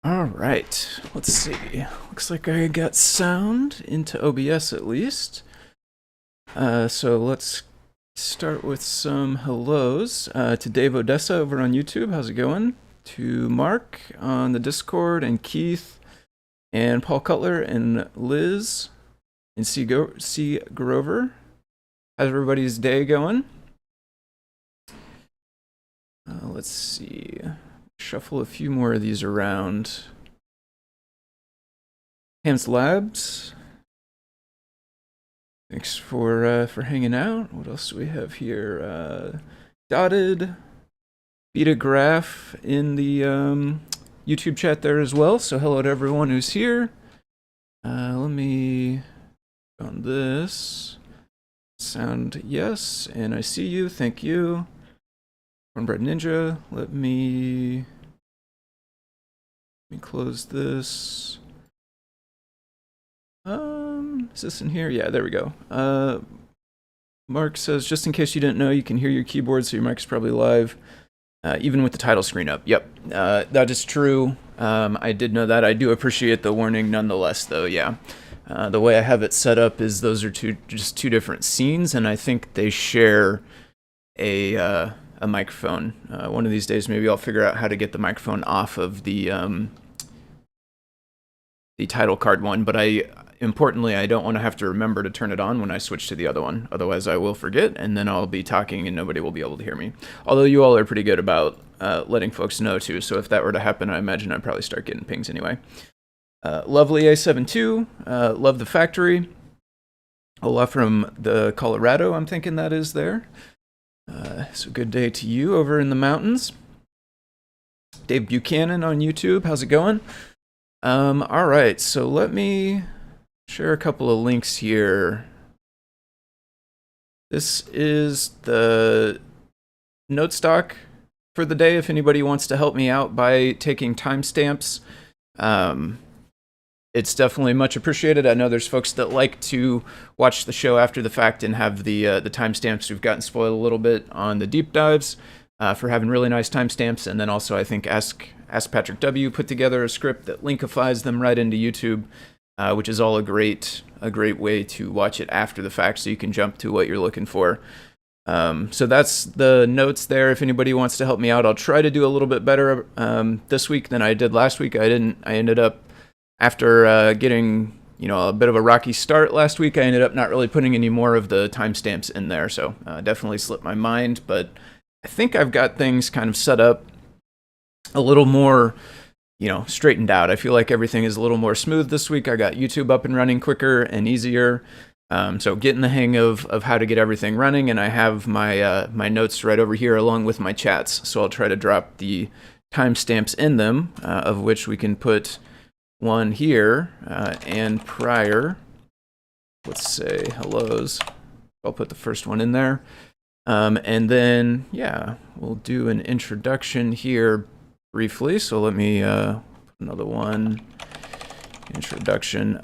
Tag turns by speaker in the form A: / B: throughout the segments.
A: All right, let's see. Looks like I got sound into OBS at least. So let's start with some hellos. To Dave Odessa over on YouTube, how's it going? To Mark on the Discord, and Keith, and Paul Cutler, and Liz, and C. Grover. How's everybody's day going? Let's see. Shuffle a few more of these around. Hams Labs. Thanks for hanging out. What else do we have here? Dotted. Beta Graph in the YouTube chat there as well. So hello to everyone who's here. Let me on this. Sound yes, and I see you. Thank you. Cornbread Ninja. Let me close this. Is this in here? Yeah, there we go. Mark says, just in case you didn't know, you can hear your keyboard, so your mic's probably live, even with the title screen up. Yep, that is true. I did know that. I do appreciate the warning nonetheless, though, yeah. The way I have it set up is those are just two different scenes, and I think they share a microphone. One of these days, maybe I'll figure out how to get the microphone off of the title card one, but importantly, I don't want to have to remember to turn it on when I switch to the other one. Otherwise, I will forget, and then I'll be talking and nobody will be able to hear me. Although you all are pretty good about letting folks know, too, so if that were to happen, I imagine I'd probably start getting pings anyway. Lovely A72, love the factory. Ola from the Colorado, I'm thinking that is there. So good day to you over in the mountains. Dave Buchanan on YouTube, how's it going? All right, so let me share a couple of links here. This is the note stock for the day if anybody wants to help me out by taking timestamps. It's definitely much appreciated. I know there's folks that like to watch the show after the fact and have the timestamps. We've gotten spoiled a little bit on the deep dives for having really nice timestamps, and then also I think Ask Patrick W put together a script that linkifies them right into YouTube, which is all a great way to watch it after the fact, so you can jump to what you're looking for. So that's the notes there. If anybody wants to help me out, I'll try to do a little bit better this week than I did last week. I ended up, after getting a bit of a rocky start last week, I ended up not really putting any more of the timestamps in there, so definitely slipped my mind, but I think I've got things kind of set up a little more, straightened out. I feel like everything is a little more smooth this week. I got YouTube up and running quicker and easier. So getting the hang of how to get everything running, and I have my my notes right over here along with my chats. So I'll try to drop the timestamps in them, of which we can put one here and prior. Let's say hellos. I'll put the first one in there. And then, yeah, we'll do an introduction here briefly. So let me another one, introduction.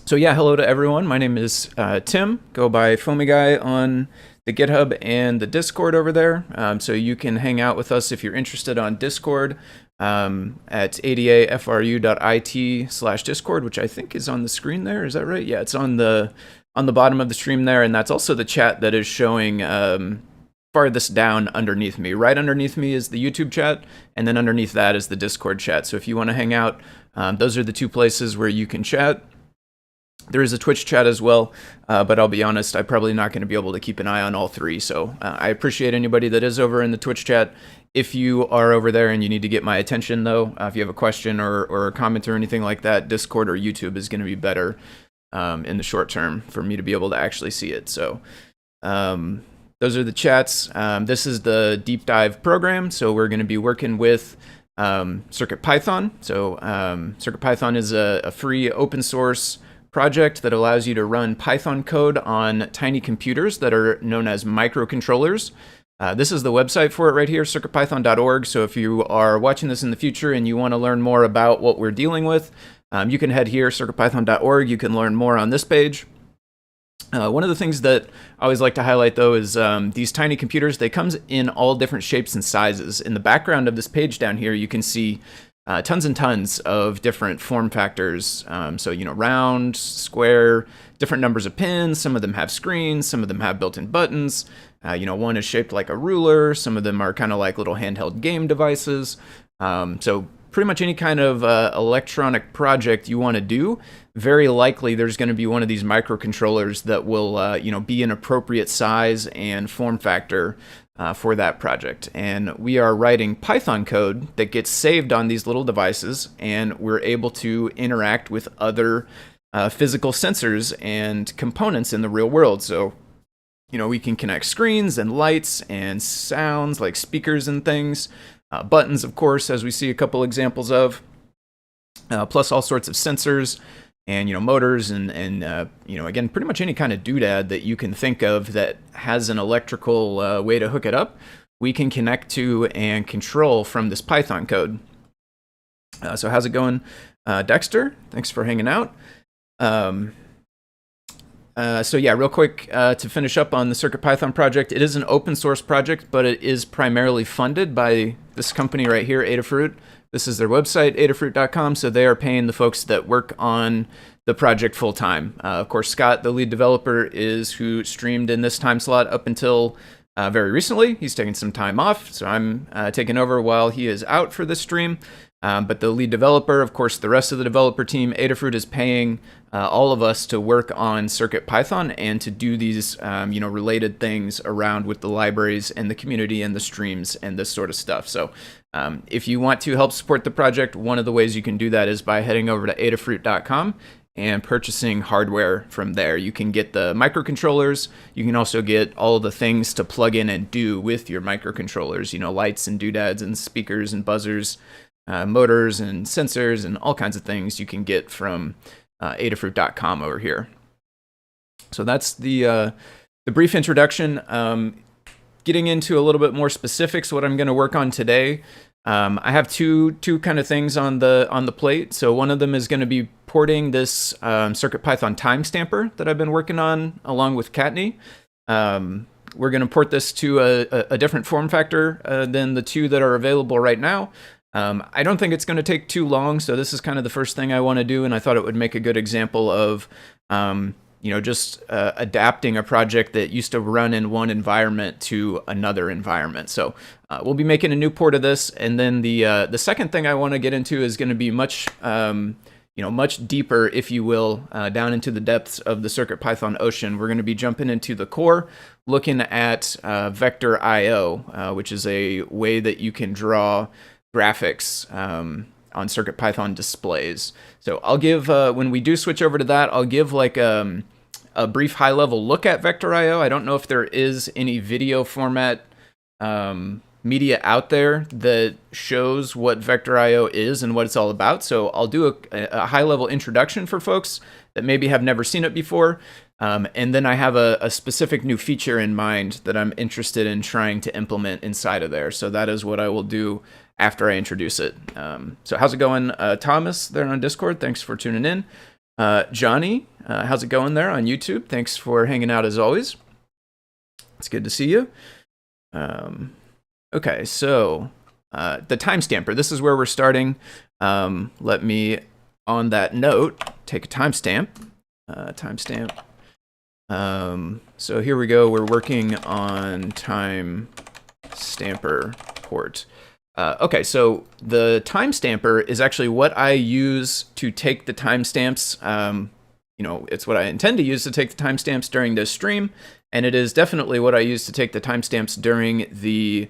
A: So yeah, hello to everyone. My name is Tim. Go by Foamy Guy on the GitHub and the Discord over there. So you can hang out with us if you're interested on Discord at adafru.it/Discord, which I think is on the screen there. Is that right? Yeah, it's on the bottom of the stream there, and that's also the chat that is showing farthest down underneath me. Right underneath me is the YouTube chat, and then underneath that is the Discord chat. So if you want to hang out, those are the two places where you can chat. There is a Twitch chat as well, but I'll be honest, I'm probably not going to be able to keep an eye on all three. So I appreciate anybody that is over in the Twitch chat. If you are over there and you need to get my attention, though, if you have a question or a comment or anything like that, Discord or YouTube is going to be better in the short term for me to be able to actually see it. So those are the chats. This is the deep dive program. So we're going to be working with CircuitPython. So CircuitPython is a free open source project that allows you to run Python code on tiny computers that are known as microcontrollers. This is the website for it right here, circuitpython.org. So if you are watching this in the future and you want to learn more about what we're dealing with, you can head here, circuitpython.org. You can learn more on this page. One of the things that I always like to highlight, though, is these tiny computers. They come in all different shapes and sizes. In the background of this page down here, you can see tons and tons of different form factors. So, round, square, different numbers of pins. Some of them have screens, some of them have built-in buttons. One is shaped like a ruler. Some of them are kind of like little handheld game devices. So pretty much any kind of electronic project you want to do, very likely there's going to be one of these microcontrollers that will, be an appropriate size and form factor for that project. And we are writing Python code that gets saved on these little devices, and we're able to interact with other physical sensors and components in the real world. So, we can connect screens and lights and sounds like speakers and things. Buttons, of course, as we see a couple examples of, plus all sorts of sensors and, motors and again, pretty much any kind of doodad that you can think of that has an electrical way to hook it up, we can connect to and control from this Python code. So how's it going, Dexter? Thanks for hanging out. So yeah, real quick, to finish up on the CircuitPython project, it is an open source project, but it is primarily funded by this company right here, Adafruit. This is their website, adafruit.com, so they are paying the folks that work on the project full time. Of course, Scott, the lead developer, is who streamed in this time slot up until very recently. He's taking some time off, so I'm taking over while he is out for this stream. But the lead developer, of course, the rest of the developer team, Adafruit is paying all of us to work on CircuitPython and to do these, related things around with the libraries and the community and the streams and this sort of stuff. So if you want to help support the project, one of the ways you can do that is by heading over to adafruit.com and purchasing hardware from there. You can get the microcontrollers. You can also get all the things to plug in and do with your microcontrollers, lights and doodads and speakers and buzzers. Motors and sensors and all kinds of things you can get from Adafruit.com over here. So that's the brief introduction. Getting into a little bit more specifics, what I'm going to work on today. I have two kind of things on the plate. So one of them is going to be porting this CircuitPython timestamper that I've been working on along with Kattni. We're going to port this to a different form factor than the two that are available right now. I don't think it's going to take too long, so this is kind of the first thing I want to do, and I thought it would make a good example of, just adapting a project that used to run in one environment to another environment. So we'll be making a new port of this, and then the second thing I want to get into is going to be much deeper, if you will, down into the depths of the CircuitPython ocean. We're going to be jumping into the core, looking at Vectorio, which is a way that you can draw graphics on CircuitPython displays. So I'll give, when we do switch over to that, I'll give like a brief high-level look at Vectorio. I don't know if there is any video format media out there that shows what Vectorio is and what it's all about. So I'll do a high-level introduction for folks that maybe have never seen it before. And then I have a specific new feature in mind that I'm interested in trying to implement inside of there. So that is what I will do after I introduce it. So how's it going, Thomas, there on Discord? Thanks for tuning in. Johnny, how's it going there on YouTube? Thanks for hanging out as always. It's good to see you. Okay, so the timestamper. This is where we're starting. Let me, on that note, take a timestamp. So here we go. We're working on timestamper port. Okay, so the timestamper is actually what I use to take the timestamps. It's what I intend to use to take the timestamps during this stream, and it is definitely what I use to take the timestamps during the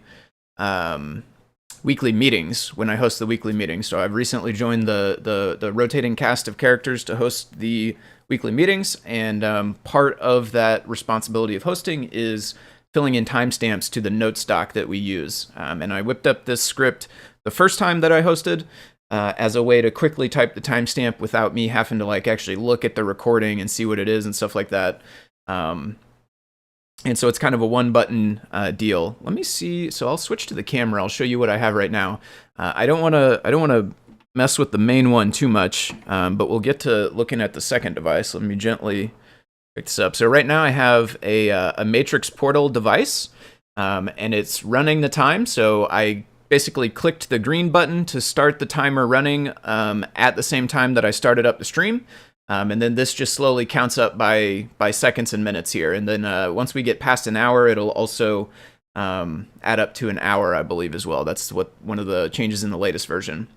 A: weekly meetings, when I host the weekly meetings. So I've recently joined the rotating cast of characters to host the weekly meetings, and part of that responsibility of hosting is filling in timestamps to the note stock that we use. And I whipped up this script the first time that I hosted as a way to quickly type the timestamp without me having to actually look at the recording and see what it is and stuff like that. And so it's kind of a one button deal. Let me see. So I'll switch to the camera. I'll show you what I have right now. I don't want to mess with the main one too much, but we'll get to looking at the second device. Let me gently pick this up. So right now I have a matrix portal device, and it's running the time. So I basically clicked the green button to start the timer running at the same time that I started up the stream. And then this just slowly counts up by seconds and minutes here. And then once we get past an hour, it'll also add up to an hour, I believe, as well. That's what one of the changes in the latest version.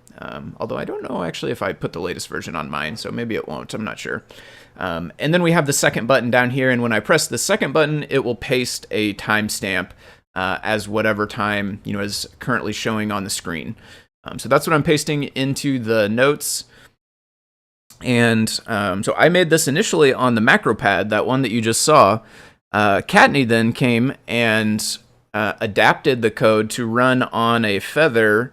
A: Although I don't know actually if I put the latest version on mine, so maybe it won't. I'm not sure. And then we have the second button down here, and when I press the second button, it will paste a timestamp as whatever time is currently showing on the screen. So that's what I'm pasting into the notes. And so I made this initially on the macro pad, that one that you just saw. Kattni then came and adapted the code to run on a Feather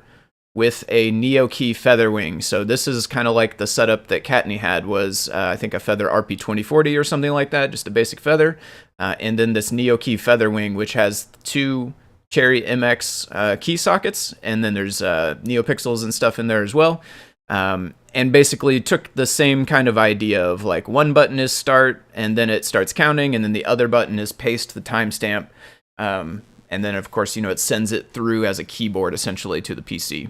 A: with a NeoKey Feather wing. So this is kind of like the setup that Kattni had was, I think, a Feather RP2040 or something like that, just a basic Feather. And then this NeoKey Feather wing, which has 2 Cherry MX key sockets, and then there's NeoPixels and stuff in there as well. And basically took the same kind of idea of like one button is start, and then it starts counting, and then the other button is paste the timestamp. And then, of course, it sends it through as a keyboard, essentially, to the PC.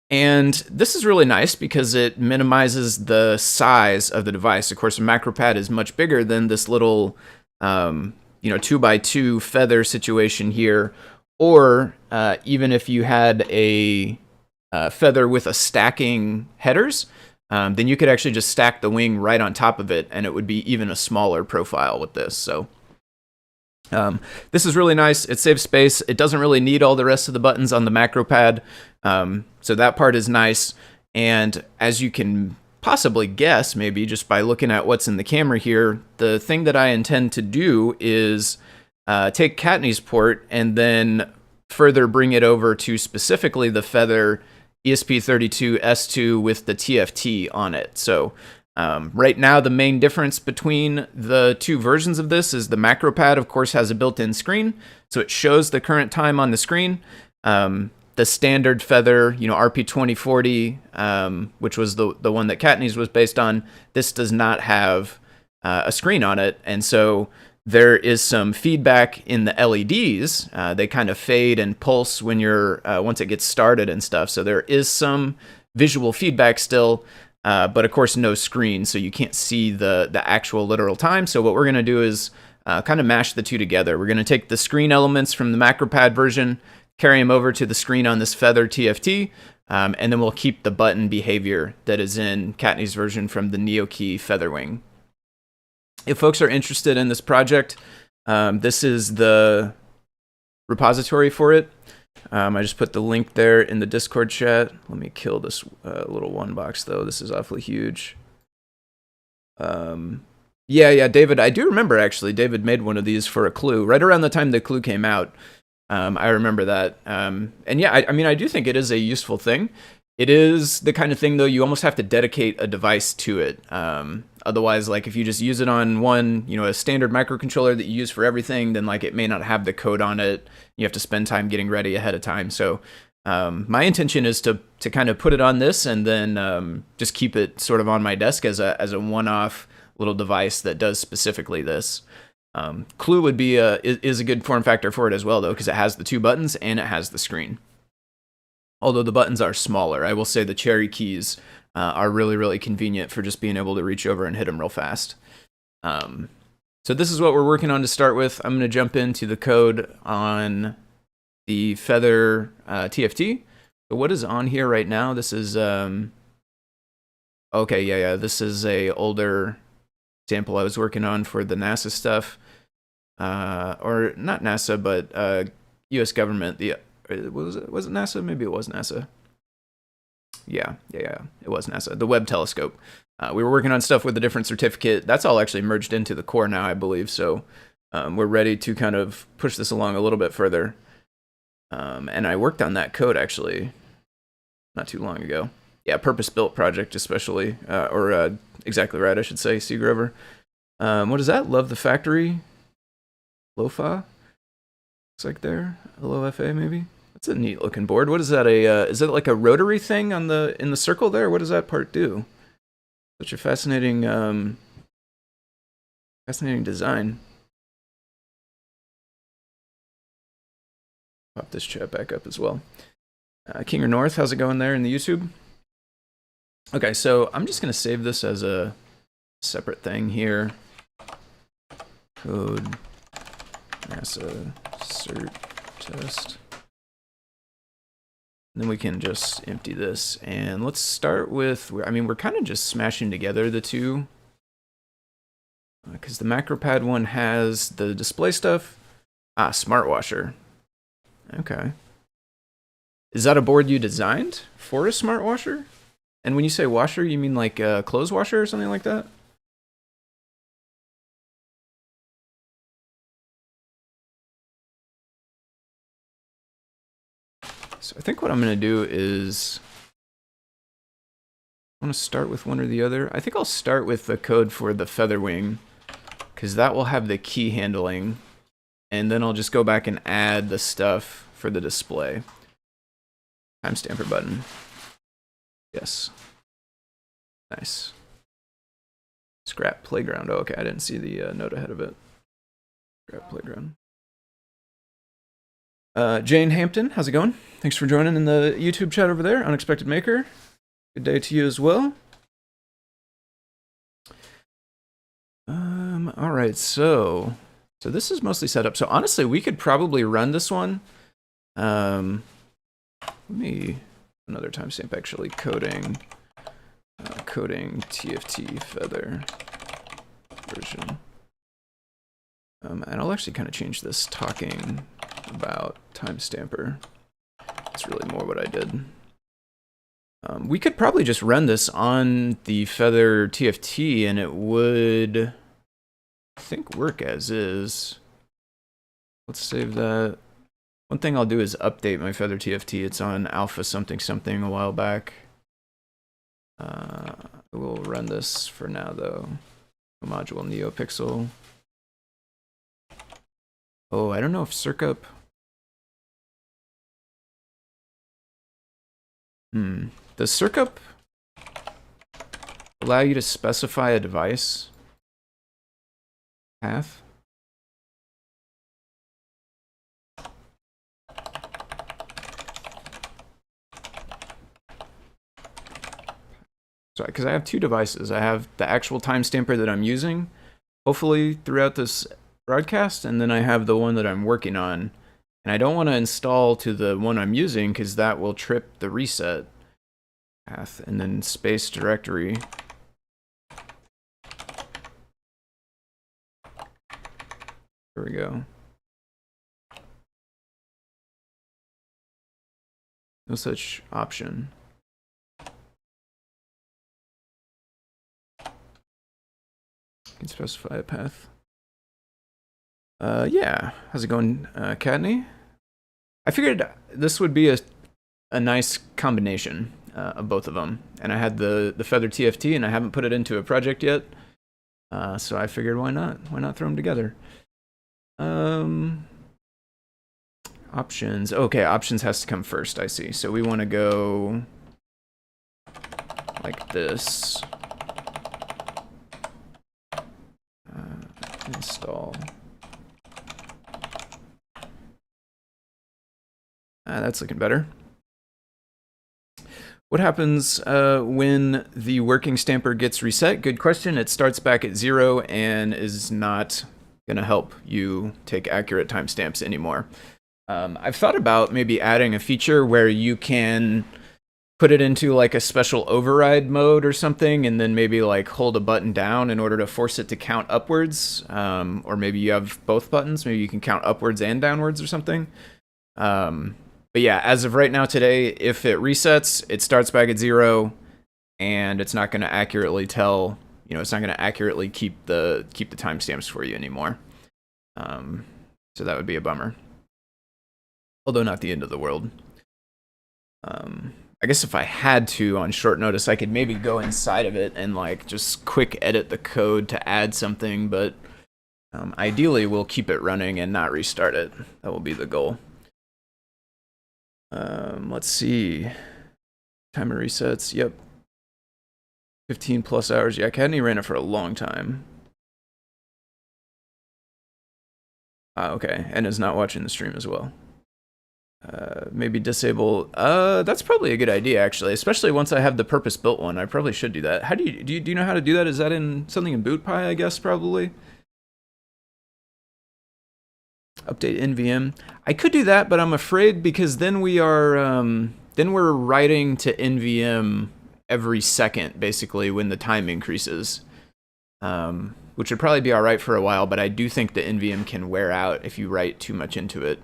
A: And this is really nice because it minimizes the size of the device. Of course, a macro pad is much bigger than this little, 2x2 Feather situation here. Or even if you had a Feather with a stacking headers, then you could actually just stack the wing right on top of it, and it would be even a smaller profile with this. So this is really nice. It saves space. It doesn't really need all the rest of the buttons on the macro pad. So that part is nice. And as you can possibly guess, maybe just by looking at what's in the camera here, the thing that I intend to do is take Kattni's port and then further bring it over to specifically the Feather ESP32S2 with the TFT on it. So right now, the main difference between the 2 versions of this is the macro pad, of course, has a built-in screen, so it shows the current time on the screen. The standard Feather, RP2040, which was the one that Kattni's was based on, this does not have a screen on it, and so there is some feedback in the LEDs. They kind of fade and pulse when you're once it gets started and stuff. So there is some visual feedback still. But of course, no screen, so you can't see the actual literal time. So what we're going to do is kind of mash the two together. We're going to take the screen elements from the macro pad version, carry them over to the screen on this Feather TFT, and then we'll keep the button behavior that is in Kattni's version from the NeoKey Feather wing. If folks are interested in this project, this is the repository for it. I just put the link there in the Discord chat. Let me kill this little one box, though. This is awfully huge. Yeah, David, I do remember, actually. David made one of these for a Clue. Right around the time the Clue came out, I remember that. And yeah, I mean, I do think it is a useful thing. It is the kind of thing, though, you almost have to dedicate a device to it. Otherwise, like, if you just use it on one, a standard microcontroller that you use for everything, then, like, it may not have the code on it. You have to spend time getting ready ahead of time. So my intention is to kind of put it on this and then just keep it sort of on my desk as a one-off little device that does specifically this. Clue would be is a good form factor for it as well, though, because it has the 2 buttons and it has the screen. Although the buttons are smaller, I will say the Cherry keys are really, really convenient for just being able to reach over and hit them real fast. So this is what we're working on to start with. I'm going to jump into the code on the Feather TFT. So what is on here right now? This is, okay, yeah, this is a older sample I was working on for the NASA stuff. Or not NASA, but US government. Was it NASA? Maybe it was NASA. Yeah, it was NASA. The Webb telescope. We were working on stuff with a different certificate. That's all actually merged into the core now, I believe. So we're ready to kind of push this along a little bit further. And I worked on that code actually not too long ago. Yeah, purpose-built project especially, or exactly right, I should say, C. Grover. What is that? Love the Factory? Lofa? Looks like there. LOFA maybe? That's a neat looking board. What is that? Is it like a rotary thing on in the circle there? What does that part do? Such a fascinating fascinating design. pop this chat back up as well. King or North, how's it going there in the YouTube? Okay, so I'm just going to save this as a separate thing here. Code NASA cert test. And then we can just empty this. And let's start with, I mean, we're kind of just smashing together the two. Because the MacroPad one has the display stuff. Ah, Smart Washer. Okay. Is that a board you designed for a Smart Washer? And when you say washer, you mean like a clothes washer or something like that? So I think what I'm going to do is I want to start with one or the other. I think I'll start with the code for the feather wing because that will have the key handling. And then I'll just go back and add the stuff for the display. Timestamper button. Yes. Nice. Scrap Playground. Oh, okay, I didn't see the note ahead of it. Scrap Playground. Jane Hampton, how's it going? Thanks for joining in the YouTube chat over there. Unexpected Maker. Good day to you as well. All right, so this is mostly set up. So honestly, we could probably run this one. Let me another timestamp actually coding TFT Feather version. And I'll actually kind of change this talking about timestamper. That's really more what I did. We could probably just run this on the Feather TFT and it would, I think, work as is. Let's save that. One thing I'll do is update my Feather TFT. It's on alpha something something a while back. We'll run this for now though. Module NeoPixel. Oh, I don't know if Circup. Does Circup allow you to specify a device path? Sorry, because I have two devices. I have the actual timestamper that I'm using, hopefully throughout this broadcast, and then I have the one that I'm working on. And I don't want to install to the one I'm using because that will trip the reset path. And then space directory. There we go. No such option. You can specify a path. Yeah. How's it going, Katney? I figured this would be a nice combination of both of them. And I had the Feather TFT, and I haven't put it into a project yet. So I figured, why not? Why not throw them together? Options. Okay, options has to come first, I see. So we want to go like this. Install. That's looking better. What happens when the working stamper gets reset? Good question. It starts back at 0 and is not going to help you take accurate timestamps anymore. I've thought about maybe adding a feature where you can put it into like a special override mode or something, and then maybe like hold a button down in order to force it to count upwards. Or maybe you have both buttons. Maybe you can count upwards and downwards or something. But yeah, as of right now today, if it resets, it starts back at 0, and it's not going to accurately tell, it's not going to accurately keep the timestamps for you anymore. So that would be a bummer. Although not the end of the world. I guess if I had to on short notice, I could maybe go inside of it and like just quick edit the code to add something, but ideally we'll keep it running and not restart it. That will be the goal. Let's see. Timer resets. Yep. 15 plus hours. Yeah, Cadney ran it for a long time. Okay, and is not watching the stream as well. Maybe disable. That's probably a good idea, actually, especially once I have the purpose-built one. I probably should do that. How do you know how to do that? Is that in something in BootPy, I guess, probably? Update NVM. I could do that, but I'm afraid because then we're writing to NVM every second, basically, when the time increases. Which would probably be all right for a while, but I do think the NVM can wear out if you write too much into it.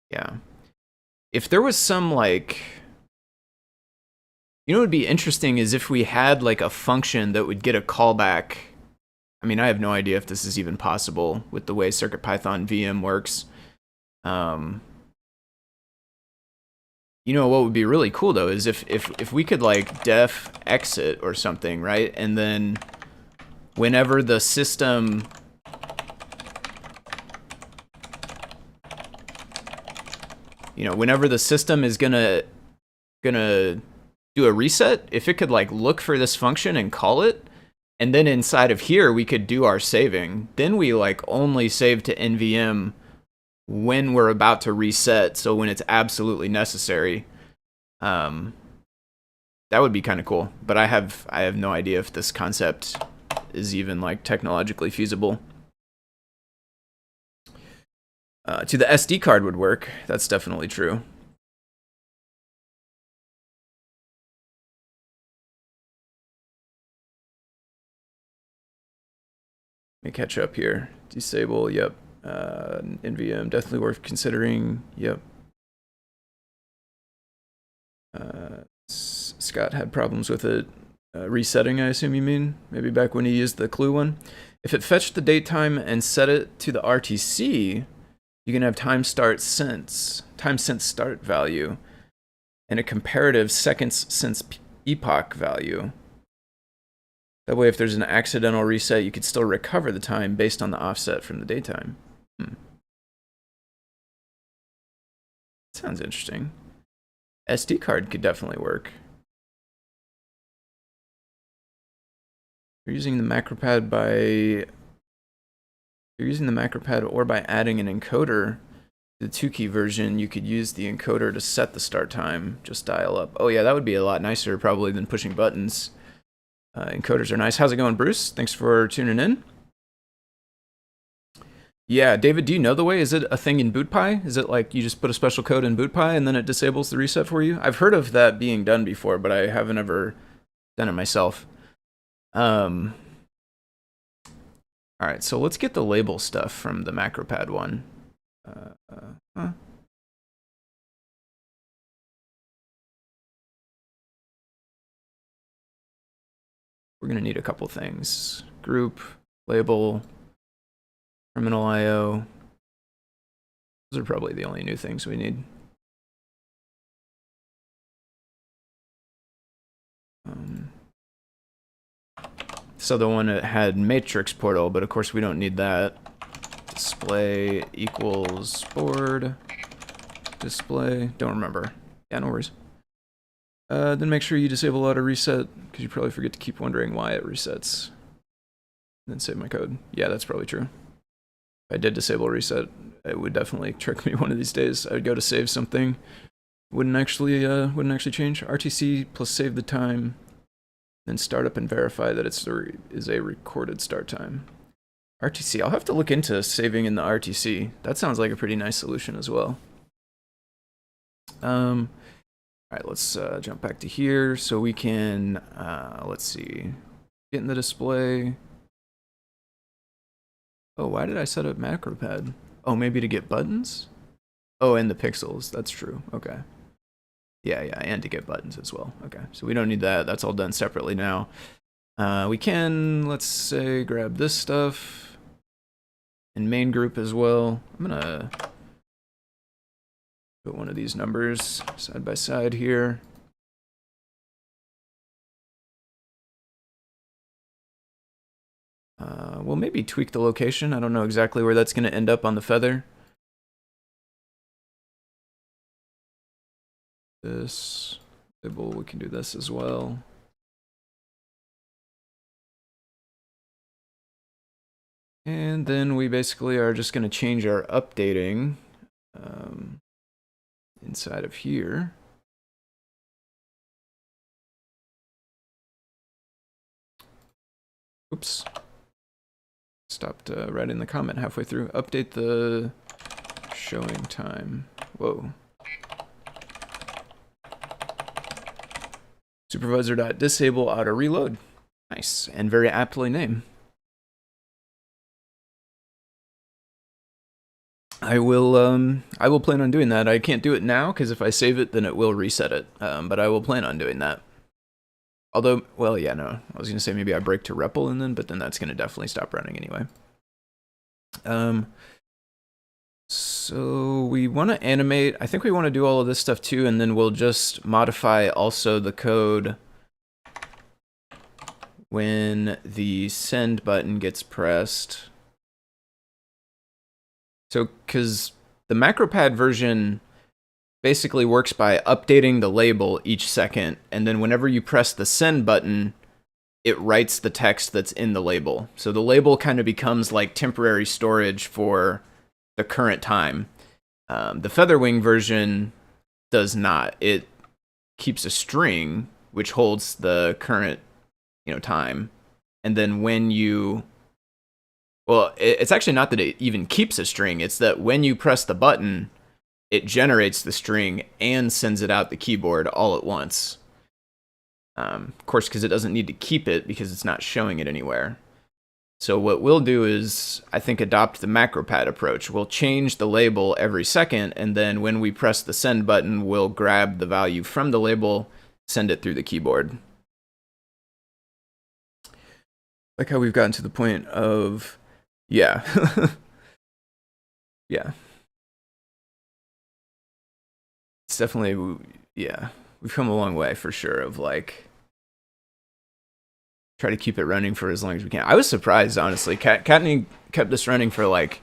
A: Yeah. If there was some, like, you know what would be interesting is if we had like a function that would get a callback. I mean, I have no idea if this is even possible with the way CircuitPython VM works. You know what would be really cool though is if we could like def exit or something, right? And then whenever the system whenever the system is gonna do a reset, if it could like look for this function and call it, and then inside of here we could do our saving, then we like only save to NVM when we're about to reset, so when it's absolutely necessary. That would be kind of cool, but I have no idea if this concept is even like technologically feasible. To the SD card would work. That's definitely true. Let me catch up here. Disable, yep. NVM, definitely worth considering, yep. Scott had problems with it resetting, I assume you mean? Maybe back when he used the clue one. If it fetched the date time and set it to the RTC, you can have time since start value and a comparative seconds since epoch value. That way, if there's an accidental reset, you could still recover the time based on the offset from the daytime. Sounds interesting. SD card could definitely work. You're using the macropad or by adding an encoder to the 2-key version, you could use the encoder to set the start time. Just dial up. Oh yeah, that would be a lot nicer probably than pushing buttons. Encoders are nice. How's it going, Bruce? Thanks for tuning in. Yeah, David, do you know the way? Is it a thing in BootPy? Is it like you just put a special code in BootPy and then it disables the reset for you? I've heard of that being done before, but I haven't ever done it myself. All right, so let's get the label stuff from the macropad one. We're gonna need a couple things. Group, label, terminal IO. Those are probably the only new things we need. So the one that had matrix portal, but of course we don't need that. Display equals board. Display, don't remember. Yeah, no worries. Then make sure you disable auto reset, because you probably forget to keep wondering why it resets. And then save my code. Yeah, that's probably true. If I did disable reset, it would definitely trick me one of these days. I would go to save something, wouldn't actually change. RTC plus save the time, then start up and verify that it is a recorded start time. RTC, I'll have to look into saving in the RTC. That sounds like a pretty nice solution as well. All right, let's jump back to here so we can, let's see, get in the display. Oh, why did I set up macropad? Oh, maybe to get buttons? Oh, and the pixels, that's true, okay. Yeah, and to get buttons as well. Okay, so we don't need that. That's all done separately now. We can, let's say, grab this stuff and main group as well. I'm gonna put one of these numbers side by side here. We'll maybe tweak the location. I don't know exactly where that's gonna end up on the feather. This label, we can do this as well. And then we basically are just going to change our updating inside of here. Oops. Stopped writing the comment halfway through. Update the showing time. Whoa. Supervisor.disable auto reload. Nice, and very aptly named. I will plan on doing that. I can't do it now because if I save it, then it will reset it. But I will plan on doing that. Although, well, yeah, no. I was gonna say maybe I break to REPL and then, but then that's gonna definitely stop running anyway. So we want to animate. I think we want to do all of this stuff too, and then we'll just modify also the code when the send button gets pressed. So, because the MacroPad version basically works by updating the label each second, and then whenever you press the send button, it writes the text that's in the label. So the label kind of becomes like temporary storage for the current time. The Featherwing version does not. It keeps a string which holds the current, time, and then when you, well, it's actually not that it even keeps a string. It's that when you press the button, it generates the string and sends it out the keyboard all at once. Of course, because it doesn't need to keep it because it's not showing it anywhere. So what we'll do is, I think, adopt the MacroPad approach. We'll change the label every second, and then when we press the send button, we'll grab the value from the label, send it through the keyboard. Like how we've gotten to the point of, yeah. Yeah. It's definitely, yeah. We've come a long way for sure of like, try to keep it running for as long as we can. I was surprised, honestly. Kattni kept this running for like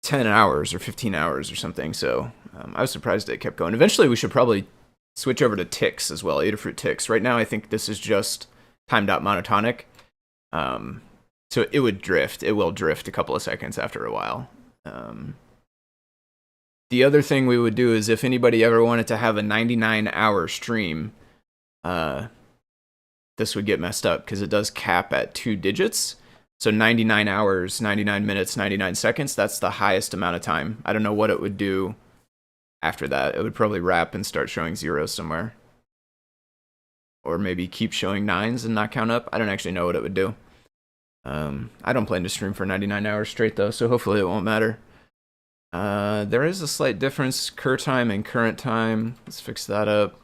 A: 10 hours or 15 hours or something, so I was surprised it kept going. Eventually, we should probably switch over to ticks as well, Adafruit ticks. Right now, I think this is just time.monotonic. So it would drift. It will drift a couple of seconds after a while. The other thing we would do is if anybody ever wanted to have a 99-hour stream, this would get messed up because it does cap at 2 digits. So 99 hours, 99 minutes, 99 seconds, that's the highest amount of time. I don't know what it would do after that. It would probably wrap and start showing zeros somewhere. Or maybe keep showing 9s and not count up. I don't actually know what it would do. I don't plan to stream for 99 hours straight though, so hopefully it won't matter. There is a slight difference, cur time and current time. Let's fix that up.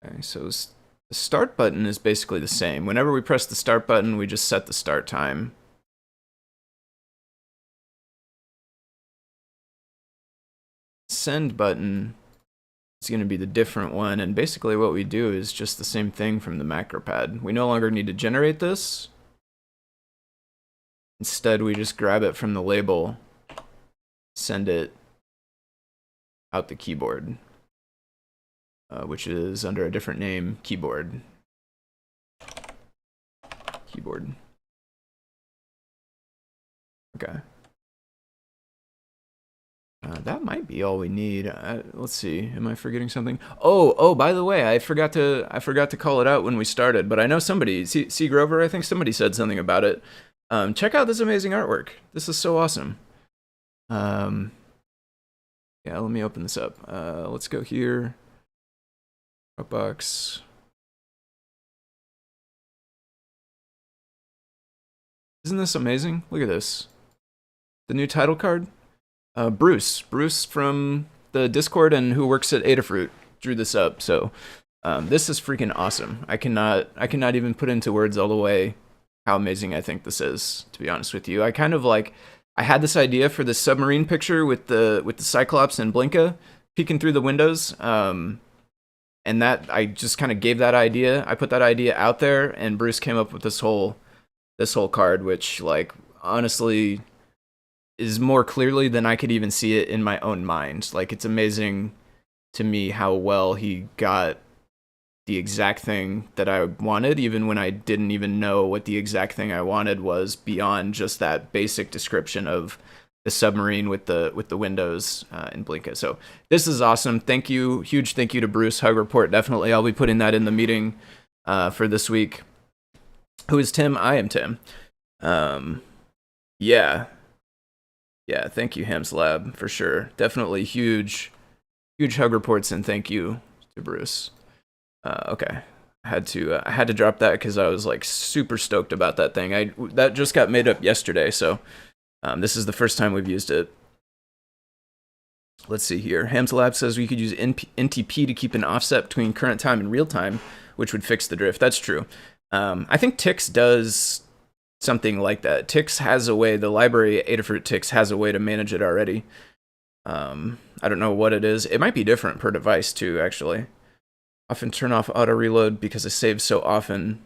A: Okay, so the start button is basically the same. Whenever we press the start button, we just set the start time. Send button is going to be the different one, and basically what we do is just the same thing from the MacroPad. We no longer need to generate this. Instead, we just grab it from the label, send it out the keyboard, which is under a different name, keyboard. Keyboard. Okay. That might be all we need. Let's see. Am I forgetting something? Oh, by the way, I forgot to call it out when we started, but I know somebody, C. Grover, I think somebody said something about it. Check out this amazing artwork. This is so awesome. Yeah, let me open this up. Let's go here. Dropbox. Isn't this amazing? Look at this. The new title card. Bruce from the Discord and who works at Adafruit drew this up. So this is freaking awesome. I cannot even put into words all the way how amazing I think this is, to be honest with you. I kind of like, I had this idea for the submarine picture with the Cyclops and Blinka peeking through the windows. And that, I just kind of gave that idea. I put that idea out there and Bruce came up with this whole card, which like honestly is more clearly than I could even see it in my own mind. Like, it's amazing to me how well he got the exact thing that I wanted, even when I didn't even know what the exact thing I wanted was beyond just that basic description of the submarine with the windows in Blinka. So this is awesome. Thank you. Huge thank you to Bruce. Hug report. Definitely. I'll be putting that in the meeting for this week. Who is Tim? I am Tim. Yeah. Yeah. Thank you, Hams Lab, for sure. Definitely huge hug reports, and thank you to Bruce. Okay. I had to drop that because I was like super stoked about that thing. That just got made up yesterday, so this is the first time we've used it. Let's see here. Hams Lab says we could use NTP to keep an offset between current time and real time, which would fix the drift. That's true. I think Tix does something like that. Tix has a way, the library Adafruit Tix has a way to manage it already. I don't know what it is. It might be different per device too, actually. Often turn off auto reload because I save so often,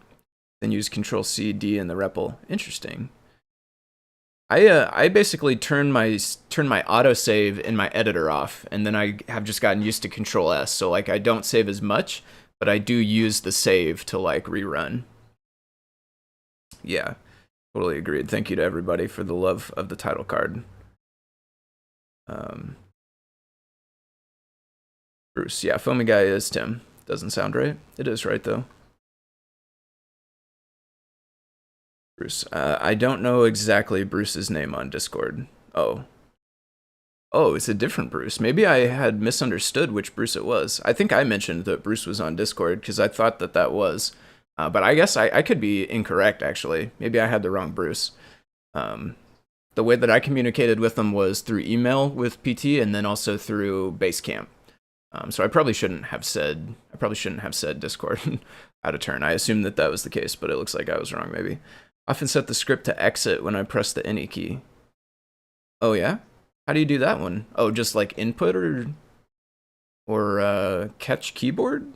A: then use Control C, D in the REPL. Interesting. I basically turn my auto save in my editor off, and then I have just gotten used to Control S. So like I don't save as much, but I do use the save to like rerun. Yeah, totally agreed. Thank you to everybody for the love of the title card. Bruce, yeah, foamy guy is Tim. Doesn't sound right. It is right, though. Bruce. I don't know exactly Bruce's name on Discord. Oh. Oh, it's a different Bruce. Maybe I had misunderstood which Bruce it was. I think I mentioned that Bruce was on Discord because I thought that was. But I guess I could be incorrect, actually. Maybe I had the wrong Bruce. The way that I communicated with them was through email with PT and then also through Basecamp. So I probably shouldn't have said Discord out of turn. I assumed that was the case, but it looks like I was wrong maybe. Often set the script to exit when I press the any key. Oh yeah? How do you do that one? Oh, just like input or catch keyboard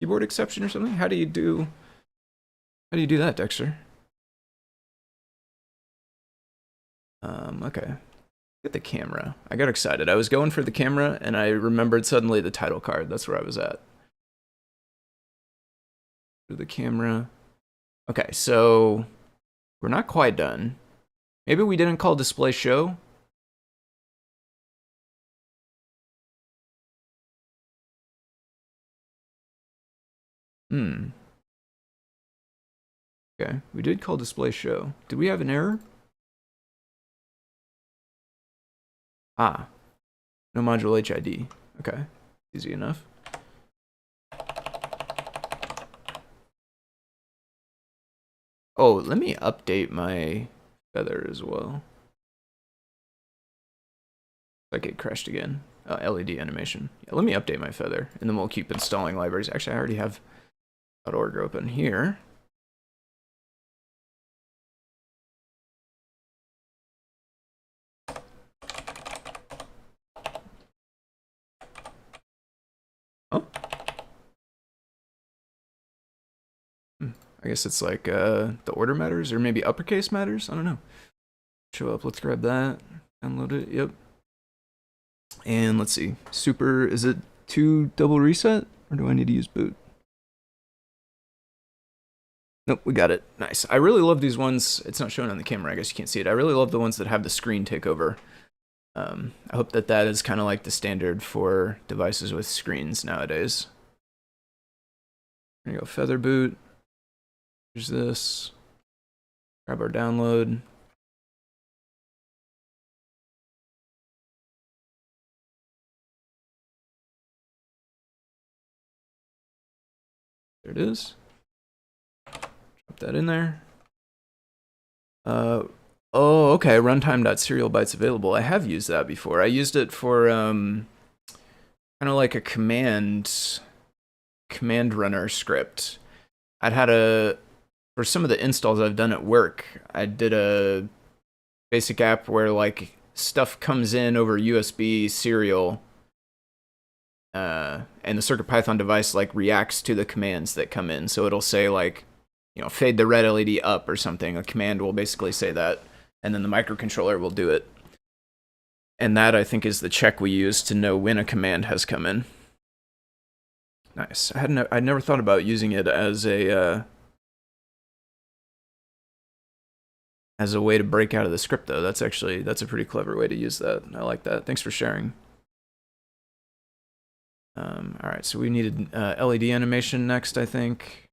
A: exception or something? How do you do that, Dexter? Okay. Get the camera. I got excited. I was going for the camera, and I remembered suddenly the title card. That's where I was at. The camera. Okay, so we're not quite done. Maybe we didn't call display show. Okay, we did call display show. Did we have an error? Ah, no module HID. Okay, easy enough. Oh, let me update my feather as well. Like it crashed again. LED animation. Yeah, let me update my feather, and then we'll keep installing libraries. Actually, I already have .org open here. Oh. I guess it's like the order matters, or maybe uppercase matters. I don't know. Show up. Let's grab that. Download it. Yep. And let's see. Super. Is it 2 double reset, or do I need to use boot? Nope, we got it. Nice. I really love these ones. It's not showing on the camera. I guess you can't see it. I really love the ones that have the screen takeover. I hope that is kind of like the standard for devices with screens nowadays. There you go. Feather boot. Here's this. Grab our download. There it is. Drop that in there. Oh, okay. Runtime.serial bytes available. I have used that before. I used it for kind of like a command runner script. For some of the installs I've done at work, I did a basic app where like stuff comes in over USB serial, and the CircuitPython device like reacts to the commands that come in. So it'll say like, you know, fade the red LED up or something. A command will basically say that, and then the microcontroller will do it. And that, I think, is the check we use to know when a command has come in. Nice. I never thought about using it as a way to break out of the script though. That's a pretty clever way to use that. I like that. Thanks for sharing. All right, so we needed LED animation next, I think.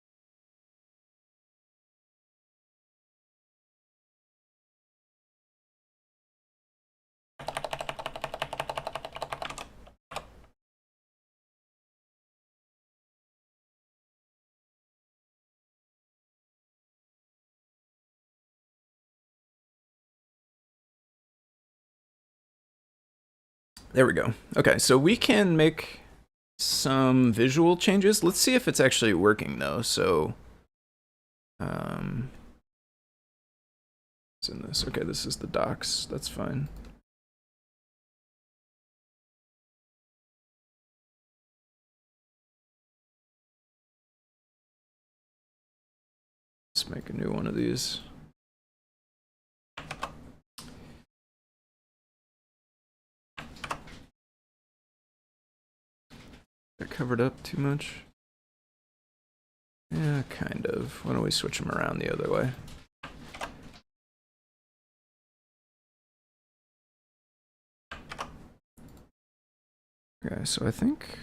A: There we go. Okay, so we can make some visual changes. Let's see if it's actually working though. So, it's in this. Okay, this is the docs. That's fine. Let's make a new one of these. They're covered up too much. Yeah, kind of. Why don't we switch them around the other way? Okay, so I think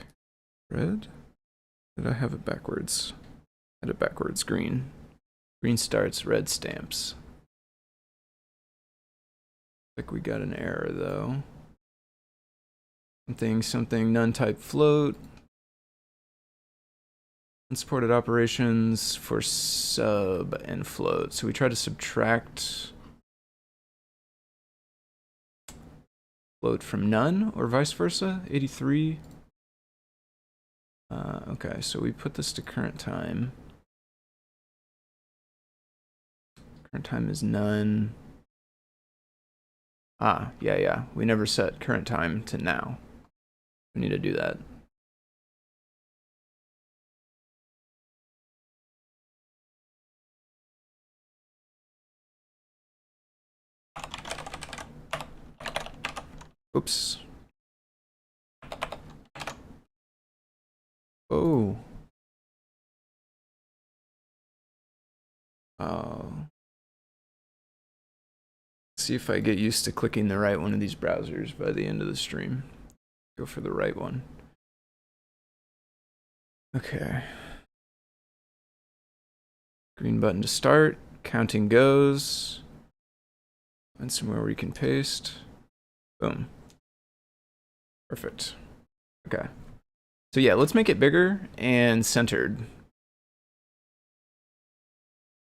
A: red. Did I have it backwards? I had it backwards. Green. Green starts, red stamps. Like we got an error though. Something, none type float. Unsupported operations for sub and float. So we try to subtract float from none or vice versa. 83. Okay, so we put this to current time. Current time is none. Ah, yeah. We never set current time to now. We need to do that. Oops. Oh. See if I get used to clicking the right one of these browsers by the end of the stream. Go for the right one. Okay. Green button to start. Counting goes. Find somewhere where you can paste. Boom. Perfect. Okay. So yeah, let's make it bigger and centered.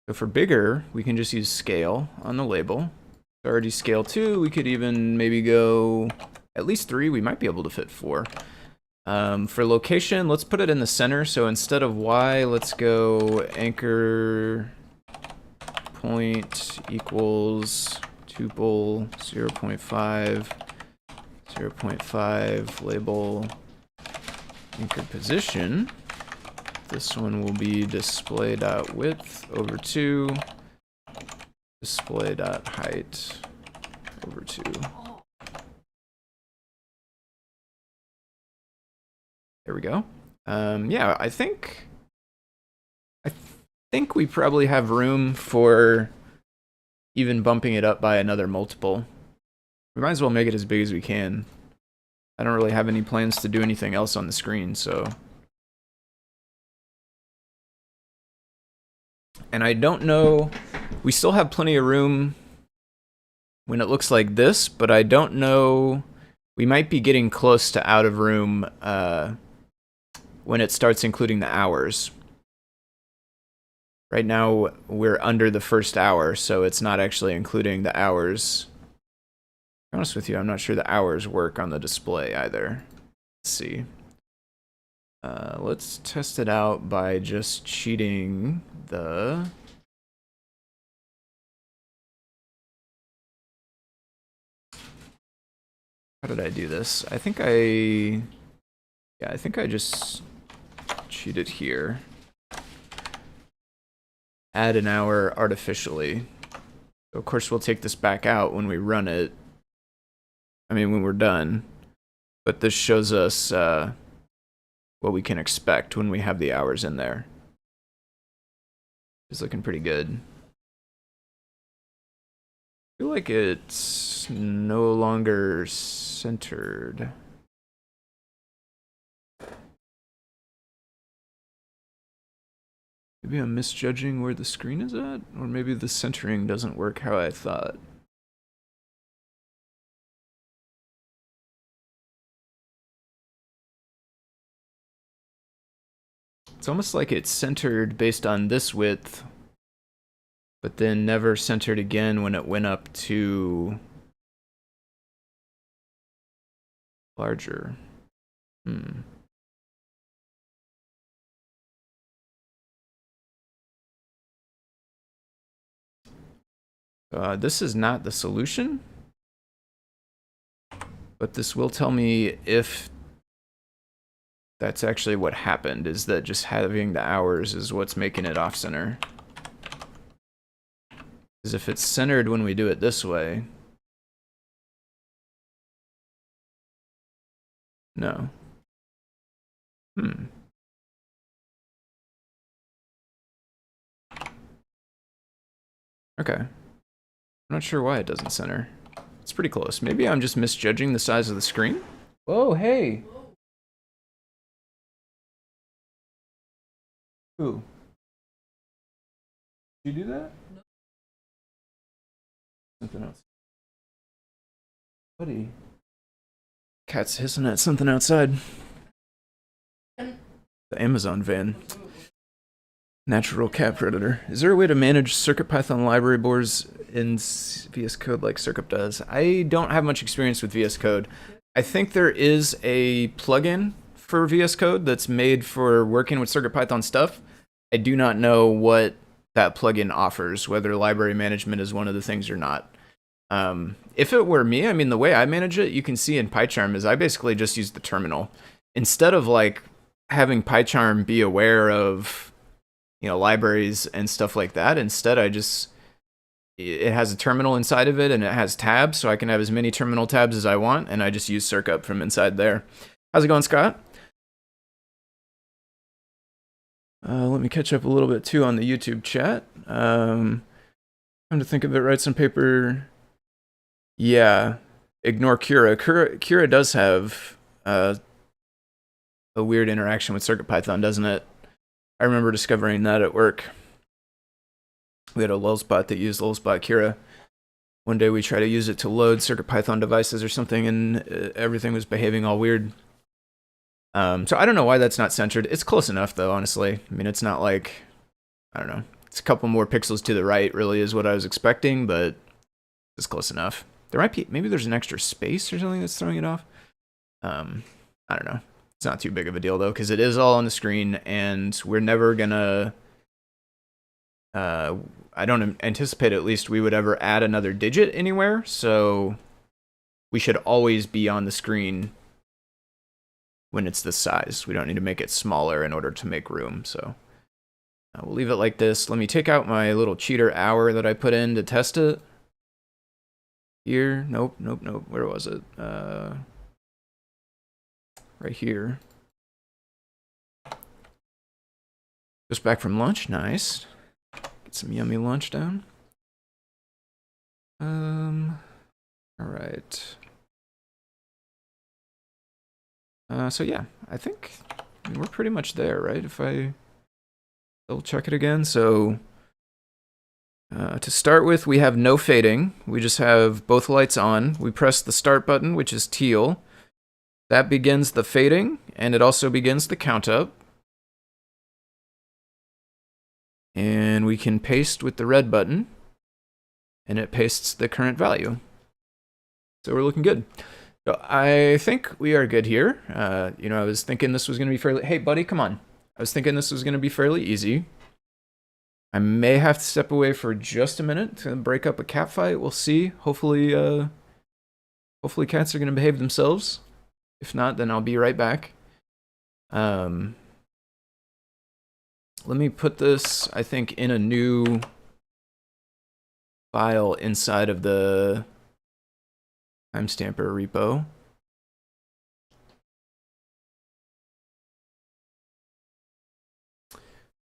A: So for bigger, we can just use scale on the label. Already scale 2, we could even maybe go at least 3. We might be able to fit 4. For location, let's put it in the center. So instead of Y, let's go anchor point equals tuple 0.5, 0.5, label anchor position. This one will be display.width over 2, display.height over 2. There we go. Yeah, I think we probably have room for even bumping it up by another multiple. We might as well make it as big as we can. I don't really have any plans to do anything else on the screen, so. And I don't know, we still have plenty of room when it looks like this, but I don't know, we might be getting close to out of room when it starts including the hours. Right now, we're under the first hour, so it's not actually including the hours. To be honest with you, I'm not sure the hours work on the display either. Let's see. Let's test it out by just cheating the... How did I do this? I think I just cheated here. Add an hour artificially. So of course we'll take this back out when we run it. I mean, when we're done. But this shows us what we can expect when we have the hours in there. It's looking pretty good. I feel like it's no longer centered. Maybe I'm misjudging where the screen is at, or maybe the centering doesn't work how I thought. It's almost like it's centered based on this width, but then never centered again when it went up to larger. This is not the solution, but this will tell me if that's actually what happened, is that just having the hours is what's making it off-center. Because if it's centered when we do it this way, no. Okay. I'm not sure why it doesn't center. It's pretty close. Maybe I'm just misjudging the size of the screen? Whoa, hey! Who? Did you do that? No. Something else. Buddy. Cat's hissing at something outside. The Amazon van. Natural cat predator. Is there a way to manage CircuitPython library boards in VS Code like Circuit does? I don't have much experience with VS Code. I think there is a plugin for VS Code that's made for working with CircuitPython stuff. I do not know what that plugin offers, whether library management is one of the things or not. If it were me, I mean, the way I manage it, you can see in PyCharm, is I basically just use the terminal. Instead of like having PyCharm be aware of, you know, libraries and stuff like that, instead it has a terminal inside of it and it has tabs, so I can have as many terminal tabs as I want, and I just use Circup from inside there. How's it going, Scott? Let me catch up a little bit too on the YouTube chat. Time to think of it, write some paper. Yeah, ignore Cura. Cura does have a weird interaction with CircuitPython, doesn't it? I remember discovering that at work. We had a lulzbot that used lulzbot Cura. One day we tried to use it to load CircuitPython devices or something, and everything was behaving all weird. So I don't know why that's not centered. It's close enough, though, honestly. I mean, it's not like, I don't know. It's a couple more pixels to the right, really, is what I was expecting, but it's close enough. There might be, maybe there's an extra space or something that's throwing it off. I don't know. It's not too big of a deal, though, because it is all on the screen, and we're never gonna, I don't anticipate, at least, we would ever add another digit anywhere, so we should always be on the screen when it's this size. We don't need to make it smaller in order to make room, so we'll leave it like this. Let me take out my little cheater hour that I put in to test it. Here, nope. Where was it? Right here. Just back from lunch, nice. Get some yummy lunch down. All right. So yeah, I think we're pretty much there, right? If I double check it again. So to start with, we have no fading. We just have both lights on. We press the start button, which is teal. That begins the fading, and it also begins the count up. And we can paste with the red button, and it pastes the current value. So we're looking good. So I think we are good here. You know, I was thinking this was going to be fairly... Hey, buddy, come on. I was thinking this was going to be fairly easy. I may have to step away for just a minute to break up a cat fight. We'll see. Hopefully cats are going to behave themselves. If not, then I'll be right back. Let me put this, I think, in a new file inside of the timestamper repo.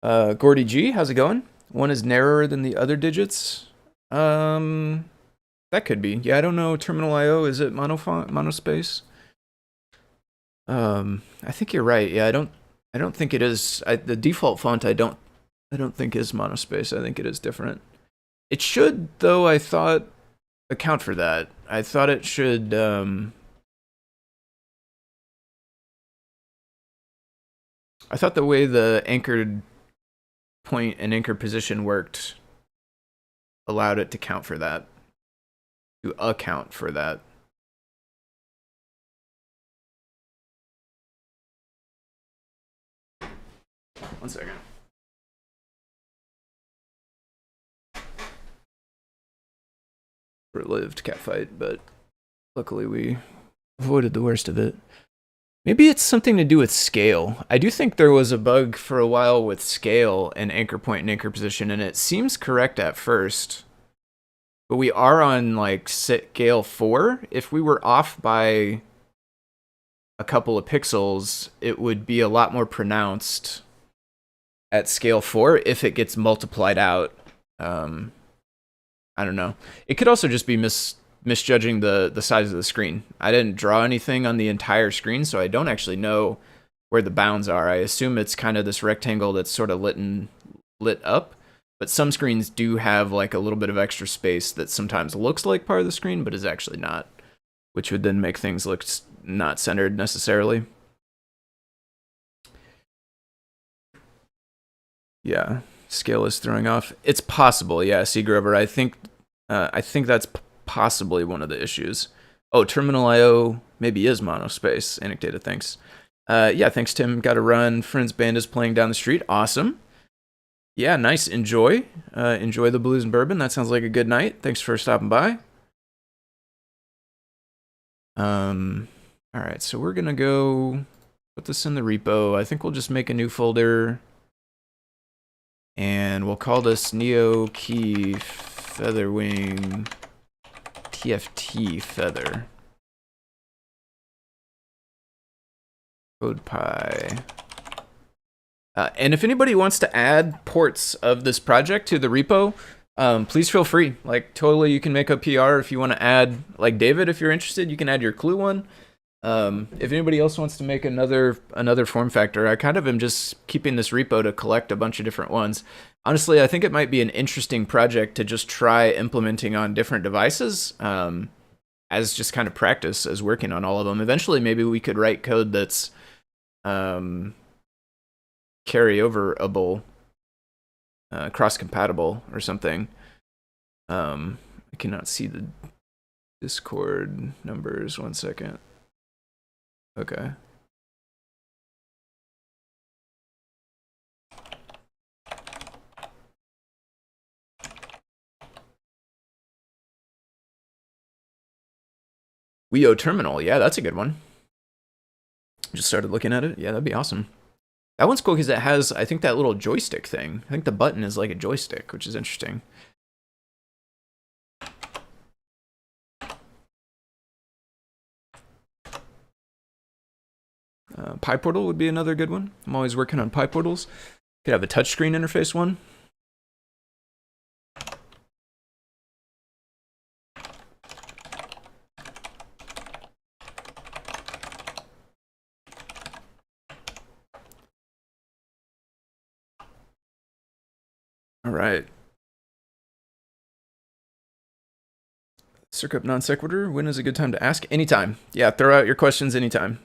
A: Gordy G, how's it going? One is narrower than the other digits. That could be. Yeah, I don't know. Terminal IO, is it monospace? I think you're right. Yeah, I don't think it is. The default font I don't think is monospace. I think it is different. It should, though, I thought, account for that. I thought it should I thought the way the anchored point and anchor position worked allowed it to count for that. To account for that. One second. Short-lived catfight, but luckily we avoided the worst of it. Maybe it's something to do with scale. I do think there was a bug for a while with scale and anchor point and anchor position, and it seems correct at first. But we are on like scale 4. If we were off by a couple of pixels, it would be a lot more pronounced at scale 4 if it gets multiplied out. I don't know. It could also just be misjudging the size of the screen. I didn't draw anything on the entire screen, so I don't actually know where the bounds are. I assume it's kind of this rectangle that's sort of lit up, but some screens do have like a little bit of extra space that sometimes looks like part of the screen, but is actually not, which would then make things look not centered necessarily. Yeah, scale is throwing off. It's possible, yeah, C. Grover. I think that's possibly one of the issues. Oh, Terminal IO maybe is monospace. Anecdata, thanks. Yeah, thanks, Tim. Got to run. Friends band is playing down the street. Awesome. Yeah, nice. Enjoy the blues and bourbon. That sounds like a good night. Thanks for stopping by. All right, so we're gonna go put this in the repo. I think we'll just make a new folder, and we'll call this Neo Key Featherwing TFT Feather. CodePy. And if anybody wants to add ports of this project to the repo, please feel free. Like, totally, you can make a PR if you want to add, like David, if you're interested, you can add your clue one. If anybody else wants to make another form factor, I kind of am just keeping this repo to collect a bunch of different ones. Honestly, I think it might be an interesting project to just try implementing on different devices, as just kind of practice as working on all of them. Eventually, maybe we could write code that's carry-overable, cross-compatible or something. I cannot see the Discord numbers. 1 second. Okay. Wio Terminal. Yeah, that's a good one. Just started looking at it. Yeah, that'd be awesome. That one's cool because it has, I think, that little joystick thing. I think the button is like a joystick, which is interesting. PyPortal would be another good one. I'm always working on PyPortals. Could have a touchscreen interface one. All right. Circup non sequitur. When is a good time to ask? Anytime. Yeah, throw out your questions anytime.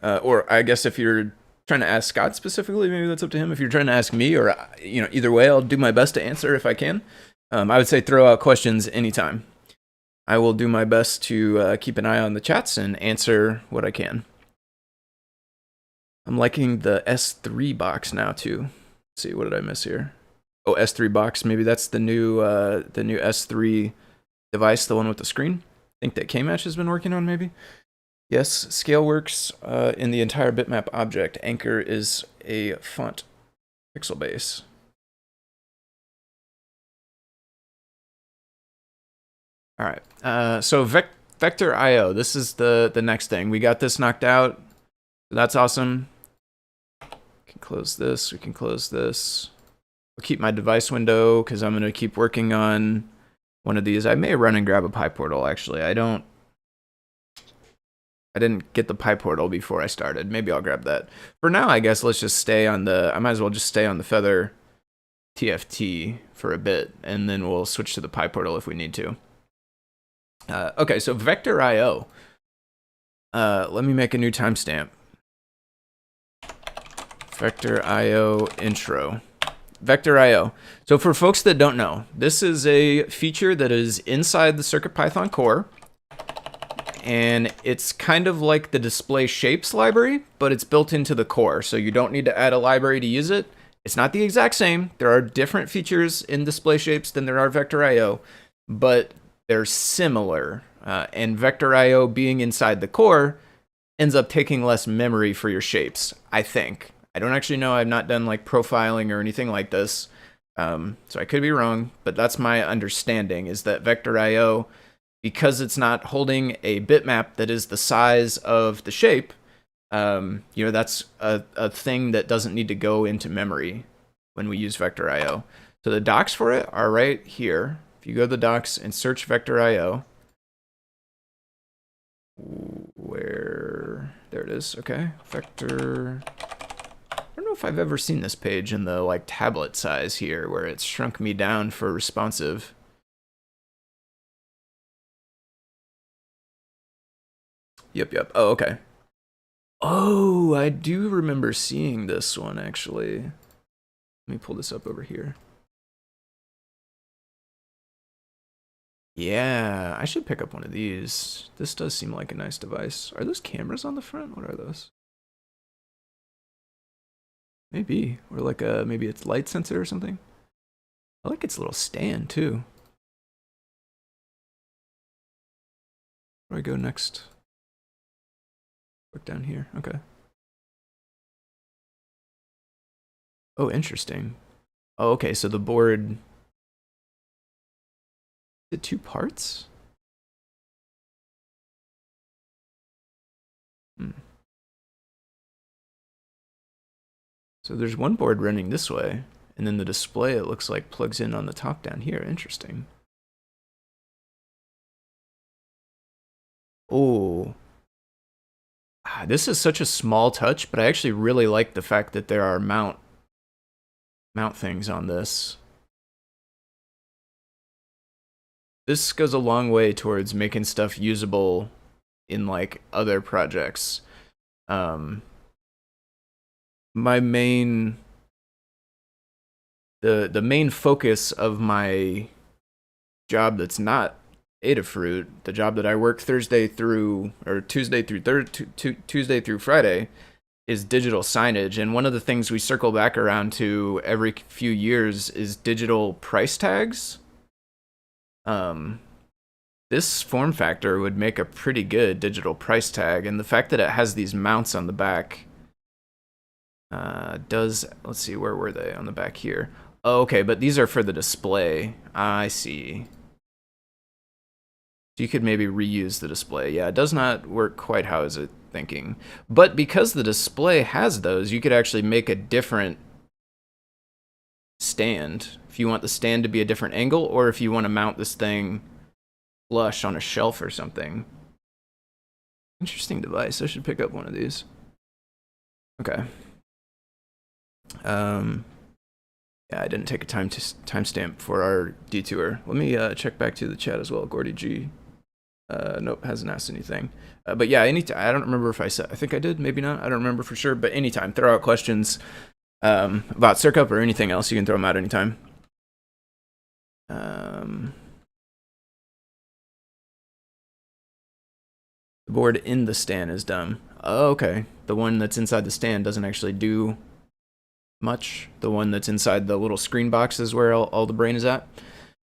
A: Or I guess if you're trying to ask Scott specifically, maybe that's up to him. If you're trying to ask me, or either way, I'll do my best to answer if I can. I would say throw out questions anytime. I will do my best to keep an eye on the chats and answer what I can. I'm liking the S3 box now too. Let's see, what did I miss here? Oh, S3 box. Maybe that's the new S3 device, the one with the screen. I think that K-Match has been working on, maybe. Yes, scale works in the entire bitmap object. Anchor is a font pixel base. All right, so Vector IO, this is the next thing. We got this knocked out. That's awesome. We can close this. We can close this. I'll keep my device window because I'm going to keep working on one of these. I may run and grab a PyPortal, actually. I didn't get the PyPortal before I started. Maybe I'll grab that. For now, I guess let's just stay on I might as well just stay on the Feather TFT for a bit, and then we'll switch to the PyPortal if we need to. Okay, so Vectorio. Let me make a new timestamp. Vectorio intro. Vectorio. So for folks that don't know, this is a feature that is inside the CircuitPython core, and it's kind of like the display shapes library, but it's built into the core, so you don't need to add a library to use it. It's not the exact same. There are different features in display shapes than there are Vectorio, but they're similar. And Vectorio being inside the core ends up taking less memory for your shapes, I think. I don't actually know. I've not done like profiling or anything like this, so I could be wrong, but that's my understanding, is that Vectorio, because it's not holding a bitmap that is the size of the shape, that's a thing that doesn't need to go into memory when we use Vectorio. So the docs for it are right here. If you go to the docs and search Vectorio, there it is. Okay, Vector. I don't know if I've ever seen this page in the like tablet size here, where it's shrunk me down for responsive. Yep. Oh, okay. Oh, I do remember seeing this one, actually. Let me pull this up over here. Yeah, I should pick up one of these. This does seem like a nice device. Are those cameras on the front? What are those? Maybe. Or like maybe it's light sensor or something. I like its little stand, too. Where do I go next? Look down here. Okay. Oh, interesting. Oh, okay, so the board... Is it 2 parts? So there's one board running this way, and then the display, it looks like, plugs in on the top down here. Interesting. Oh. This is such a small touch, but I actually really like the fact that there are mount things on this. This goes a long way towards making stuff usable in like other projects. My main the main focus of my job that's not Adafruit, the job that I work Tuesday through Friday, is digital signage. And one of the things we circle back around to every few years is digital price tags. This form factor would make a pretty good digital price tag, and the fact that it has these mounts on the back let's see, where were they on the back here? Oh, okay, but these are for the display. I see. So you could maybe reuse the display. Yeah, it does not work quite how I was thinking. But because the display has those, you could actually make a different stand. If you want the stand to be a different angle, or if you want to mount this thing flush on a shelf or something. Interesting device. I should pick up one of these. Okay. Yeah, I didn't take a timestamp for our detour. Let me check back to the chat as well. Gordy G. Nope, hasn't asked anything. But yeah, anytime. I don't remember if I said. I think I did. Maybe not. I don't remember for sure. But anytime, throw out questions about Circup or anything else. You can throw them out anytime. The board in the stand is dumb. Oh, okay. The one that's inside the stand doesn't actually do much. The one that's inside the little screen box is where all the brain is at.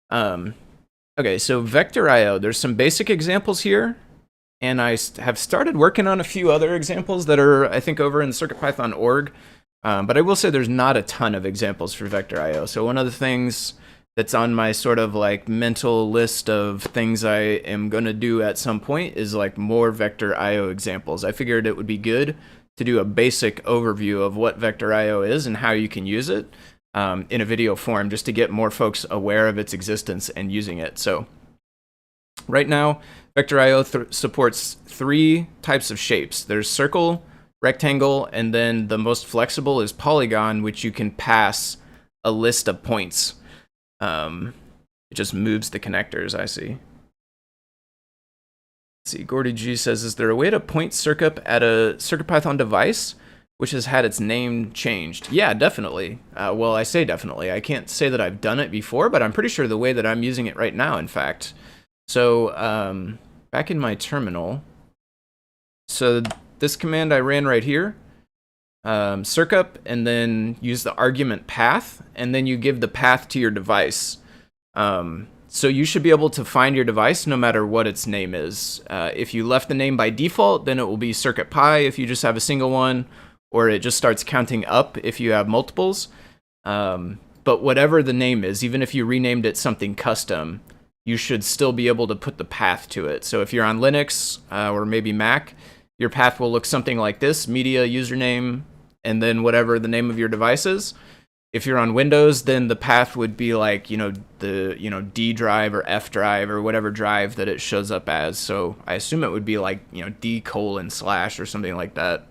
A: Okay, so Vectorio, there's some basic examples here, and I have started working on a few other examples that are, I think, over in the CircuitPython org, but I will say there's not a ton of examples for Vectorio. So one of the things that's on my sort of like mental list of things I am going to do at some point is like more Vectorio examples. I figured it would be good to do a basic overview of what Vectorio is and how you can use it. in a video form just to get more folks aware of its existence and using it. So right now, Vectorio supports 3 types of shapes. There's circle, rectangle, and then the most flexible is polygon, which you can pass a list of points. It just moves the connectors, I see. Let's see, Gordy G says, is there a way to point Circup at a CircuitPython device which has had its name changed? Yeah, definitely. Well, I say definitely. I can't say that I've done it before, but I'm pretty sure the way that I'm using it right now, in fact. So back in my terminal, so this command I ran right here, Circup, and then use the argument path, and then you give the path to your device. So you should be able to find your device no matter what its name is. If you left the name by default, then it will be CircuitPy if you just have a single one, or it just starts counting up if you have multiples. But whatever the name is, even if you renamed it something custom, you should still be able to put the path to it. So if you're on Linux or maybe Mac, your path will look something like this: media, username, and then whatever the name of your device is. If you're on Windows, then the path would be like, the D drive or F drive or whatever drive that it shows up as. So I assume it would be like, D:/ or something like that,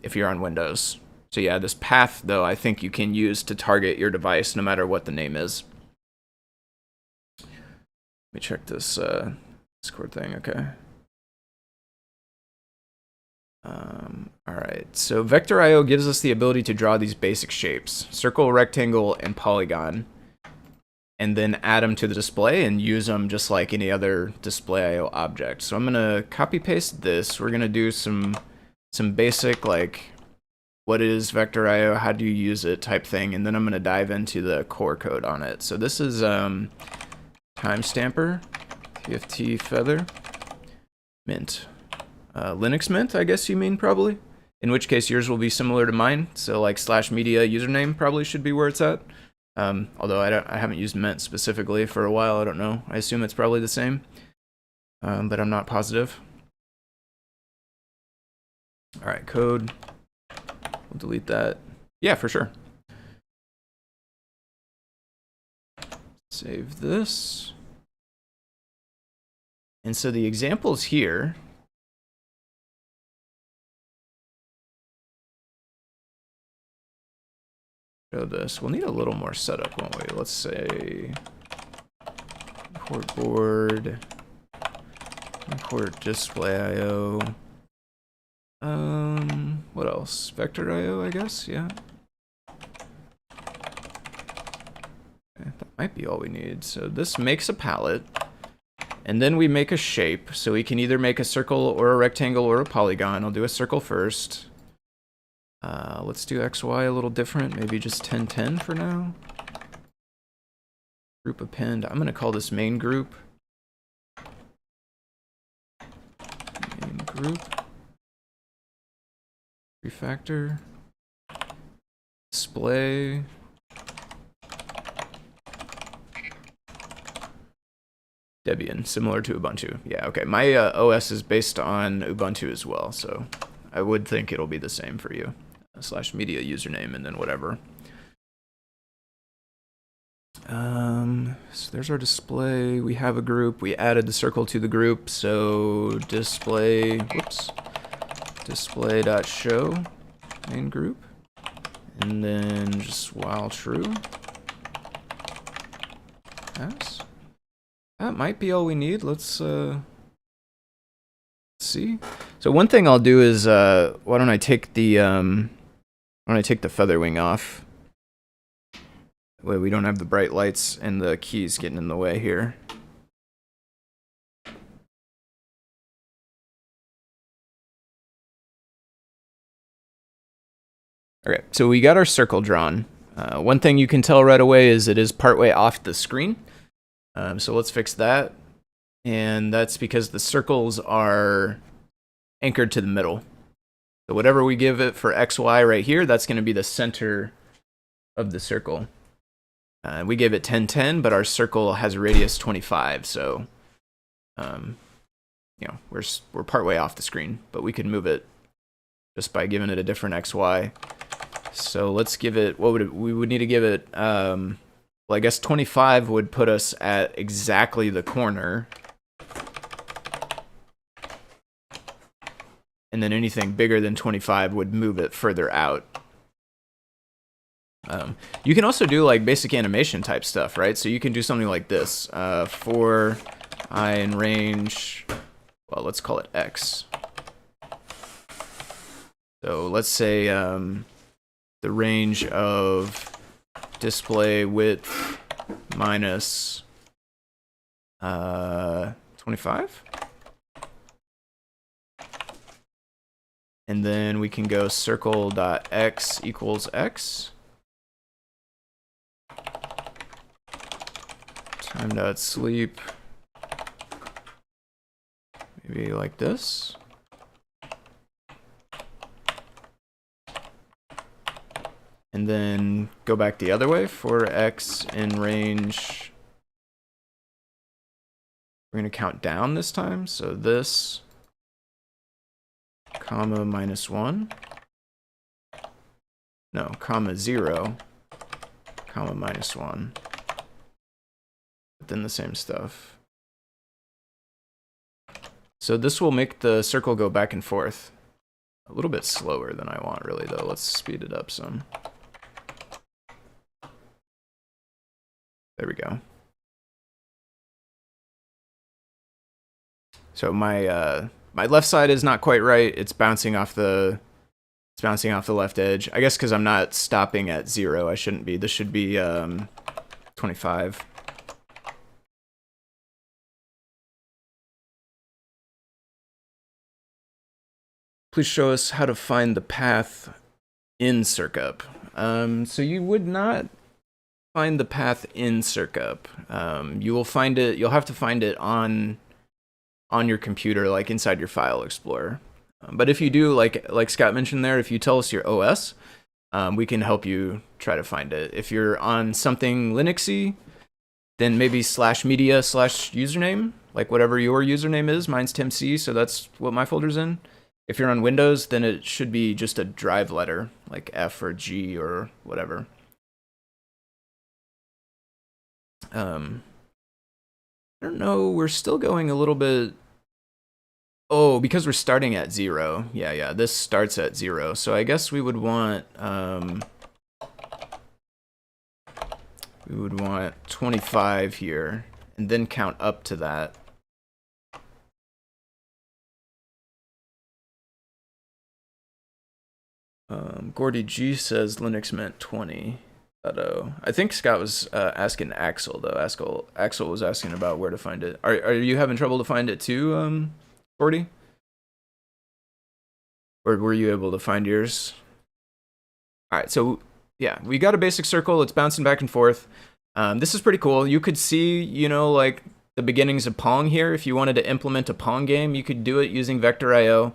A: if you're on Windows. So yeah, this path, though, I think you can use to target your device no matter what the name is. Let me check this Discord thing, okay. All right, so Vectorio gives us the ability to draw these basic shapes: circle, rectangle, and polygon, and then add them to the display and use them just like any other display IO object. So I'm gonna copy paste this. We're gonna do some basic, like, what is Vectorio, how do you use it type thing, and then I'm gonna dive into the core code on it. So this is timestamper, TFT Feather, Mint. Linux Mint, I guess you mean, probably. In which case yours will be similar to mine. So like /media username probably should be where it's at. Although I haven't used Mint specifically for a while. I don't know. I assume it's probably the same, but I'm not positive. All right, code. We'll delete that. Yeah, for sure. Save this. And so the examples here. This. We'll need a little more setup, won't we? Let's say import board, import display IO. What else? Vector IO, I guess. Yeah. That might be all we need. So this makes a palette, and then we make a shape. So we can either make a circle or a rectangle or a polygon. I'll do a circle first. Let's do XY a little different, maybe just 1010 for now. Group append. I'm going to call this main group. Main group. Refactor. Display. Debian, similar to Ubuntu. Yeah, okay. My OS is based on Ubuntu as well, so I would think it'll be the same for you. /media username and then whatever. So there's our display. We have a group. We added the circle to the group. So display, whoops, display.show main group, and then just while true. Yes. That might be all we need. Let's see. So one thing I'll do is why don't I take the feather wing off? That way we don't have the bright lights and the keys getting in the way here. Okay, so we got our circle drawn. One thing you can tell right away is it is partway off the screen. So let's fix that. And that's because the circles are anchored to the middle. So whatever we give it for XY right here, that's going to be the center of the circle. We gave it 1010, but our circle has a radius 25. So, we're partway off the screen, but we could move it just by giving it a different XY. So let's give it, what would it, we would need to give it, well, I guess 25 would put us at exactly the corner. And then anything bigger than 25 would move it further out. You can also do like basic animation type stuff, right? So you can do something like this. For I in range, well, let's call it X. So let's say the range of display width minus 25. And then we can go circle.x equals x. Time.sleep. Maybe like this. And then go back the other way for x in range. We're going to count down this time. So this, comma -1. No, comma 0, comma -1. But then the same stuff. So this will make the circle go back and forth. A little bit slower than I want, really, though. Let's speed it up some. There we go. So my my left side is not quite right. It's bouncing off the left edge. I guess because I'm not stopping at 0. I shouldn't be. This should be 25. Please show us how to find the path in Circup. So you would not find the path in Circup. You will find it. You'll have to find it on your computer, like inside your file explorer. But if you do, like Scott mentioned there, if you tell us your OS, we can help you try to find it. If you're on something Linuxy, then maybe /media/username, like whatever your username is. Mine's TimC, so that's what my folder's in. If you're on Windows, then it should be just a drive letter, like F or G or whatever. I don't know, we're still going a little bit. Oh, because we're starting at 0. Yeah, this starts at 0. So I guess we would want 25 here, and then count up to that. Gordy G says Linux meant 20. I think Scott was asking Axel, though. Axel was asking about where to find it. Are you having trouble to find it too, Gordy? Or were you able to find yours? All right, so yeah, we got a basic circle. It's bouncing back and forth. This is pretty cool. You could see, you know, like the beginnings of Pong here. If you wanted to implement a Pong game, you could do it using Vectorio.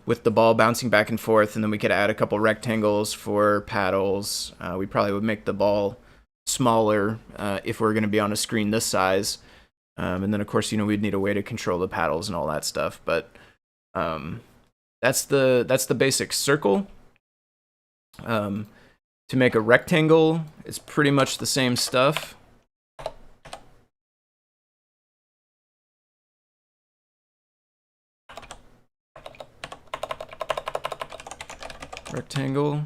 A: With the ball bouncing back and forth, and then we could add a couple rectangles for paddles. We probably would make the ball smaller if we're going to be on a screen this size. And then, of course, you know, we'd need a way to control the paddles and all that stuff. But that's the basic circle. To make a rectangle, it's pretty much the same stuff. Rectangle.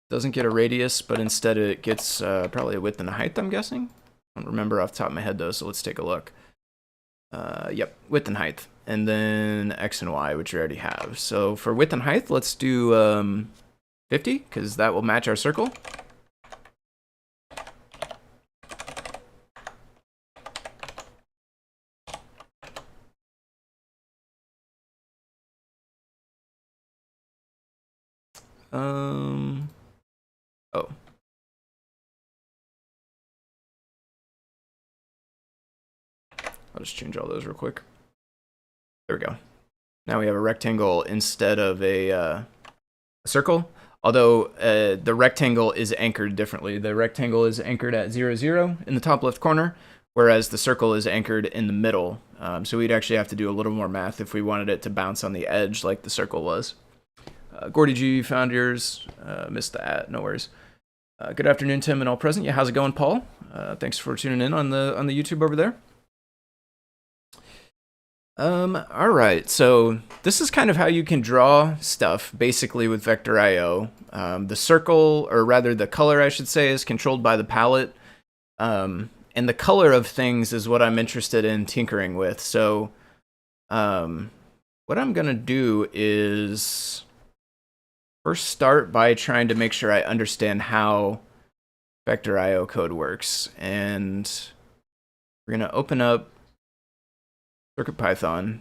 A: Doesn't get a radius, but instead it gets probably a width and a height, I'm guessing. I don't remember off the top of my head, though, so let's take a look. Yep, width and height. And then X and Y, which we already have. So for width and height, let's do 50, because that will match our circle. Oh. I'll just change all those real quick. There we go. Now we have a rectangle instead of a circle. Although the rectangle is anchored differently. The rectangle is anchored at 0, 0 in the top left corner, whereas the circle is anchored in the middle. So we'd actually have to do a little more math if we wanted it to bounce on the edge like the circle was. Gordy G found yours. Missed the @ no worries. Good afternoon, Tim and all present. Yeah, how's it going, Paul? Thanks for tuning in on the YouTube over there. All right, so this is kind of how you can draw stuff basically with Vectorio. The circle, or rather the color I should say, is controlled by the palette. And the color of things is what I'm interested in tinkering with. So what I'm gonna do is first start by trying to make sure I understand how Vectorio code works. And we're gonna open up CircuitPython.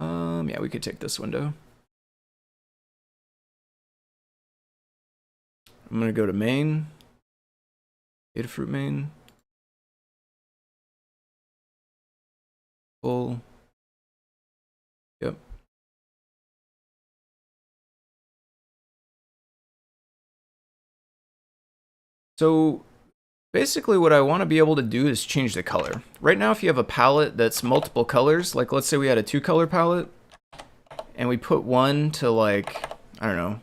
A: Yeah, we could take this window. I'm gonna go to main, Adafruit main, full. Yep. So basically what I want to be able to do is change the color. Right now, if you have a palette that's multiple colors, like let's say we had a 2-color palette, and we put one to like, I don't know,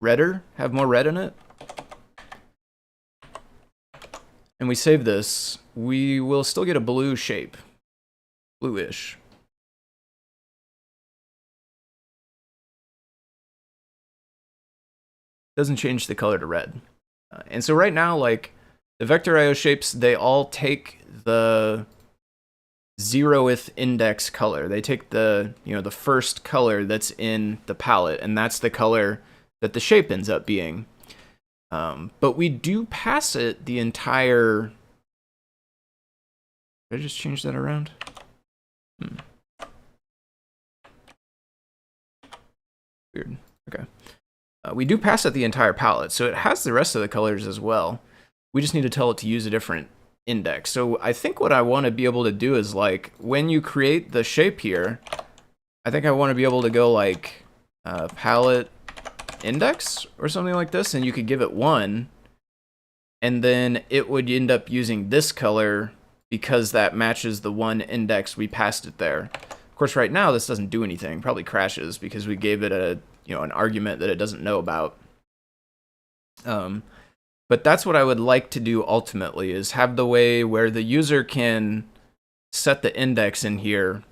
A: redder, have more red in it, and we save this, we will still get a blue shape, bluish. Doesn't change the color to red. And so right now, like, the Vectorio shapes, they all take the 0th index color. They take the, the first color that's in the palette, and that's the color that the shape ends up being. But we do pass it the entire... Did I just change that around? Weird. Okay. We do pass it the entire palette, so it has the rest of the colors as well. We just need to tell it to use a different index. So I think what I want to be able to do is, like, when you create the shape here, I think I want to be able to go like palette index or something like this, and you could give it 1, and then it would end up using this color because that matches the 1 index we passed it there. Of course, right now this doesn't do anything, probably crashes because we gave it a an argument that it doesn't know about. But that's what I would like to do ultimately, is have the way where the user can set the index in here,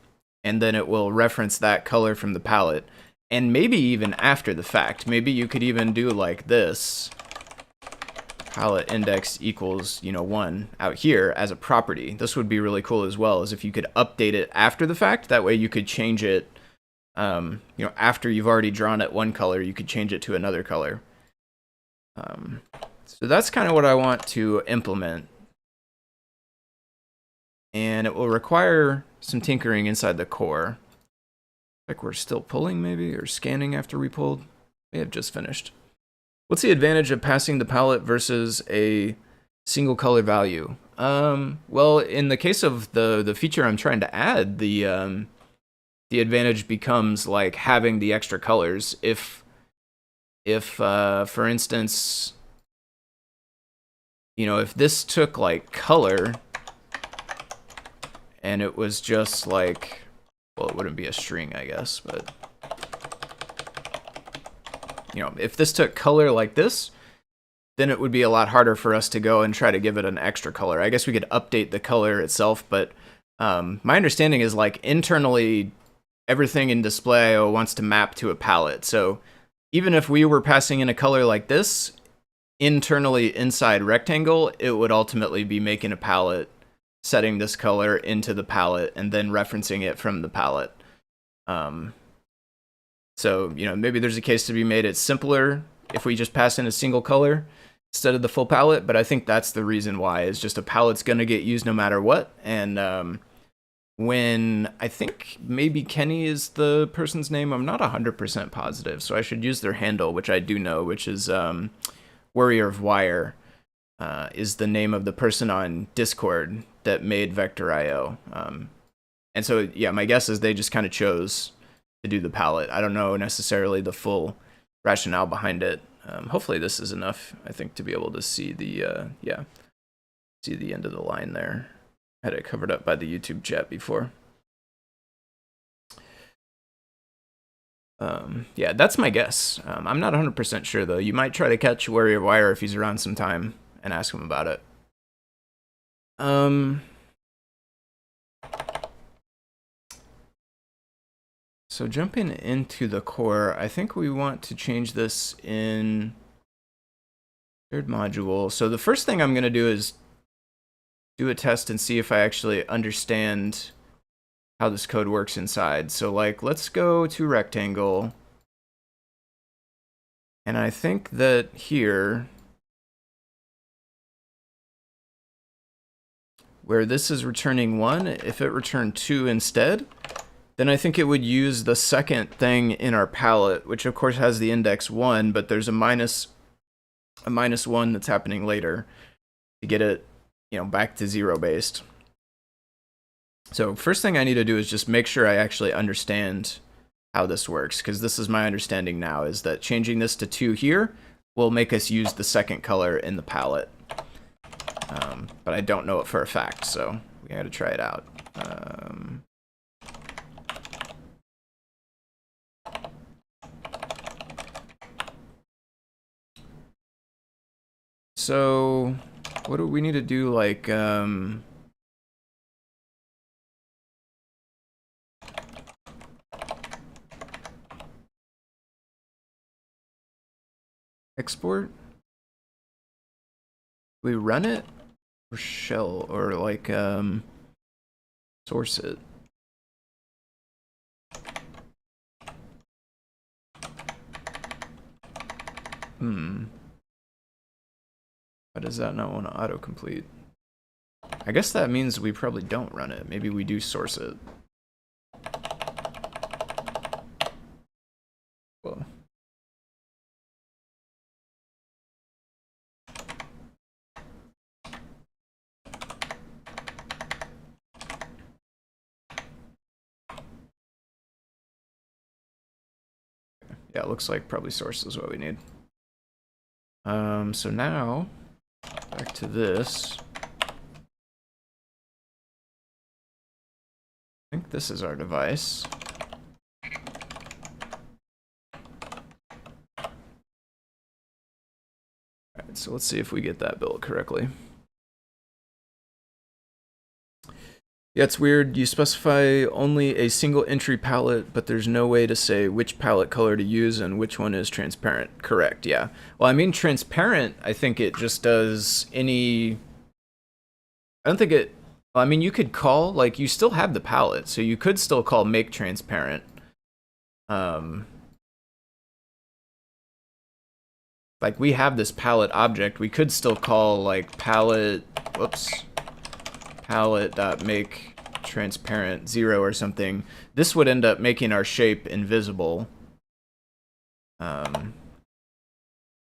A: and then it will reference that color from the palette. And maybe even after the fact, maybe you could even do like this, palette index equals 1 out here as a property. This would be really cool as well, as if you could update it after the fact. That way you could change it after you've already drawn it one color, you could change it to another color. So that's kind of what I want to implement. And it will require some tinkering inside the core. Like we're still pulling maybe, or scanning after we pulled. May have just finished. What's the advantage of passing the palette versus a single color value? Well, in the case of the feature I'm trying to add, the advantage becomes like having the extra colors. If for instance, if this took like color and it was just like, well, it wouldn't be a string, I guess, but if this took color like this, then it would be a lot harder for us to go and try to give it an extra color. I guess we could update the color itself, but my understanding is like internally, everything in display.io wants to map to a palette. So even if we were passing in a color like this, internally inside Rectangle, it would ultimately be making a palette, setting this color into the palette, and then referencing it from the palette. So, maybe there's a case to be made it's simpler if we just pass in a single color instead of the full palette, but I think that's the reason why, is just a palette's going to get used no matter what. And when I think maybe Kenny is the person's name, I'm not 100% positive, so I should use their handle, which I do know, which is Warrior of Wire, is the name of the person on Discord that made Vectorio. And so, yeah, my guess is they just kind of chose to do the palette. I don't know necessarily the full rationale behind it. Hopefully this is enough, I think, to be able to see the, yeah, see the end of the line there. I had it covered up by the YouTube chat before. Yeah, that's my guess. I'm not 100% sure, though. You might try to catch Warrior Wire if he's around sometime and ask him about it. So jumping into the core, I think we want to change this in third module. So the first thing I'm going to do is do a test and see if I actually understand how this code works inside. So like, let's go to rectangle. And I think that here, where this is returning 1, if it returned 2 instead, then I think it would use the second thing in our palette, which of course has the index 1, but there's a minus 1 that's happening later to get it, you know, back to 0 based. So first thing I need to do is just make sure I actually understand how this works, because this is my understanding now, is that changing this to 2 here will make us use the second color in the palette. But I don't know it for a fact, so we gotta try it out. So what do we need to do, like, export? We run it or shell or like source it? Why does that not want to autocomplete? I guess that means we probably don't run it. Maybe we do source it. Well. Yeah, it looks like probably source is what we need. So now, back to this. I think this is our device. Alright, so let's see if we get that built correctly. Yeah, it's weird. You specify only a single entry palette, but there's no way to say which palette color to use and which one is transparent. Correct, yeah. Well, I mean, transparent, I think it just does any... I don't think it... Well, I mean, you could call, like, you still have the palette, so you could still call make transparent. Like, we have this palette object. We could still call, like, palette... Whoops. Palette.make transparent 0 or something. This would end up making our shape invisible.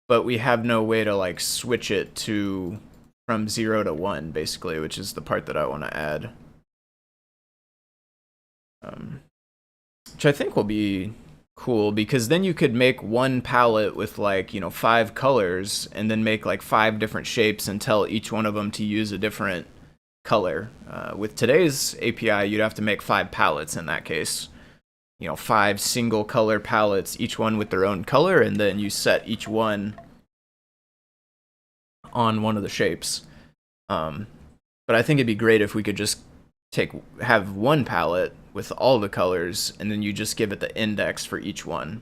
A: But we have no way to like switch it to from 0 to 1 basically, which is the part that I want to add. Which I think will be cool, because then you could make one palette with like, you know, 5 colors and then make like 5 different shapes and tell each one of them to use a different color. With today's API, you'd have to make 5 palettes in that case. You know, 5 single color palettes, each one with their own color, and then you set each one on one of the shapes. But I think it'd be great if we could just have one palette with all the colors, and then you just give it the index for each one.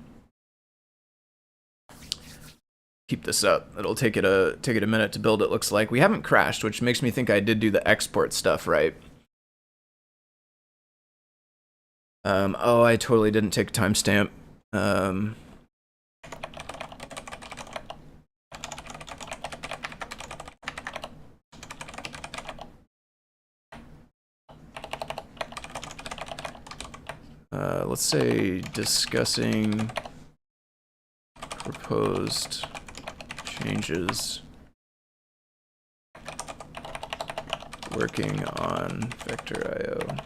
A: Keep this up. It'll take it a minute to build, it looks like. We haven't crashed, which makes me think I did do the export stuff right. Oh, I totally didn't take a timestamp. Let's say discussing proposed changes, working on Vectorio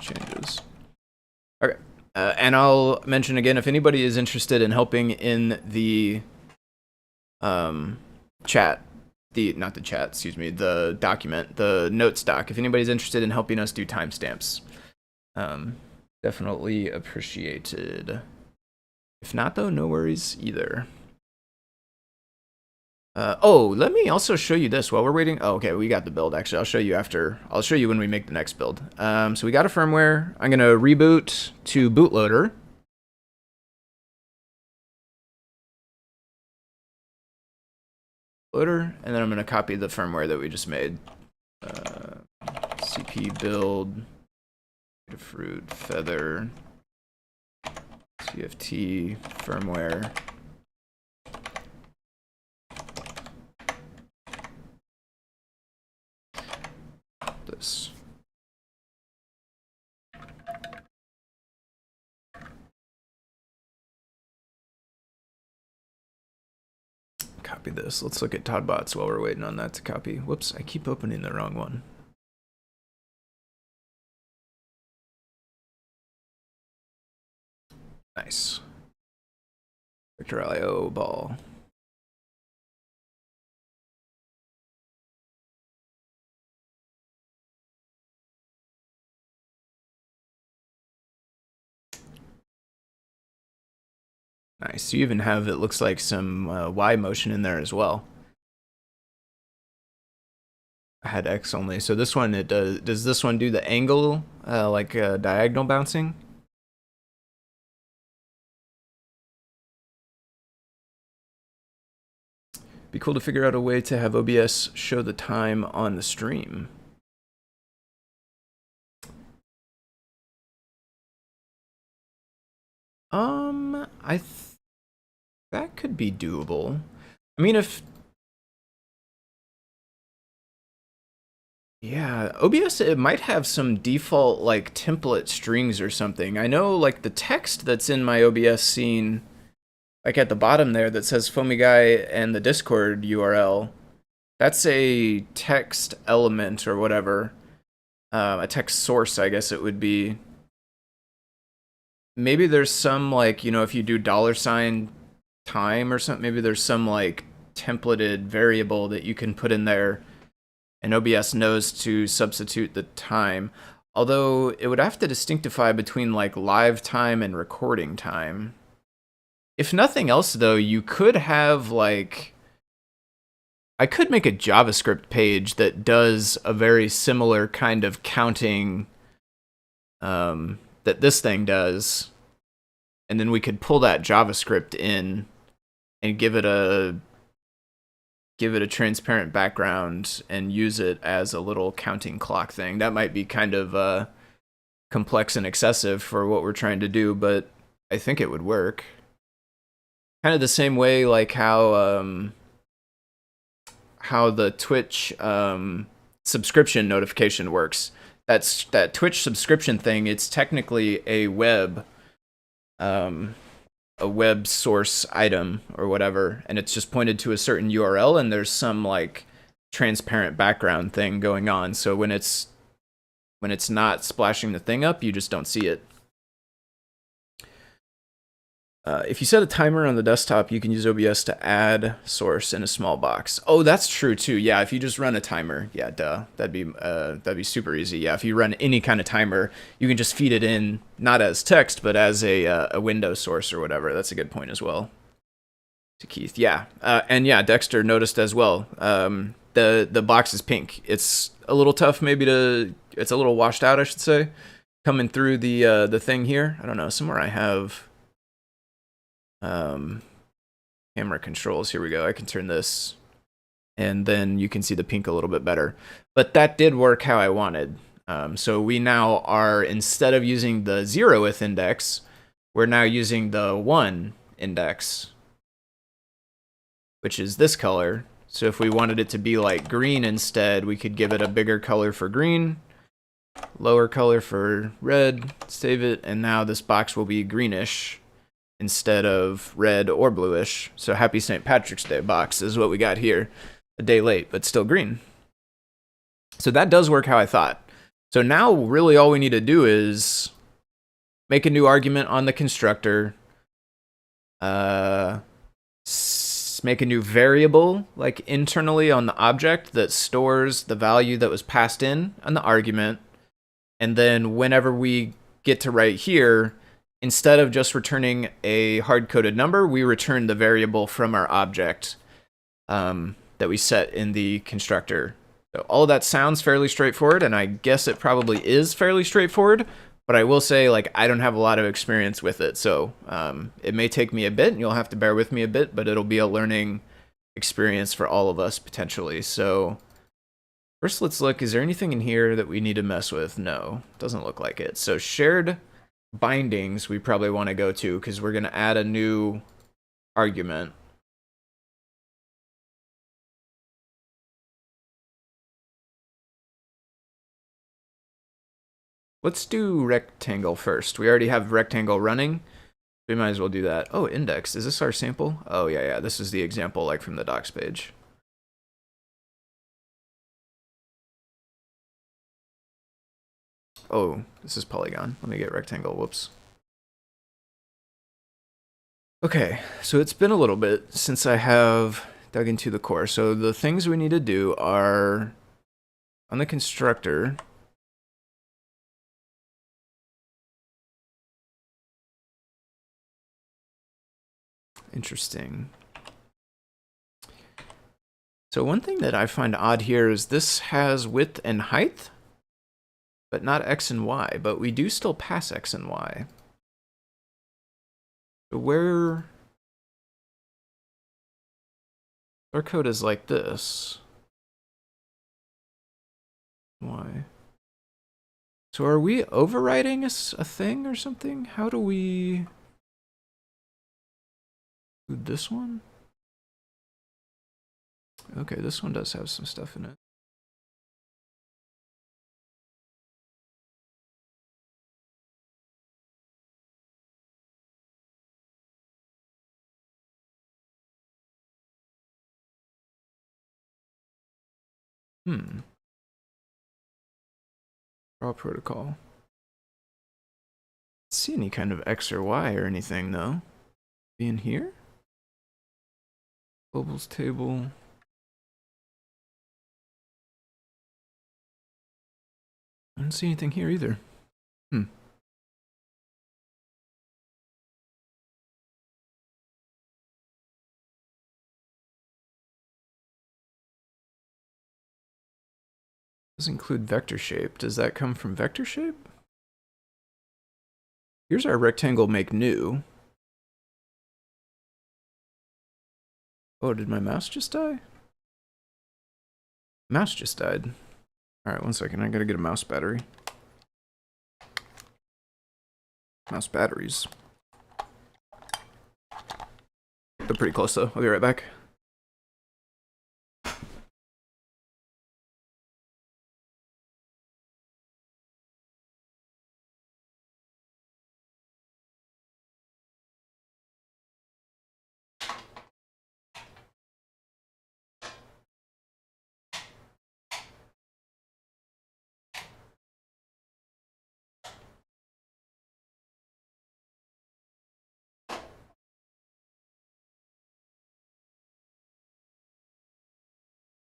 A: changes. Okay. And I'll mention again, if anybody is interested in helping in the chat, not the chat, excuse me, the document, the notes doc, if anybody's interested in helping us do timestamps, definitely appreciated. If not, though, no worries either. Oh, let me also show you this while we're waiting. Oh, okay, we got the build. Actually, I'll show you after. I'll show you when we make the next build. So we got a firmware. I'm gonna reboot to bootloader. And then I'm gonna copy the firmware that we just made. CP build, Adafruit, Feather, TFT firmware. This. Copy this. Let's look at Toddbots while we're waiting on that to copy. Whoops, I keep opening the wrong one. Nice. Vectorio ball. Nice. You even have, it looks like, some Y motion in there as well. I had X only. So this one, it does this one do the angle, like diagonal bouncing? Be cool to figure out a way to have OBS show the time on the stream. That could be doable. I mean, yeah, OBS, it might have some default, like, template strings or something. I know, like, the text that's in my OBS scene, like, at the bottom there that says Foamy Guy and the Discord URL, that's a text element or whatever. A text source, I guess it would be. Maybe there's some, like, you know, if you do $time or something, maybe there's some, like, templated variable that you can put in there and OBS knows to substitute the time. Although it would have to distinctify between, like, live time and recording time. If nothing else, though, you could have, like, I could make a JavaScript page that does a very similar kind of counting that this thing does, and then we could pull that JavaScript in and give it a transparent background and use it as a little counting clock thing. That might be kind of complex and excessive for what we're trying to do, but I think it would work. Kind of the same way, like how the Twitch subscription notification works. That Twitch subscription thing, it's technically a web source item or whatever, and it's just pointed to a certain URL, and there's some, like, transparent background thing going on. So when it's not splashing the thing up, you just don't see it. If you set a timer on the desktop, you can use OBS to add source in a small box. Oh, that's true too. Yeah, if you just run a timer, yeah, duh, that'd be super easy. Yeah, if you run any kind of timer, you can just feed it in, not as text, but as a window source or whatever. That's a good point as well. To Keith, yeah, and yeah, Dexter noticed as well. The box is pink. It's a little tough, maybe it's a little washed out, I should say, coming through the thing here. I don't know, somewhere I have. Camera controls, here we go. I can turn this and then you can see the pink a little bit better, but that did work how I wanted. So we now are, instead of using the 0th index, we're now using the 1 index, which is this color. So if we wanted it to be like green instead, we could give it a bigger color for green, lower color for red, save it, and now this box will be greenish instead of red or bluish. So happy St. Patrick's Day box is what we got here. A day late, but still green. So that does work how I thought. So now really all we need to do is make a new argument on the constructor, make a new variable like internally on the object that stores the value that was passed in on the argument, and then whenever we get to right here, instead of just returning a hard-coded number, we return the variable from our object that we set in the constructor. So all of that sounds fairly straightforward, and I guess it probably is fairly straightforward, but I will say, like, I don't have a lot of experience with it, so it may take me a bit, and you'll have to bear with me a bit, but it'll be a learning experience for all of us, potentially. So first, let's look. Is there anything in here that we need to mess with? No, doesn't look like it. So shared bindings we probably want to go to, because we're going to add a new argument. Let's do rectangle first. We already have rectangle running. We might as well do that. Oh, index. Is this our sample? Oh, yeah. This is the example, like, from the docs page. Oh, this is polygon. Let me get rectangle. Whoops. Okay, so it's been a little bit since I have dug into the core. So the things we need to do are on the constructor. Interesting. So one thing that I find odd here is this has width and height, but not x and y, but we do still pass x and y. So where our code is like this. Why? So are we overriding a thing or something? How do we do this one? Okay, this one does have some stuff in it. Draw protocol. Don't see any kind of X or Y or anything though. Be in here? Globals table. I don't see anything here either. Does include vector shape. Does that come from vector shape? Here's our rectangle make new. Oh, did my mouse just die? Mouse just died. Alright, 1 second. I gotta get a mouse battery. Mouse batteries. They're pretty close though. I'll be right back.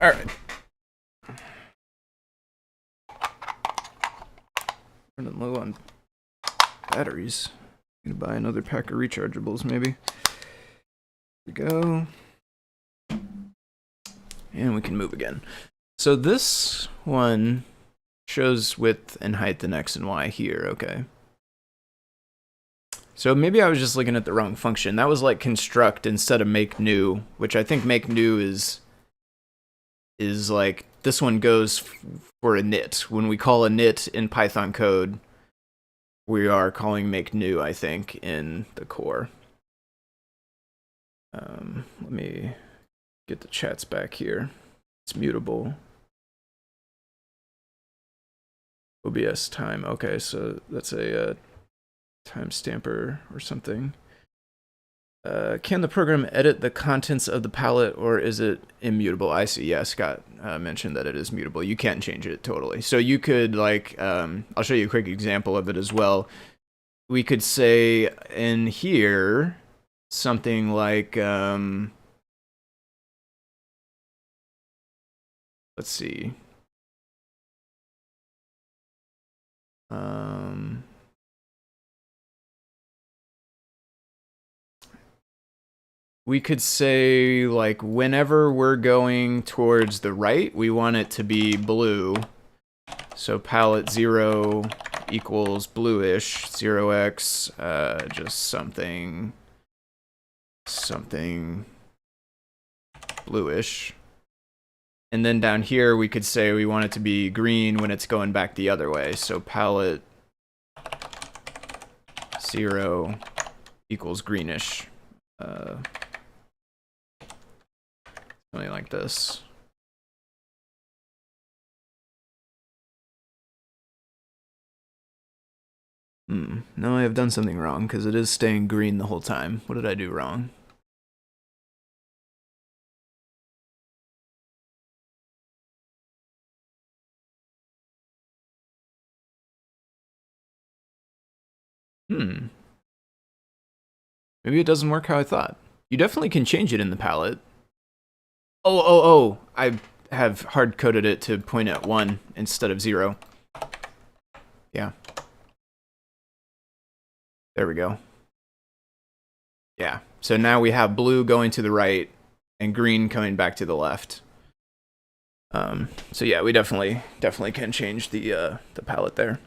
A: All right. Running low on batteries. Gonna buy another pack of rechargeables, maybe. Here we go. And we can move again. So this one shows width and height in X and Y here, okay. So maybe I was just looking at the wrong function. That was like construct instead of make new, which I think make new is like, this one goes for a init. When we call a init in Python code, we are calling make new, I think, in the core. Let me get the chats back here. It's mutable. OBS time. Okay, so that's a timestamper or something. Can the program edit the contents of the palette, or is it immutable? I see. Yeah, Scott mentioned that it is mutable. You can't change it totally. So you could, like, I'll show you a quick example of it as well. we could say in here something like, let's see. We could say, like, whenever we're going towards the right, we want it to be blue. So palette 0 equals bluish, 0x, just something bluish. And then down here, we could say we want it to be green when it's going back the other way. So palette 0 equals greenish. Something like this. No, I have done something wrong because it is staying green the whole time. What did I do wrong? Maybe it doesn't work how I thought. You definitely can change it in the palette. Oh, I have hard-coded it to point at 1 instead of 0. Yeah. There we go. Yeah. So now we have blue going to the right and green coming back to the left. So yeah, we definitely can change the palette there.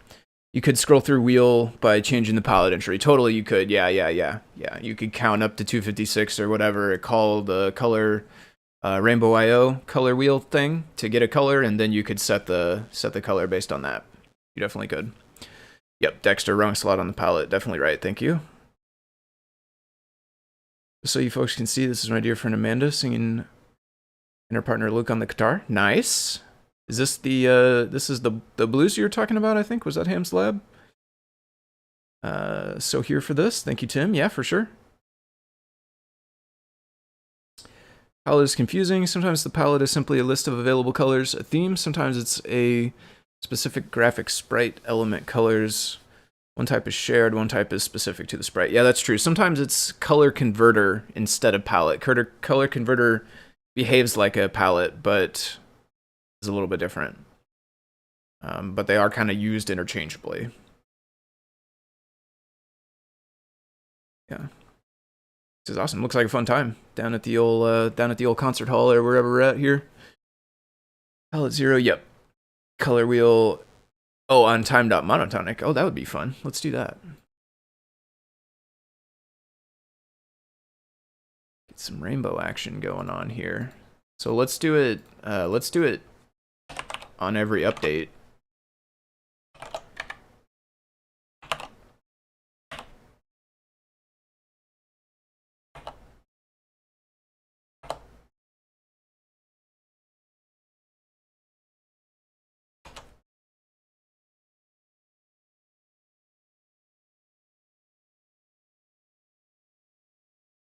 A: You could scroll through wheel by changing the palette entry. Totally, you could. Yeah. You could count up to 256 or whatever. Call the color Rainbow IO color wheel thing to get a color, and then you could set the color based on that. You definitely could. Yep, Dexter, wrong slot on the palette. Definitely right. Thank you. So you folks can see, this is my dear friend Amanda singing and her partner Luke on the guitar. Nice. Is this the this is the blues you were talking about? I think was that Ham's Lab. So here for this. Thank you, Tim. Yeah, for sure. Palette is confusing. Sometimes the palette is simply a list of available colors, a theme. Sometimes it's a specific graphic sprite element colors. One type is shared, one type is specific to the sprite. Yeah, that's true. Sometimes it's color converter instead of palette. Color converter behaves like a palette, but is a little bit different. But they are kind of used interchangeably. Yeah. This is awesome. Looks like a fun time down at the old concert hall or wherever we're at here. Palette 0, yep. Color wheel. Oh, on time.monotonic. Oh, that would be fun. Let's do that. Get some rainbow action going on here. So let's do it. Let's do it on every update.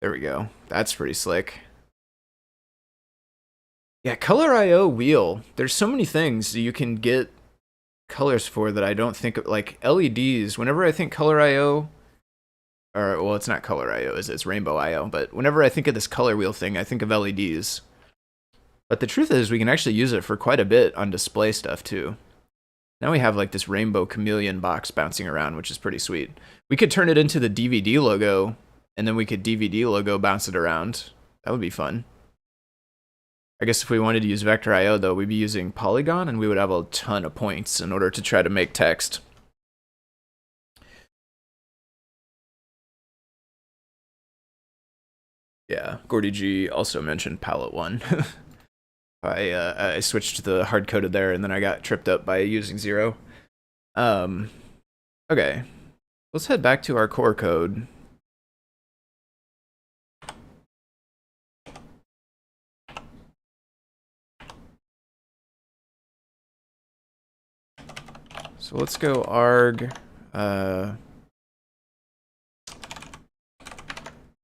A: There we go. That's pretty slick. Yeah, Color IO wheel. There's so many things you can get colors for that I don't think of, like LEDs. Whenever I think Color IO, or well, it's not Color IO, it's Rainbow IO, but whenever I think of this color wheel thing, I think of LEDs. But the truth is, we can actually use it for quite a bit on display stuff too. Now we have like this rainbow chameleon box bouncing around, which is pretty sweet. We could turn it into the DVD logo, and then we could DVD logo bounce it around. That would be fun. I guess if we wanted to use Vector IO though, we'd be using Polygon, and we would have a ton of points in order to try to make text. Yeah, Gordy G also mentioned Palette 1. I switched to the hard-coded there, and then I got tripped up by using 0. Okay, let's head back to our core code. So let's go arg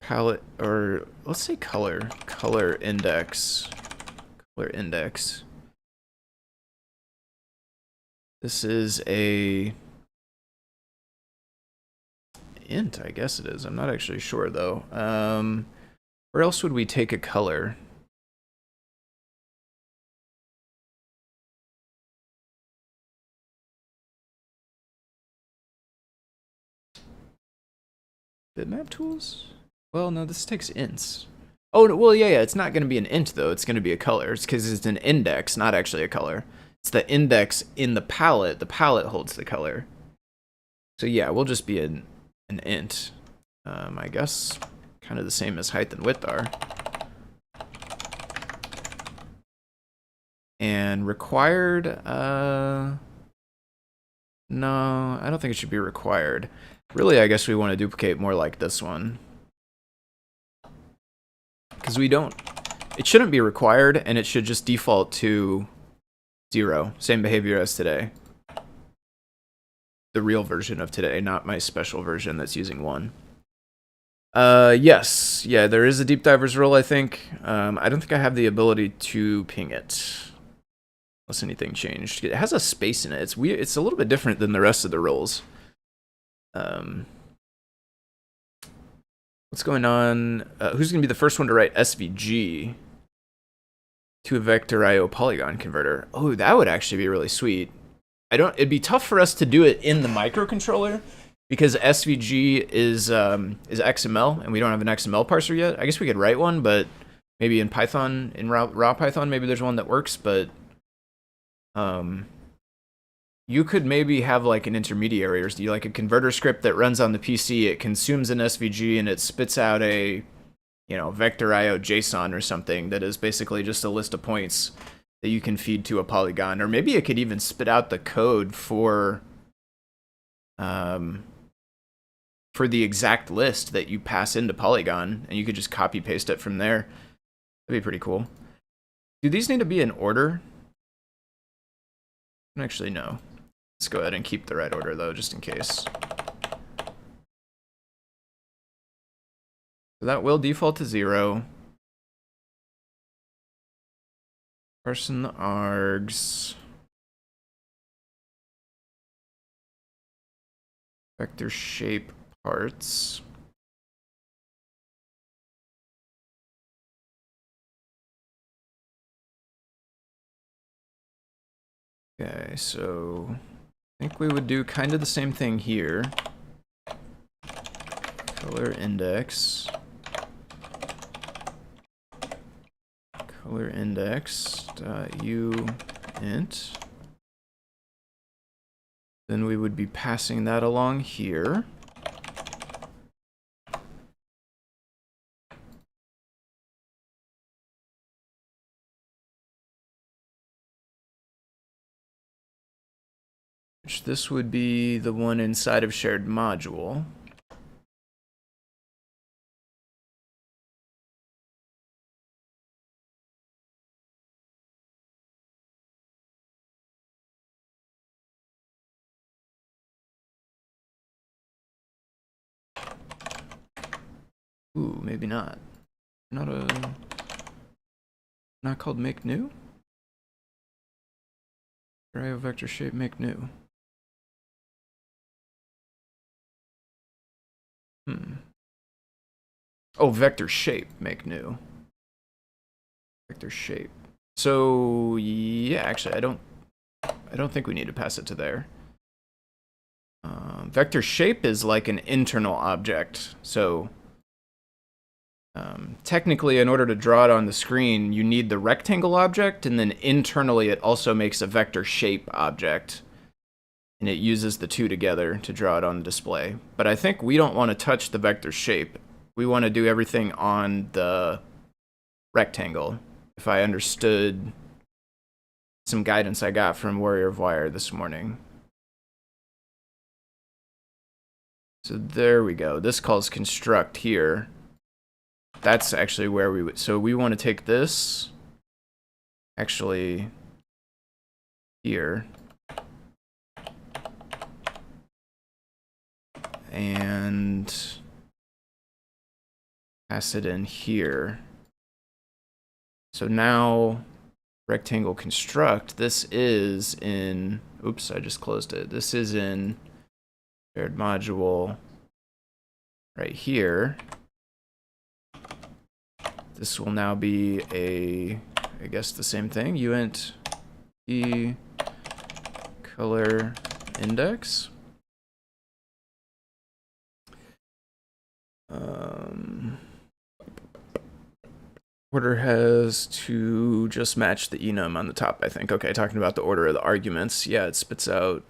A: palette, or let's say color index. This is a int, I guess it is. I'm not actually sure, though. Where else would we take a color? Bitmap tools? Well, no, this takes ints. Oh, well, yeah, it's not going to be an int, though. It's going to be a color. It's because it's an index, not actually a color. It's the index in the palette. The palette holds the color. So, yeah, we'll just be an int. I guess kind of the same as height and width are. And required, no, I don't think it should be required. Really, I guess we want to duplicate more like this one. Because we don't, it shouldn't be required, and it should just default to 0. Same behavior as today. The real version of today, not my special version that's using 1. Yes. Yeah, there is a deep divers role, I think. I don't think I have the ability to ping it. Unless anything changed. It has a space in it. It's weird. It's a little bit different than the rest of the roles. What's going on? Who's going to be the first one to write SVG to a Vectorio polygon converter? Oh, that would actually be really sweet. It'd be tough for us to do it in the microcontroller because SVG is XML and we don't have an XML parser yet. I guess we could write one, but maybe in Python, in raw Python, maybe there's one that works, but you could maybe have like an intermediary or like a converter script that runs on the PC. It consumes an SVG and it spits out a, Vectorio JSON or something that is basically just a list of points that you can feed to a polygon. Or maybe it could even spit out the code for the exact list that you pass into Polygon, and you could just copy paste it from there. That'd be pretty cool. Do these need to be in order? Actually, no. Let's go ahead and keep the right order, though, just in case. So that will default to 0. Parson the args. Vector shape parts. Okay, so I think we would do kind of the same thing here. Color index. Color index u int. Then we would be passing that along here. Which this would be the one inside of shared module. Ooh, maybe not. Not called make new? Vectorio vector shape make new. Oh, vector shape make new. Vector shape. So yeah, actually, I don't think we need to pass it to there. Vector shape is like an internal object. So technically, in order to draw it on the screen, you need the rectangle object, and then internally it also makes a vector shape object. And it uses the two together to draw it on the display. But I think we don't want to touch the vector shape. We want to do everything on the rectangle, if I understood some guidance I got from Warrior of Wire this morning. So there we go. This calls construct here. That's actually where we would, so we want to take this actually here and pass it in here. So now rectangle construct, this is in, oops, I just closed it. This is in shared module right here. This will now be a, I guess the same thing, uint e color index. Order has to just match the enum on the top, I think. Okay, talking about the order of the arguments. Yeah, it spits out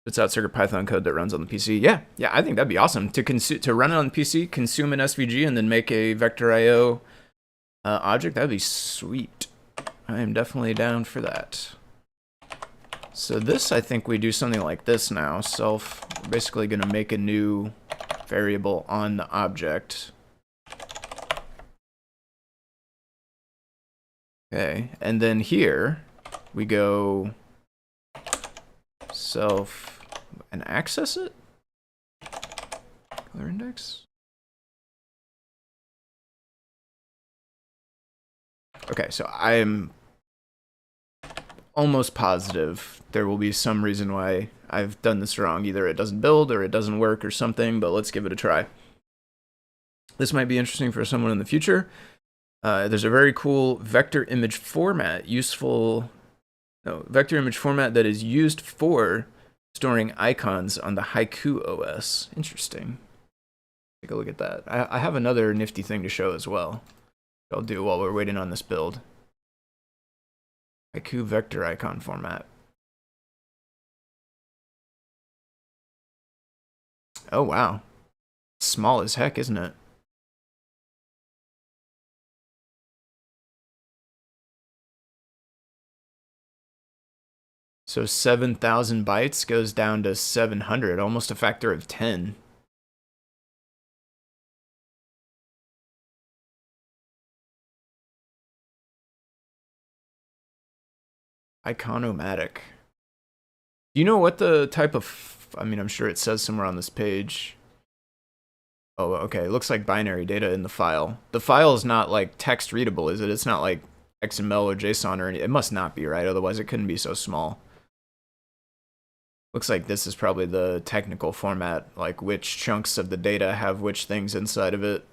A: CircuitPython code that runs on the PC. Yeah, I think that'd be awesome to run it on the PC, consume an SVG, and then make a Vectorio object. That'd be sweet. I am definitely down for that. So this, I think we do something like this now. Self, we're basically going to make a new variable on the object. Okay, and then here we go self and access it. Color index. Okay, so I am almost positive there will be some reason why I've done this wrong. Either it doesn't build or it doesn't work or something, but let's give it a try. This might be interesting for someone in the future. There's a very cool vector image format, vector image format that is used for storing icons on the Haiku OS. Interesting. Take a look at that. I have another nifty thing to show as well. I'll do while we're waiting on this build. Haiku vector icon format. Oh wow. Small as heck, isn't it? So 7,000 bytes goes down to 700, almost a factor of 10. Iconomatic. Do you know what the type of, I mean, I'm sure it says somewhere on this page. Oh, okay, it looks like binary data in the file. The file is not like text readable, is it? It's not like XML or JSON or anything. It must not be, right? Otherwise it couldn't be so small. Looks like this is probably the technical format, like which chunks of the data have which things inside of it.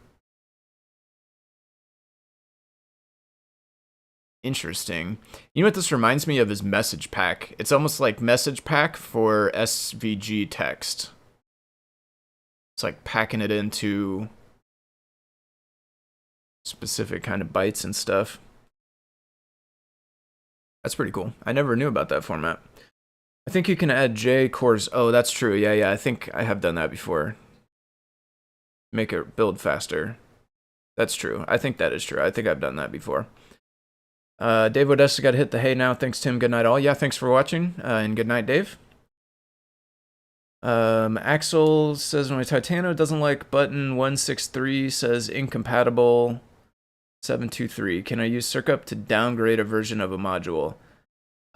A: Interesting. You know what this reminds me of is message pack. It's almost like message pack for SVG text. It's like packing it into specific kind of bytes and stuff. That's pretty cool. I never knew about that format. I think you can add J cores. Oh, that's true. Yeah. I think I have done that before. Make it build faster. That's true. I think that is true. I think I've done that before. Dave Odessa got to hit the hey now. Thanks, Tim. Good night, all. Yeah, thanks for watching. And good night, Dave. Axel says, my Titano doesn't like button 163, says incompatible 723. Can I use Circup to downgrade a version of a module?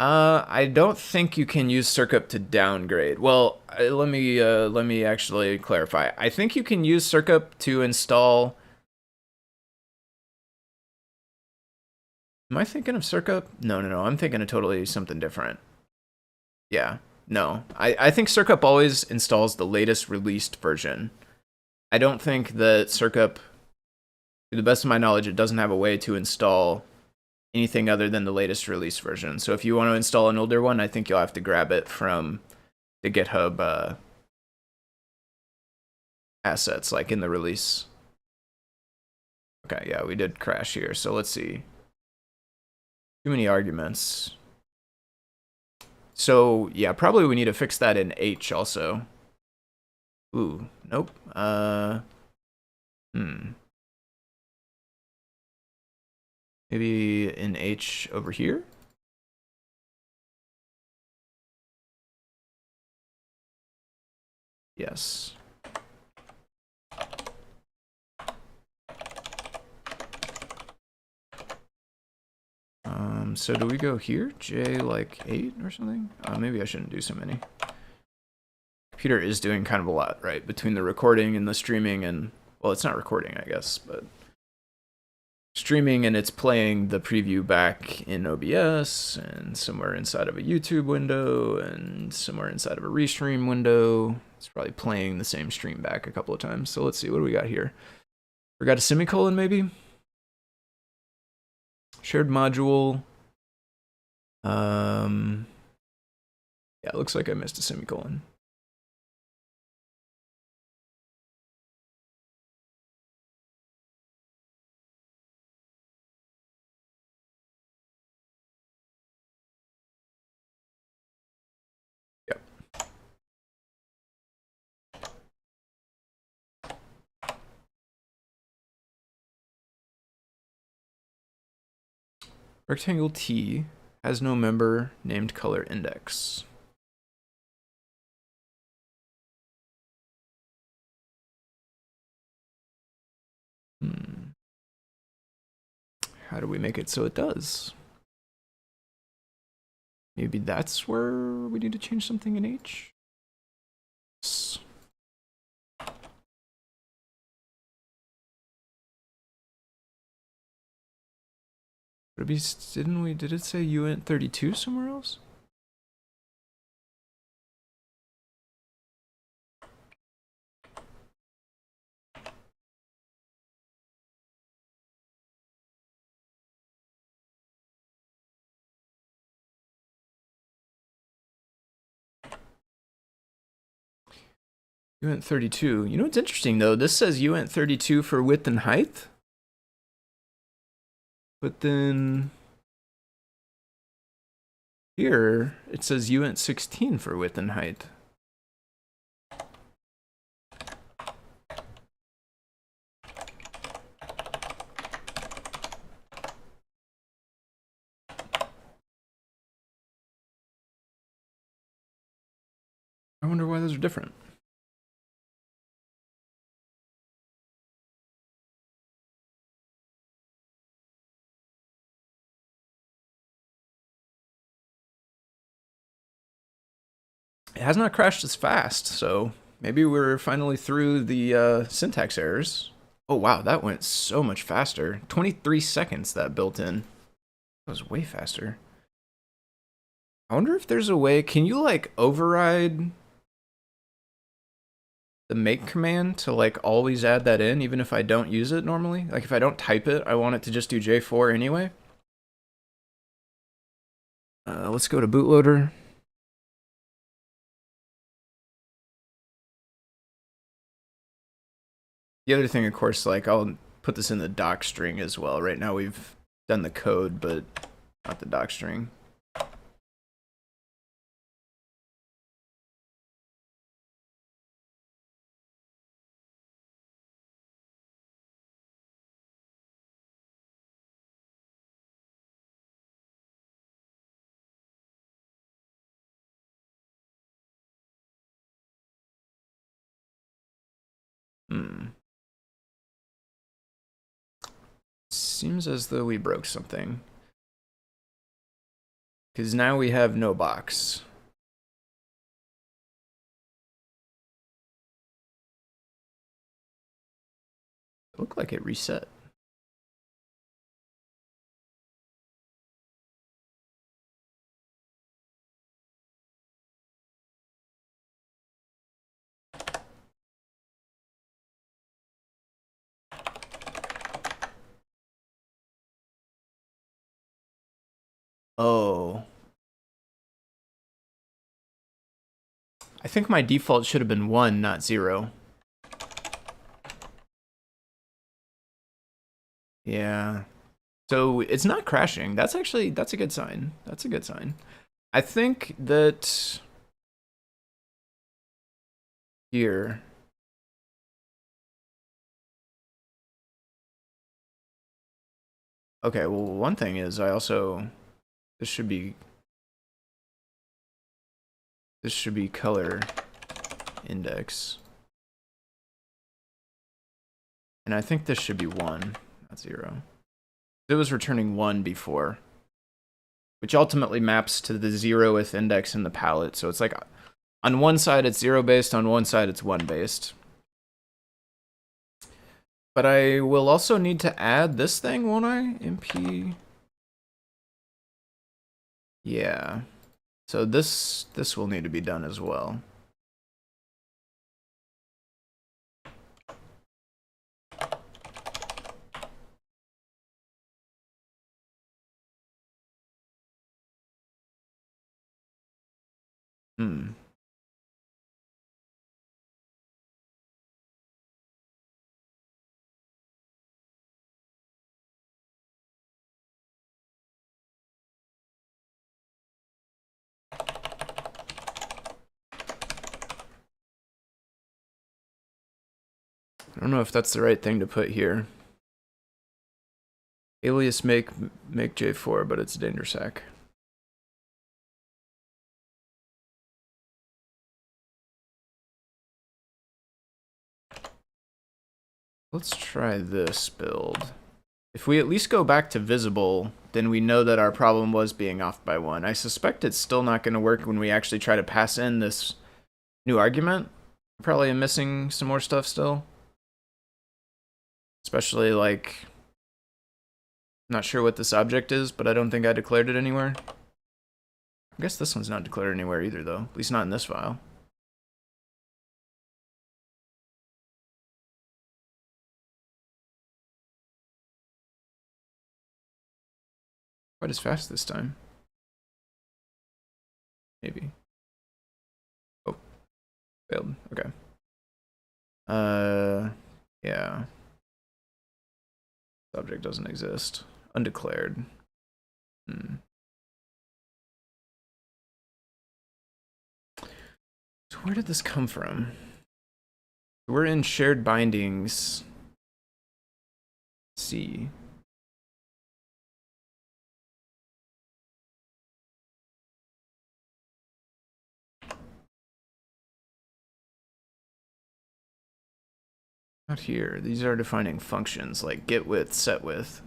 A: I don't think you can use Circup to downgrade. Well, let me actually clarify. I think you can use Circup to install. Am I thinking of Circup? No. I'm thinking of totally something different. Yeah. No. I think Circup always installs the latest released version. I don't think that Circup, to the best of my knowledge, it doesn't have a way to install anything other than the latest release version. So if you want to install an older one, I think you'll have to grab it from the GitHub assets, like in the release. Okay, yeah, we did crash here. So let's see. Too many arguments. So yeah, probably we need to fix that in H also. Ooh, nope. Maybe in H over here? Yes. So do we go here? J like 8 or something? Maybe I shouldn't do so many. Computer is doing kind of a lot, right? Between the recording and the streaming and, well, it's not recording, I guess, but streaming, and it's playing the preview back in OBS and somewhere inside of a YouTube window and somewhere inside of a restream window. It's probably playing the same stream back a couple of times. So let's see, what do we got here? We got a semicolon maybe? Shared module. Yeah, it looks like I missed a semicolon. Yep. Rectangle T has no member named color index. How do we make it so it does? Maybe that's where we need to change something in H? Would it be, did it say uint32 somewhere else? uint32. You know what's interesting though? This says uint32 for width and height. But then here it says uint16 for width and height. I wonder why those are different. It has not crashed as fast, so maybe we're finally through the syntax errors. Oh wow, that went so much faster. 23 seconds that built in. That was way faster. I wonder if there's a way, can you like override the make command to like always add that in even if I don't use it normally? Like if I don't type it, I want it to just do J4 anyway. Let's go to bootloader. The other thing, of course, like I'll put this in the doc string as well. Right now we've done the code, but not the doc string. Seems as though we broke something. Because now we have no box. It looked like it reset. Oh. I think my default should have been 1, not 0. Yeah. So it's not crashing. That's a good sign. That's a good sign. I think that here. Okay, well, one thing is this should be color index. And I think this should be 1, not 0. It was returning 1 before, which ultimately maps to the 0th index in the palette. So it's like on one side it's 0 based, on one side it's 1 based. But I will also need to add this thing, won't I? MP. Yeah. So this will need to be done as well. Hmm. I don't know if that's the right thing to put here. Alias make J4, but it's danger sack. Let's try this build. If we at least go back to visible, then we know that our problem was being off by 1. I suspect it's still not going to work when we actually try to pass in this new argument. Probably am missing some more stuff still. Especially, like, not sure what this object is, but I don't think I declared it anywhere. I guess this one's not declared anywhere either, though. At least not in this file. Quite as fast this time. Maybe. Oh. Failed. Okay. Yeah. Subject doesn't exist. Undeclared. So where did this come from? We're in shared bindings. C. Not here. These are defining functions like get width, set width.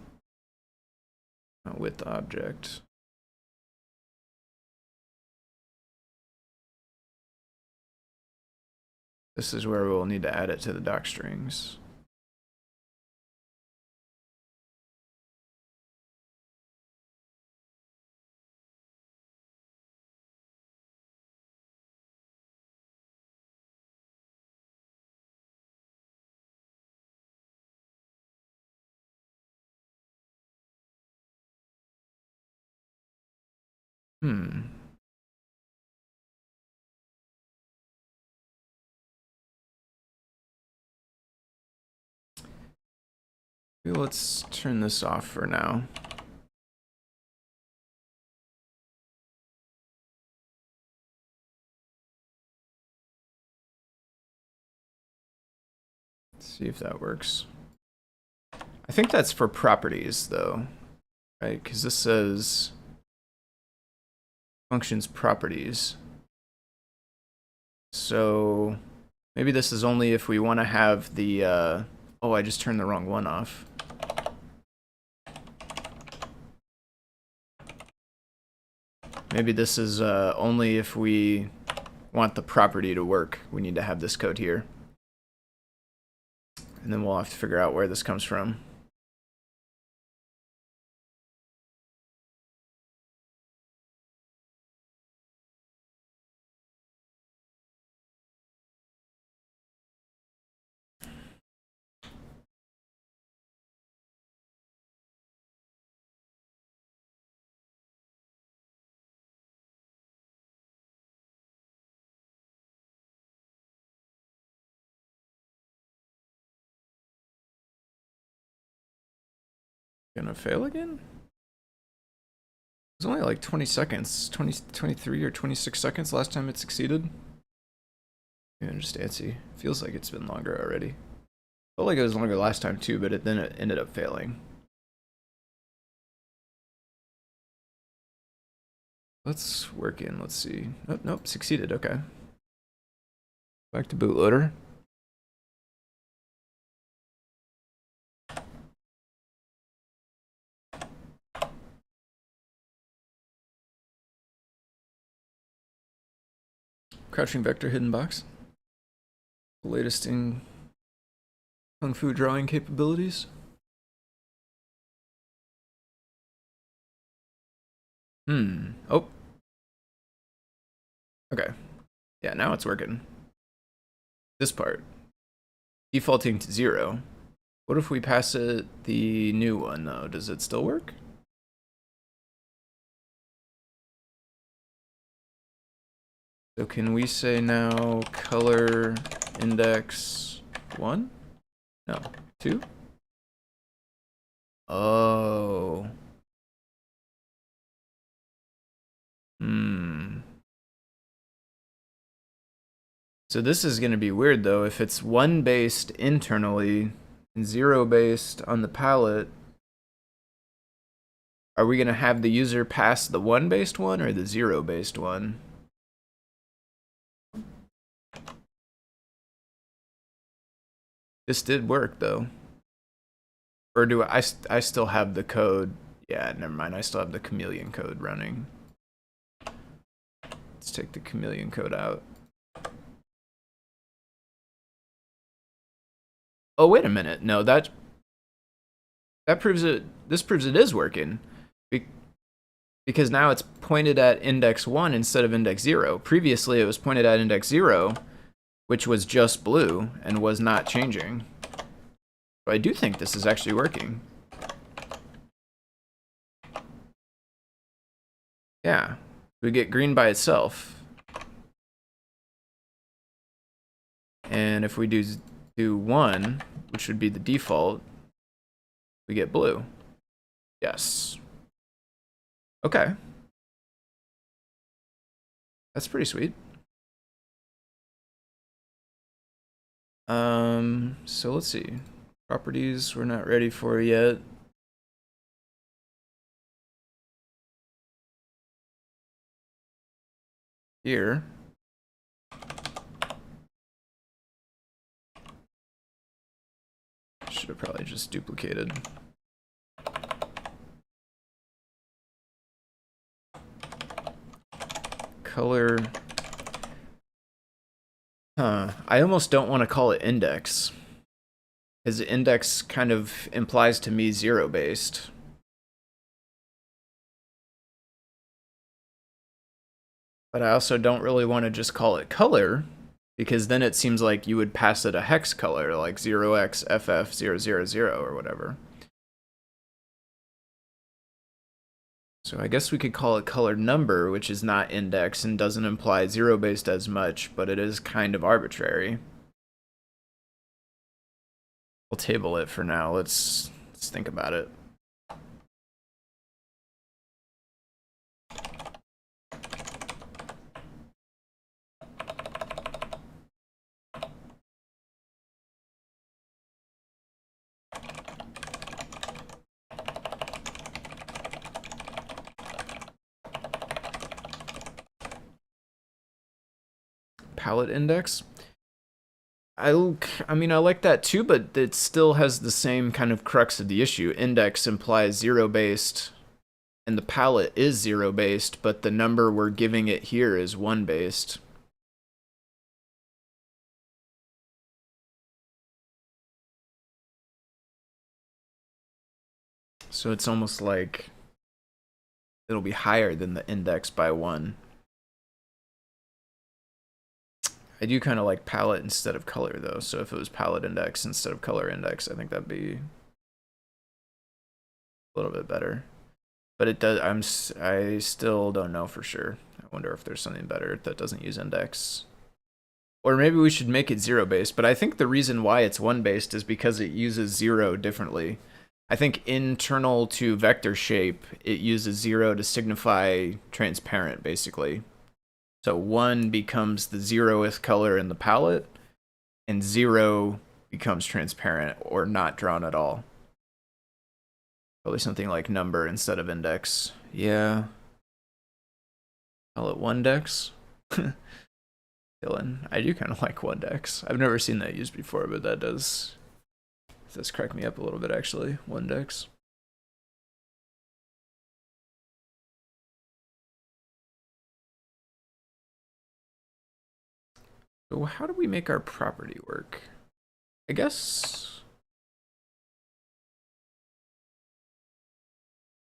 A: Not width object. This is where we'll need to add it to the doc strings. Let's turn this off for now. Let's see if that works. I think that's for properties, though, right? Because this says functions properties. So maybe this is only if we want to have the, oh, I just turned the wrong one off. Maybe this is only if we want the property to work. We need to have this code here. And then we'll have to figure out where this comes from. Gonna fail again? It was only like 20 seconds, 23 or 26 seconds last time it succeeded. Yeah, just antsy. Feels like it's been longer already. Felt like it was longer last time too, but then it ended up failing. Let's work in, let's see. Oh, nope, succeeded, okay. Back to bootloader. Crouching vector hidden box. The latest in Kung Fu drawing capabilities. Oh. Okay. Yeah, now it's working. This part. Defaulting to 0. What if we pass it the new one, though? Does it still work? So can we say now color index 1? No, 2? Oh. So this is going to be weird though. If it's 1 based internally and 0 based on the palette, are we going to have the user pass the 1 based one or the 0 based one? This did work though. Or do I still have the code? Yeah, never mind. I still have the chameleon code running. Let's take the chameleon code out. Oh, wait a minute. No, that proves it. This proves it is working. Because now it's pointed at index 1 instead of index 0. Previously, it was pointed at index 0, which was just blue and was not changing. But I do think this is actually working. Yeah, we get green by itself. And if we do 1, which would be the default, we get blue. Yes. Okay. That's pretty sweet. So let's see. Properties we're not ready for yet. Here. Should have probably just duplicated. Color. I almost don't want to call it index. Because index kind of implies to me 0 based. But I also don't really want to just call it color, because then it seems like you would pass it a hex color, like 0xFF000 or whatever. So I guess we could call it color number, which is not index and doesn't imply 0 based as much, but it is kind of arbitrary. We'll table it for now. Let's think about it. Palette index. I mean, I like that too, but it still has the same kind of crux of the issue. Index implies 0 based, and the palette is 0 based, but the number we're giving it here is 1 based. So it's almost like it'll be higher than the index by 1. I do kind of like palette instead of color though, so if it was palette index instead of color index, I think that'd be a little bit better. But it does. I still don't know for sure. I wonder if there's something better that doesn't use index. Or maybe we should make it 0 based, but I think the reason why it's 1 based is because it uses 0 differently. I think internal to vector shape, it uses 0 to signify transparent, basically. So 1 becomes the 0th color in the palette, and 0 becomes transparent or not drawn at all. Probably something like number instead of index. Yeah. Call it 1dex. Dylan, I do kind of like 1dex. I've never seen that used before, but that does crack me up a little bit actually. 1dex. So how do we make our property work? I guess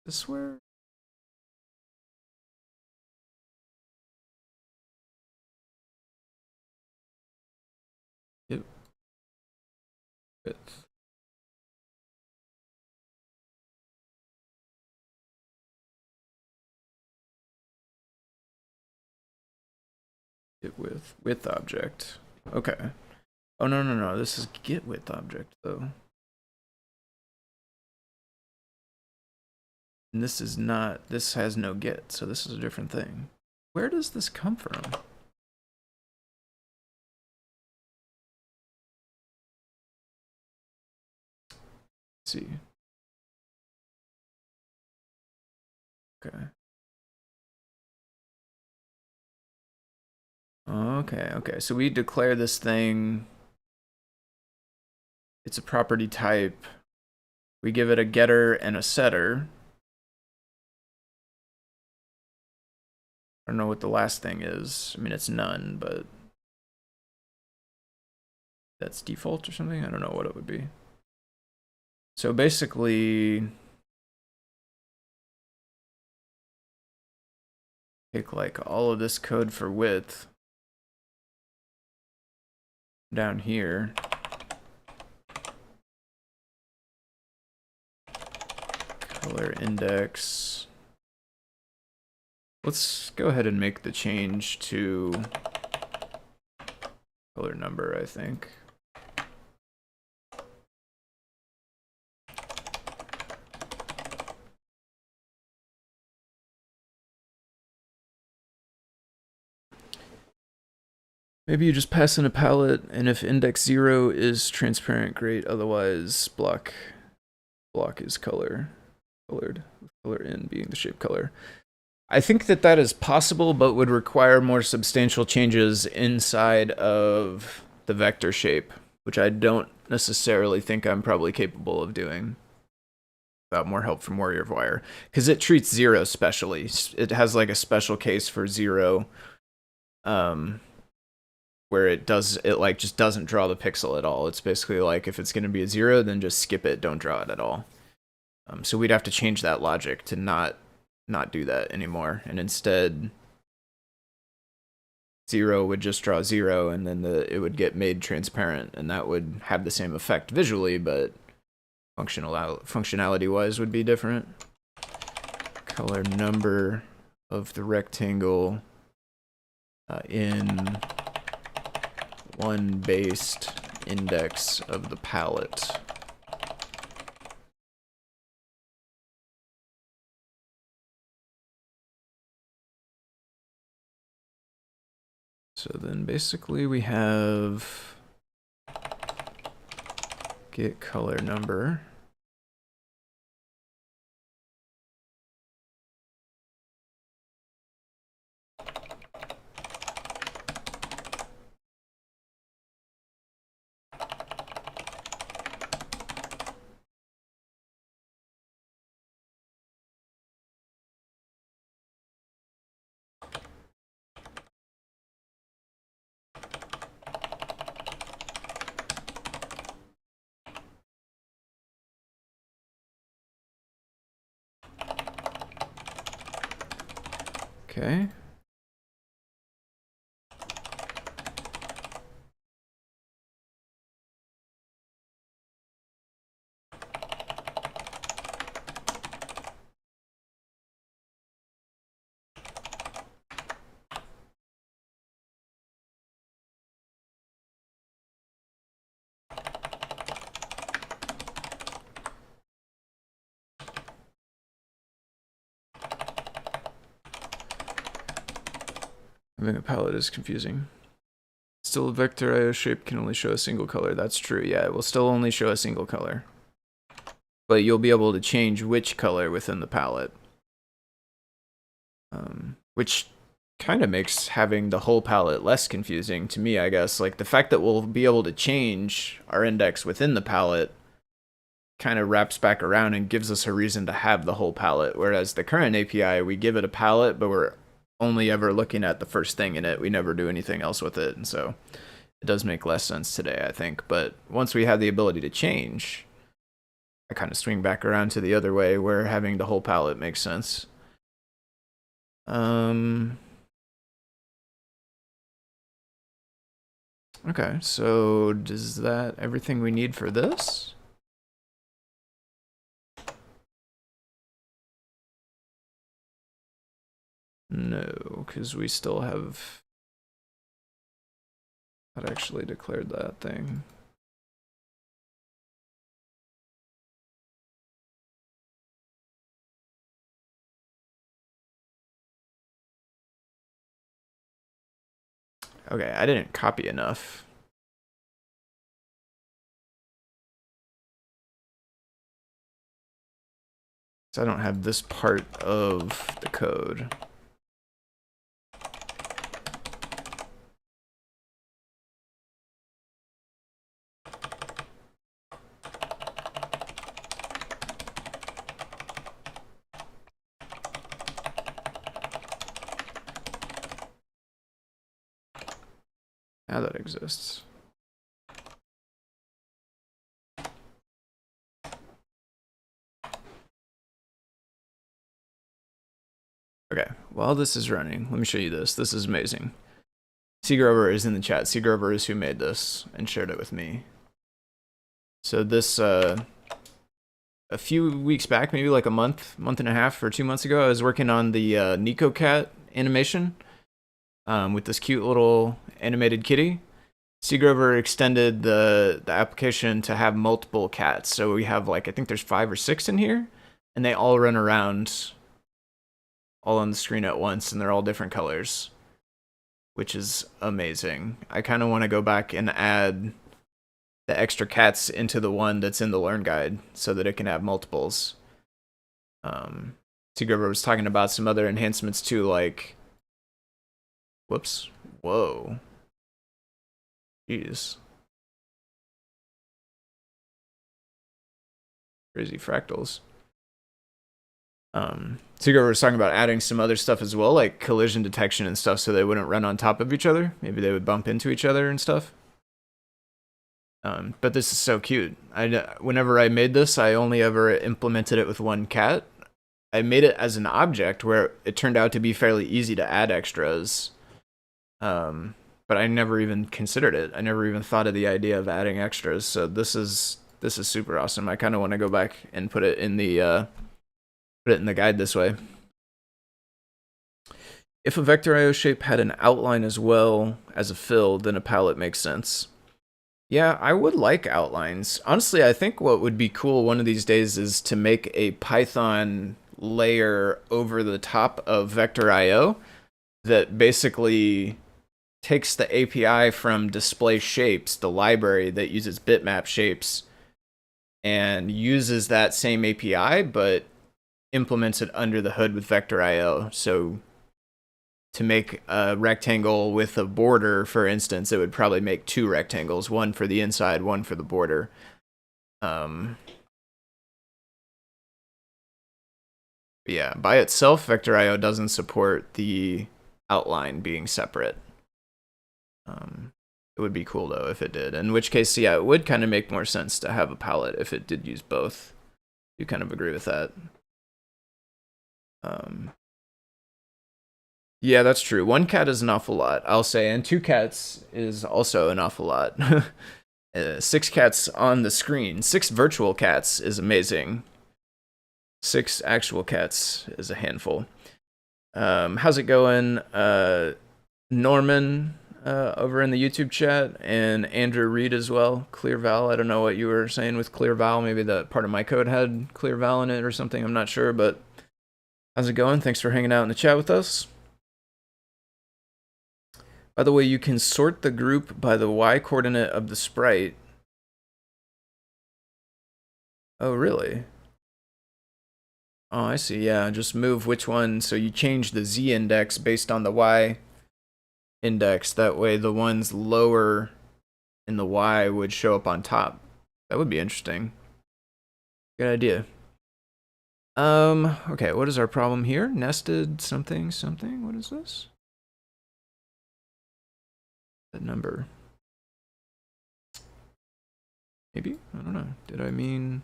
A: this where. Yep. Width. Get with object. Okay. Oh, no. This is get with object, though. And this is not, this has no get, so this is a different thing. Where does this come from? Let's see. Okay. Okay. So we declare this thing. It's a property type. We give it a getter and a setter. I don't know what the last thing is. I mean, it's none, but that's default or something? I don't know what it would be. So basically, take like all of this code for width down here. Color index. Let's go ahead and make the change to color number, I think. Maybe you just pass in a palette, and if index 0 is transparent, great. Otherwise, block is colored, with color in being the shape color. I think that is possible, but would require more substantial changes inside of the vector shape, which I don't necessarily think I'm probably capable of doing without more help from Warrior of Wire, because it treats 0 specially. It has like a special case for 0, where it just doesn't draw the pixel at all. It's basically like if it's going to be a 0, then just skip it, don't draw it at all. So we'd have to change that logic to not do that anymore, and instead 0 would just draw 0, and then it would get made transparent, and that would have the same effect visually, but functionality wise would be different. Color number of the rectangle in one based index of the palette. So then basically we have get color number. Okay. Having a palette is confusing. Still, a Vectorio shape can only show a single color. That's true, yeah, it will still only show a single color. But you'll be able to change which color within the palette. Which kind of makes having the whole palette less confusing to me, I guess. Like, the fact that we'll be able to change our index within the palette kind of wraps back around and gives us a reason to have the whole palette, whereas the current API, we give it a palette, but we're only ever looking at the first thing in it. We never do anything else with it, and so it does make less sense today, I think. But once we have the ability to change, I kind of swing back around to the other way, where having the whole palette makes sense. Okay, so does that everything we need for this? No, because we still have That actually declared that thing. Okay, I didn't copy enough. So I don't have this part of the code. Now that exists. Okay, while this is running, let me show you this. This is amazing. Seagrover is in the chat. Seagrover is who made this and shared it with me. So this, a few weeks back, maybe like a month and a half or 2 months ago, I was working on the Nico Cat animation with this cute little animated kitty. Seagrover extended the application to have multiple cats. So we have like, I think there's 5 or 6 in here, and they all run around all on the screen at once, and they're all different colors, which is amazing. I kind of want to go back and add the extra cats into the one that's in the Learn Guide so that it can have multiples. Seagrover was talking about some other enhancements too, like, whoops, whoa, jeez. Crazy fractals. Seagrover was talking about adding some other stuff as well, like collision detection and stuff, so they wouldn't run on top of each other. Maybe they would bump into each other and stuff. But this is so cute. Whenever I made this, I only ever implemented it with one cat. I made it as an object where it turned out to be fairly easy to add extras. But I never even considered it. I never even thought of the idea of adding extras. So this is super awesome. I kind of want to go back and put it in the guide this way. If a Vectorio shape had an outline as well as a fill, then a palette makes sense. Yeah, I would like outlines. Honestly, I think what would be cool one of these days is to make a Python layer over the top of Vector.io that basically takes the API from display shapes, the library that uses bitmap shapes, and uses that same API, but implements it under the hood with Vector.io. So to make a rectangle with a border, for instance, it would probably make 2 rectangles, one for the inside, one for the border. Yeah, by itself, Vector.io doesn't support the outline being separate. It would be cool, though, if it did. In which case, yeah, it would kind of make more sense to have a palette if it did use both. You kind of agree with that. Yeah, that's true. 1 cat is an awful lot, I'll say, and 2 cats is also an awful lot. 6 cats on the screen. 6 virtual cats is amazing. 6 actual cats is a handful. How's it going? Norman over in the YouTube chat, and Andrew Reed as well. Clear Val, I don't know what you were saying with Clear Val. Maybe the part of my code had Clear Val in it or something. I'm not sure, but how's it going? Thanks for hanging out in the chat with us. By the way, you can sort the group by the y coordinate of the sprite. Oh, really? Oh, I see. Yeah, just move which one. So you change the z index based on the y index. That way the ones lower in the y would show up on top. That would be interesting. Good idea. Okay, what is our problem here? Nested something. What is this? That number. Maybe? I don't know. Did I mean...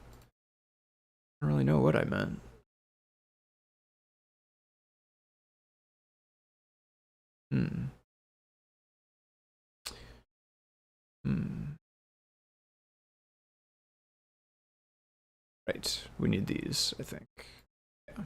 A: I don't really know what I meant. Right, we need these, I think. Yeah.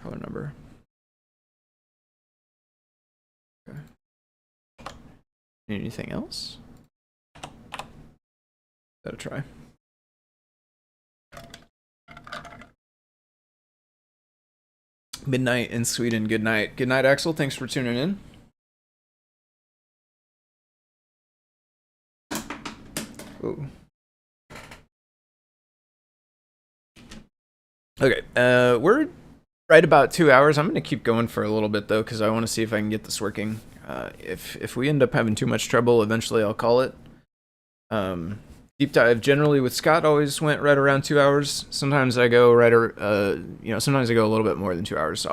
A: color number. Okay. Need anything else? Gotta try. Midnight in Sweden. Good night. Good night, Axel. Thanks for tuning in. Ooh. Okay, we're right about 2 hours. I'm gonna keep going for a little bit though, because I want to see if I can get this working. If we end up having too much trouble, eventually I'll call it. Deep dive generally with Scott always went right around 2 hours. Sometimes I go sometimes I go a little bit more than 2 hours.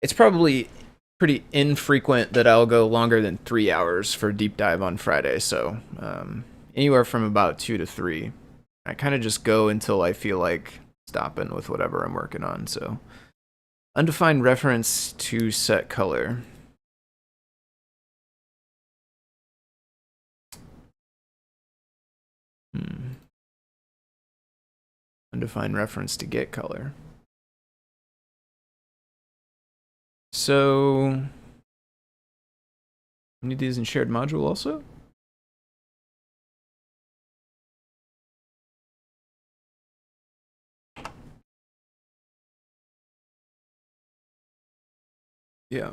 A: It's probably pretty infrequent that I'll go longer than 3 hours for deep dive on Friday. So anywhere from about 2 to 3. I kind of just go until I feel like stopping with whatever I'm working on. So undefined reference to set color. Undefined reference to get color. So we need these in shared module also. Yeah.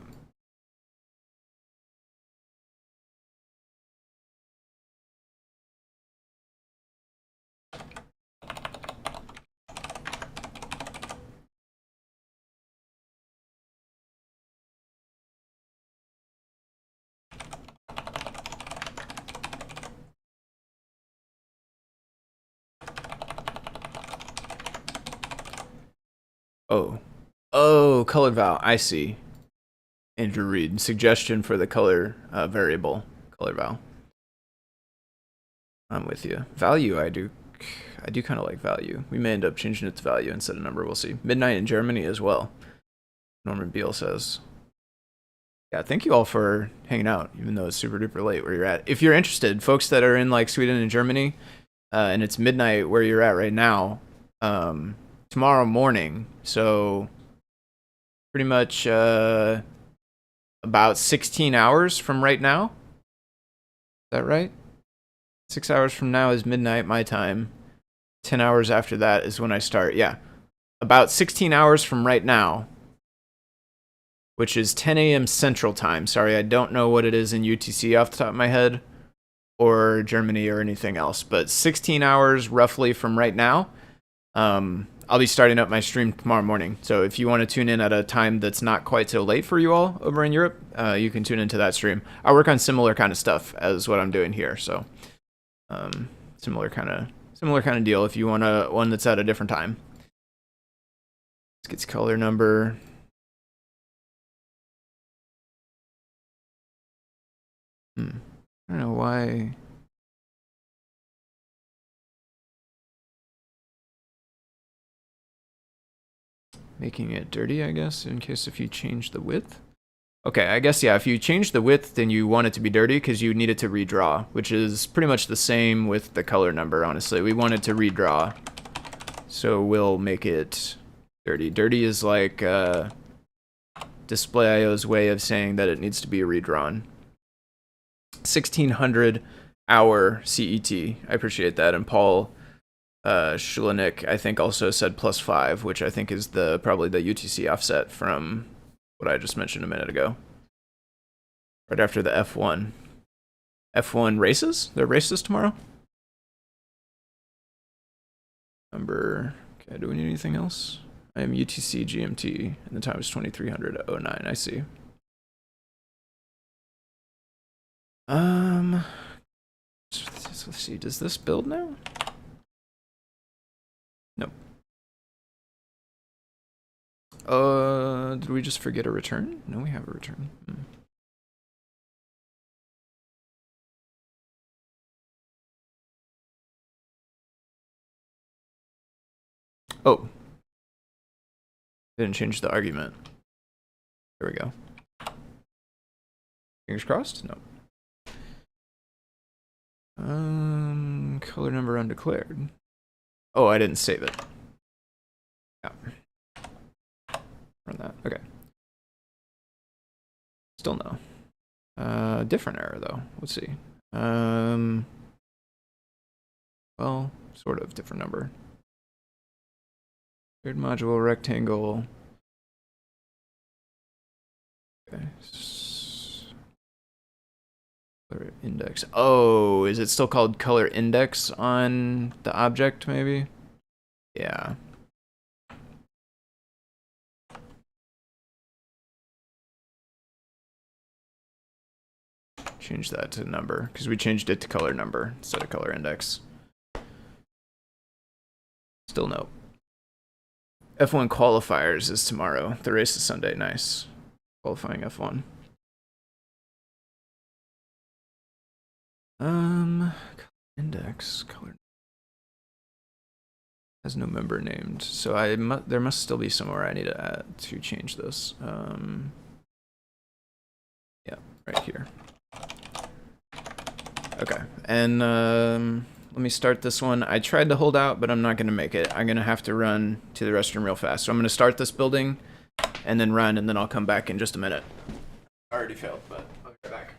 A: Oh, colored val. I see. Andrew Reed. Suggestion for the color variable. Color val. I'm with you. Value, I do kind of like value. We may end up changing it to value instead of number. We'll see. Midnight in Germany as well. Norman Beale says. Yeah, thank you all for hanging out, even though it's super duper late where you're at. If you're interested, folks that are in like Sweden and Germany, and it's midnight where you're at right now, tomorrow morning, so pretty much about 16 hours from right now. Is that right? 6 hours from now is midnight my time. 10 hours after that is when I start. Yeah. About 16 hours from right now, which is 10 a.m. Central Time. Sorry, I don't know what it is in UTC off the top of my head, or Germany or anything else, but 16 hours roughly from right now, I'll be starting up my stream tomorrow morning. So if you want to tune in at a time that's not quite so late for you all over in Europe, you can tune into that stream. I work on similar kind of stuff as what I'm doing here, so similar kind of deal. If you want one that's at a different time, let's get color number. I don't know why. Making it dirty, I guess, in case if you change the width. Okay, I guess, yeah, if you change the width, then you want it to be dirty because you need it to redraw, which is pretty much the same with the color number, honestly. We want it to redraw, so we'll make it dirty. Dirty is like Display.io's way of saying that it needs to be redrawn. 1600 hour CET. I appreciate that. And Paul Shulenik, I think, also said +5, which I think is probably the UTC offset from what I just mentioned a minute ago. Right after the F1. F1 races? They're races tomorrow? Number. Okay, do we need anything else? I am UTC GMT, and the time is 2300:09. I see. Let's see. Does this build now? Nope. Did we just forget a return? No, we have a return. Oh. Didn't change the argument. There we go. Fingers crossed? No. Color number undeclared. Oh, I didn't save it. Yeah. run that. Okay. Still no. Different error though. Let's see. Well, sort of different number. Third module rectangle. Okay. Color index. Oh, is it still called color index on the object, maybe? Yeah. Change that to number, because we changed it to color number instead of color index. Still no. F1 qualifiers is tomorrow. The race is Sunday. Nice. Qualifying F1. Index color has no member named, so there must still be somewhere I need to add to change this. Yeah, right here. Okay, and let me start this one. I tried to hold out, but I'm not going to make it. I'm going to have to run to the restroom real fast. So I'm going to start this building and then run, and then I'll come back in just a minute. I already failed, but I'll be right back.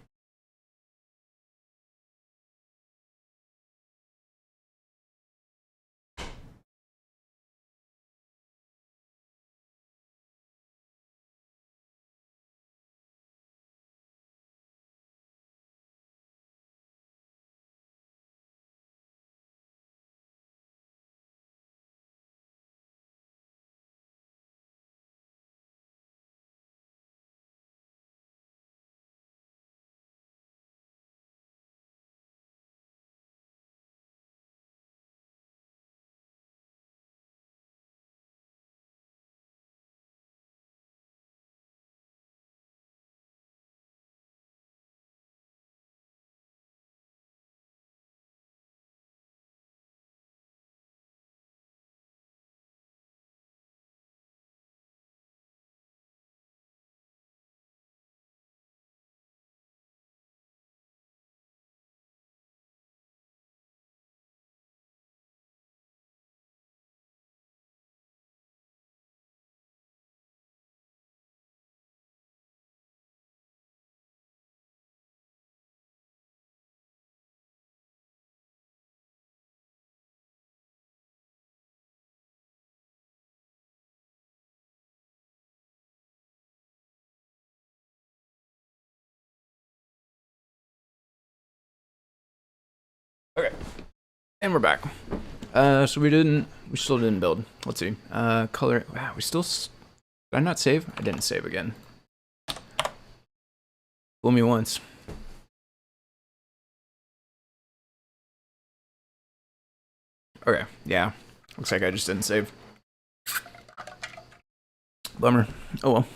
A: Okay, and we're back. So we still didn't build. Let's see. Color. Wow, did I not save? I didn't save again. Fool me once. Okay, yeah. Looks like I just didn't save. Bummer. Oh well.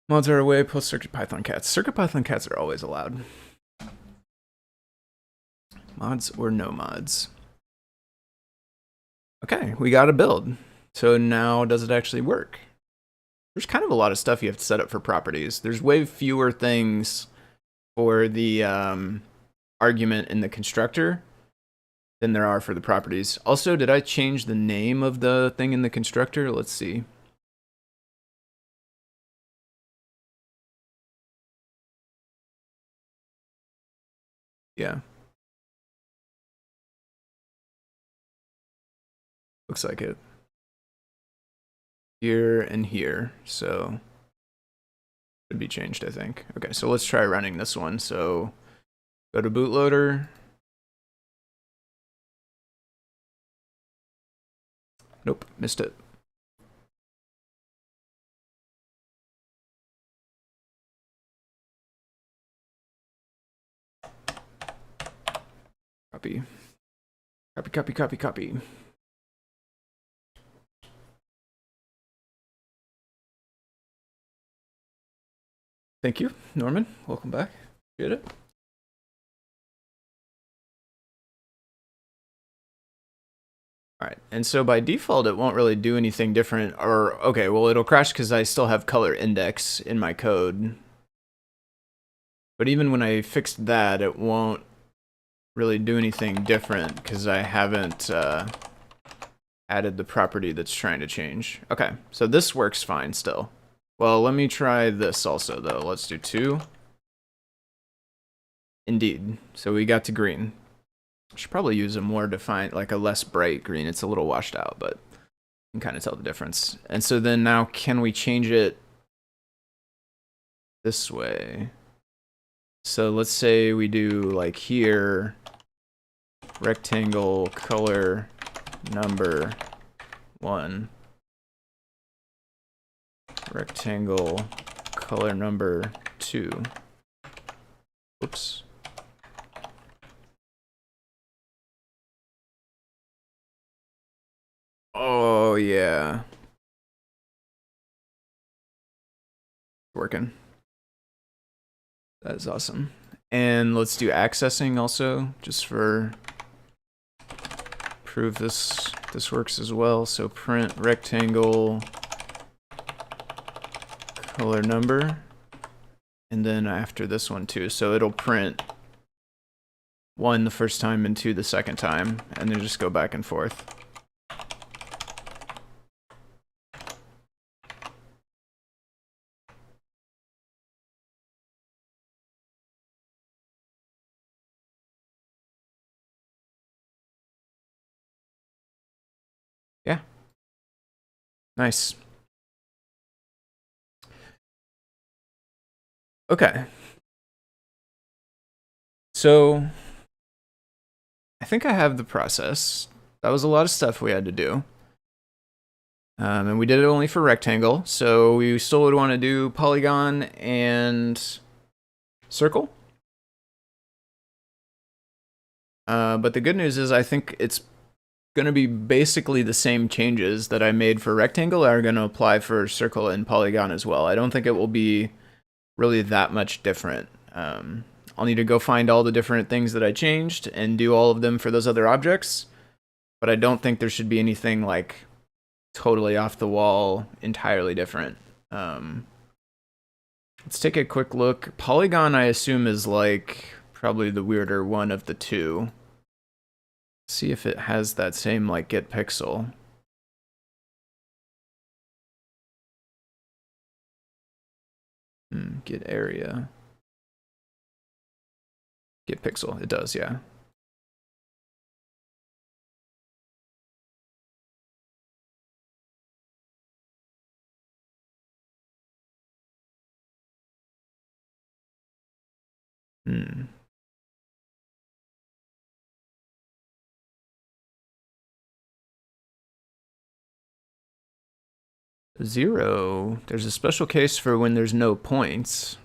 A: Mods are away, post CircuitPython cats. CircuitPython cats are always allowed. Mods or no mods. Okay, we got a build. So now does it actually work? There's kind of a lot of stuff you have to set up for properties. There's way fewer things for the argument in the constructor than there are for the properties. Also, did I change the name of the thing in the constructor? Let's see. Yeah. Looks like it. Here and here, so should be changed, I think. Okay, so let's try running this one. So go to bootloader. Nope, missed it. Copy. Copy, copy, copy, copy. Thank you, Norman. Welcome back. Appreciate it. All right, and so by default, it won't really do anything different. Or, okay, well, it'll crash because I still have color index in my code. But even when I fixed that, it won't really do anything different because I haven't added the property that's trying to change. Okay, so this works fine still. Well, let me try this also, though. Let's do 2. Indeed. So we got to green. I should probably use a more defined, like a less bright green. It's a little washed out, but you can kind of tell the difference. And so then now, can we change it this way? So let's say we do like here, rectangle color number 1, rectangle color number 2. Whoops. Oh yeah. Working. That is awesome. And let's do accessing also, just for prove this works as well. So print rectangle color number, and then after this one too. So it'll print 1 the first time and 2 the second time, and then just go back and forth. Yeah. Nice. Okay. So I think I have the process. That was a lot of stuff we had to do. And we did it only for rectangle, so we still would want to do polygon and circle. But the good news is I think it's going to be basically the same changes that I made for rectangle are going to apply for circle and polygon as well. I don't think it will be really that much different. I'll need to go find all the different things that I changed and do all of them for those other objects, but I don't think there should be anything like totally off the wall, entirely different. Let's take a quick look. Polygon, I assume, is like probably the weirder one of the two. See if it has that same like get pixel. Get area. Get pixel. It does, yeah. Hmm. Zero. There's a special case for when there's no points.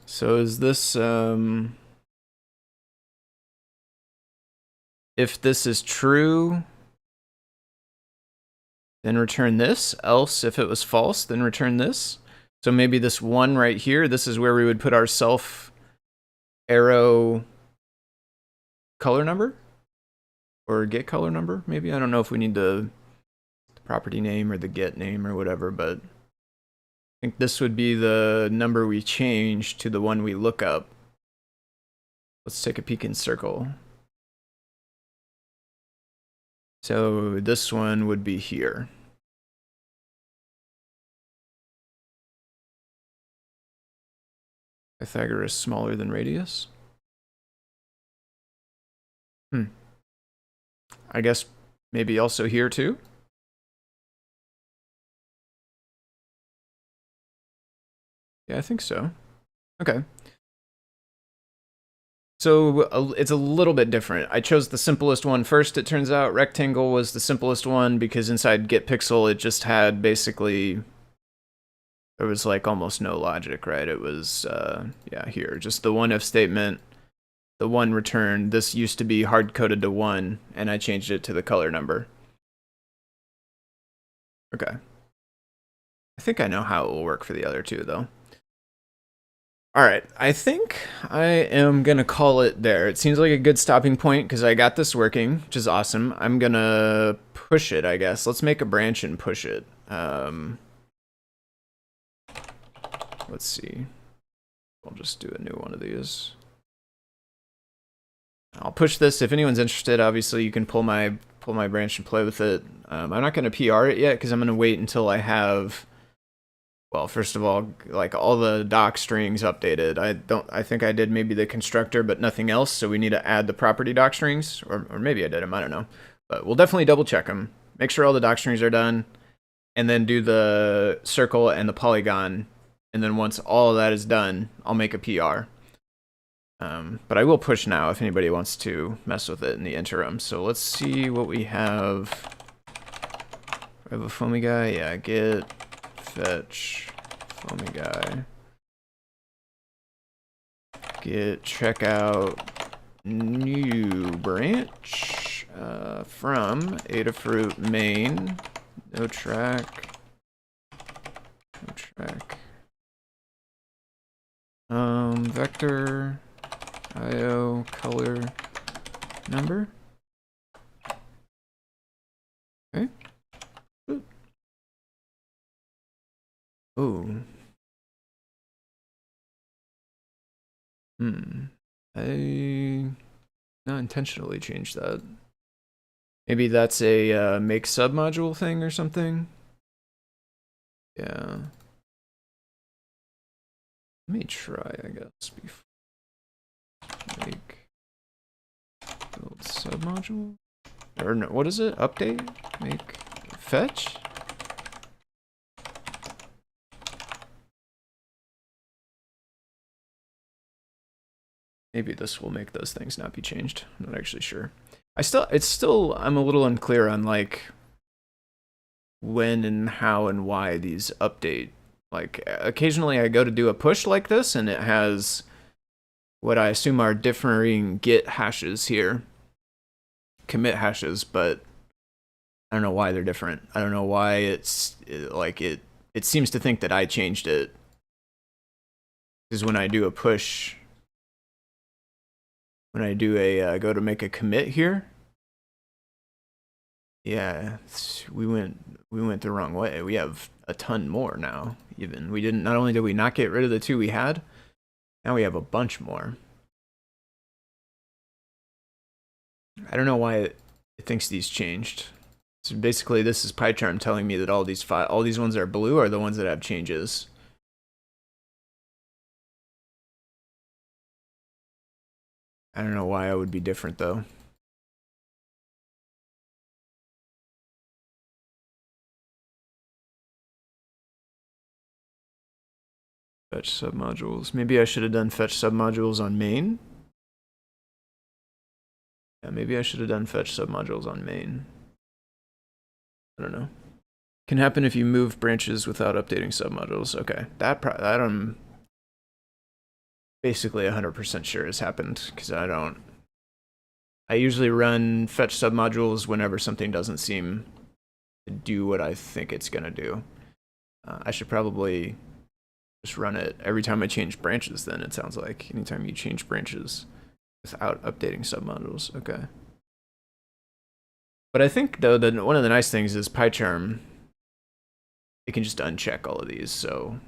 A: So is this, if this is true, then return this. Else, if it was false, then return this. So maybe this 1 right here, this is where we would put our self arrow color number? Or get color number, maybe? I don't know if we need the property name or the get name or whatever, but I think this would be the number we change to the one we look up. Let's take a peek in circle. So this one would be here. Pythagoras smaller than radius? I guess maybe also here too? Yeah, I think so. Okay. So it's a little bit different. I chose the simplest one first, it turns out. Rectangle was the simplest one because inside get pixel it just had basically, there was like almost no logic, right? It was, yeah, here, just the one if statement, the 1 return. This used to be hard-coded to 1, and I changed it to the color number. Okay. I think I know how it will work for the other two, though. All right, I think I am going to call it there. It seems like a good stopping point because I got this working, which is awesome. I'm going to push it, I guess. Let's make a branch and push it. let's see. I'll just do a new one of these. I'll push this. If anyone's interested, obviously you can pull my branch and play with it. I'm not going to PR it yet because I'm going to wait until I have, well, first of all, like all the doc strings updated. I think I did maybe the constructor, but nothing else. So we need to add the property doc strings, or maybe I did them. I don't know, but we'll definitely double check them. Make sure all the doc strings are done, and then do the circle and the polygon. And then once all of that is done, I'll make a PR. But I will push now if anybody wants to mess with it in the interim. So let's see what we have. We have a foamy guy. Yeah, get fetch foamy guy. Get checkout new branch from Adafruit main. No track. No track. Vector. IO color number. Okay. Oh. I not intentionally changed that. Maybe that's a make submodule thing or something. Yeah. Let me try, I guess, before. Make build submodule, or no, what is it? Update? Make fetch? Maybe this will make those things not be changed. I'm not actually sure. I'm a little unclear on like when and how and why these update. Like occasionally I go to do a push like this and it has what I assume are differing git hashes here, commit hashes, but I don't know why they're different. I don't know why it seems to think that I changed it. Because when I do a push, when I do a go to make a commit here, yeah, we went the wrong way. We have a ton more now. Even we didn't. Not only did we not get rid of the 2 we had, now we have a bunch more. I don't know why it thinks these changed. So basically, this is PyCharm telling me that all these ones that are blue are the ones that have changes. I don't know why I would be different though. Fetch submodules. Maybe I should have done fetch submodules on main. Yeah, maybe I should have done fetch submodules on main. I don't know. Can happen if you move branches without updating submodules. Okay, that I'm basically 100% sure has happened because I usually run fetch submodules whenever something doesn't seem to do what I think it's gonna do. I should probably just run it every time I change branches. Then it sounds like anytime you change branches without updating submodules. Okay. But I think though that one of the nice things is PyCharm. It can just uncheck all of these, so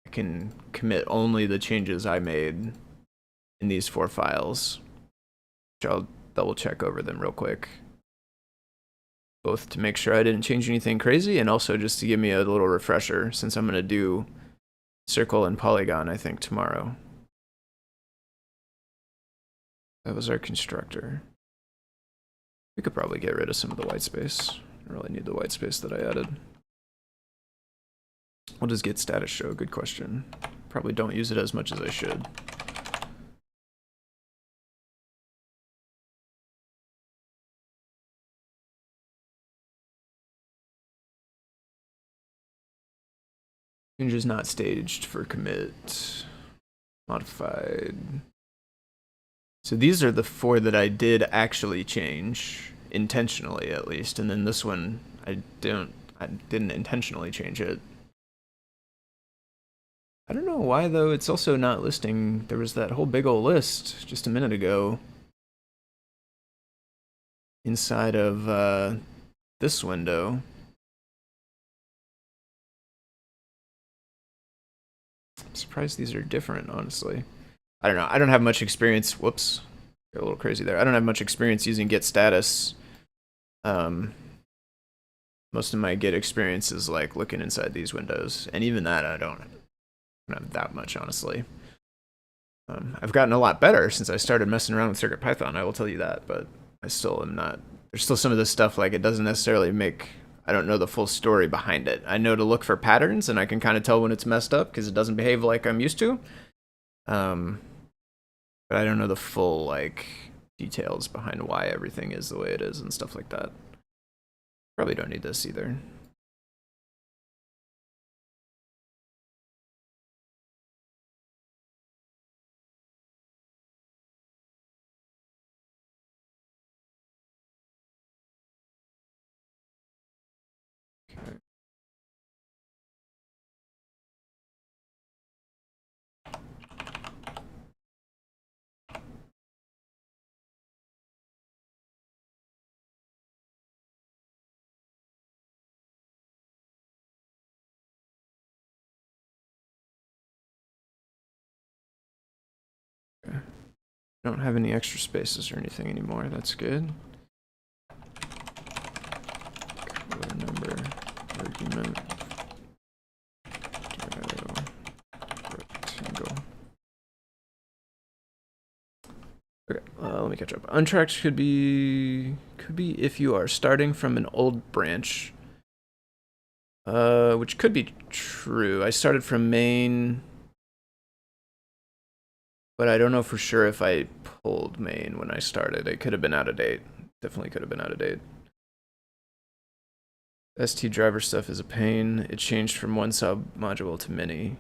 A: I can commit only the changes I made in these 4 files. Which I'll double check over them real quick. Both to make sure I didn't change anything crazy and also just to give me a little refresher since I'm going to do circle and polygon, I think, tomorrow. That was our constructor. We could probably get rid of some of the white space. I don't really need the white space that I added. We'll just get status show. Good question. Probably don't use it as much as I should. Changes not staged for commit. Modified. So these are the 4 that I did actually change, intentionally at least, and then this one I didn't intentionally change it. I don't know why though, it's also not listing. There was that whole big old list just a minute ago inside of this window. surprised these are different, honestly. I don't know. I don't have much experience. Whoops. Got a little crazy there. I don't have much experience using Git status. Most of my Git experience is like looking inside these windows. And even that, I don't have that much, honestly. I've gotten a lot better since I started messing around with CircuitPython, I will tell you that. But I still am not. There's still some of this stuff, like it doesn't necessarily make... I don't know the full story behind it. I know to look for patterns, and I can kind of tell when it's messed up because it doesn't behave like I'm used to. But I don't know the full like details behind why everything is the way it is and stuff like that. Probably don't need this either. Okay. Don't have any extra spaces or anything anymore. That's good. Color number, argument, rectangle. Okay, let me catch up. Untracked could be if you are starting from an old branch, which could be true. I started from main, but I don't know for sure if I pulled main when I started. It could have been out of date. Definitely could have been out of date. ST driver stuff is a pain. It changed from one sub module to many.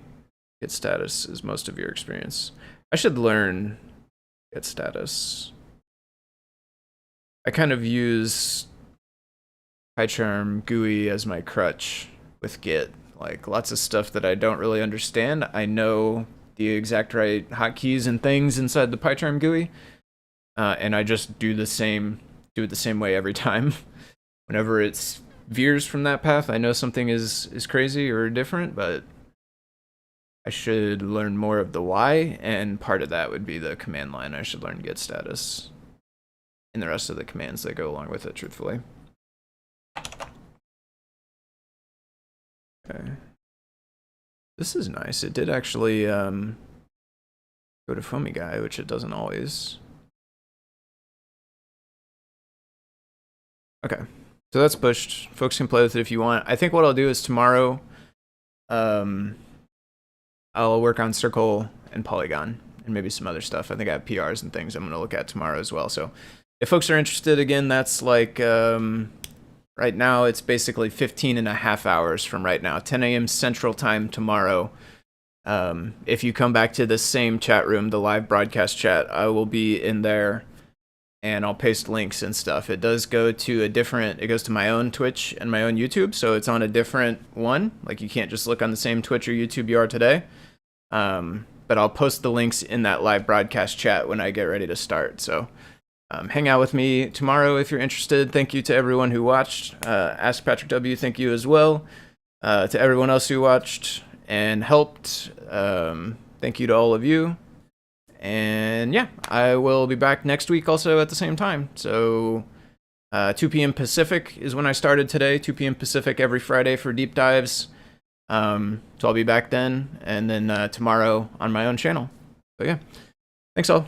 A: Git status is most of your experience. I should learn Git status. I kind of use PyCharm GUI as my crutch with Git. Like lots of stuff that I don't really understand. I know the exact right hotkeys and things inside the PyCharm GUI, and I just do it the same way every time. Whenever it's veers from that path, I know something is crazy or different, but I should learn more of the why, and part of that would be the command line. I should learn Git status and the rest of the commands that go along with it, truthfully. Okay. This is nice. It did actually go to Foamy Guy, which it doesn't always. Okay. So that's pushed. Folks can play with it if you want. I think what I'll do is tomorrow, I'll work on Circle and Polygon and maybe some other stuff. I think I have PRs and things I'm going to look at tomorrow as well. So if folks are interested, again, that's like, right now it's basically 15.5 hours from right now, 10 a.m. Central Time tomorrow. If you come back to the same chat room, the live broadcast chat, I will be in there. And I'll paste links and stuff. It does go to it goes to my own Twitch and my own YouTube, so it's on a different one. Like you can't just look on the same Twitch or YouTube you are today. But I'll post the links in that live broadcast chat when I get ready to start. So hang out with me tomorrow if you're interested. Thank you to everyone who watched. Ask Patrick W, thank you as well. To everyone else who watched and helped, thank you to all of you. And yeah, I will be back next week also at the same time. So 2 p.m. Pacific is when I started today, 2 p.m. Pacific every Friday for deep dives. So I'll be back then, and then tomorrow on my own channel. So yeah, thanks all.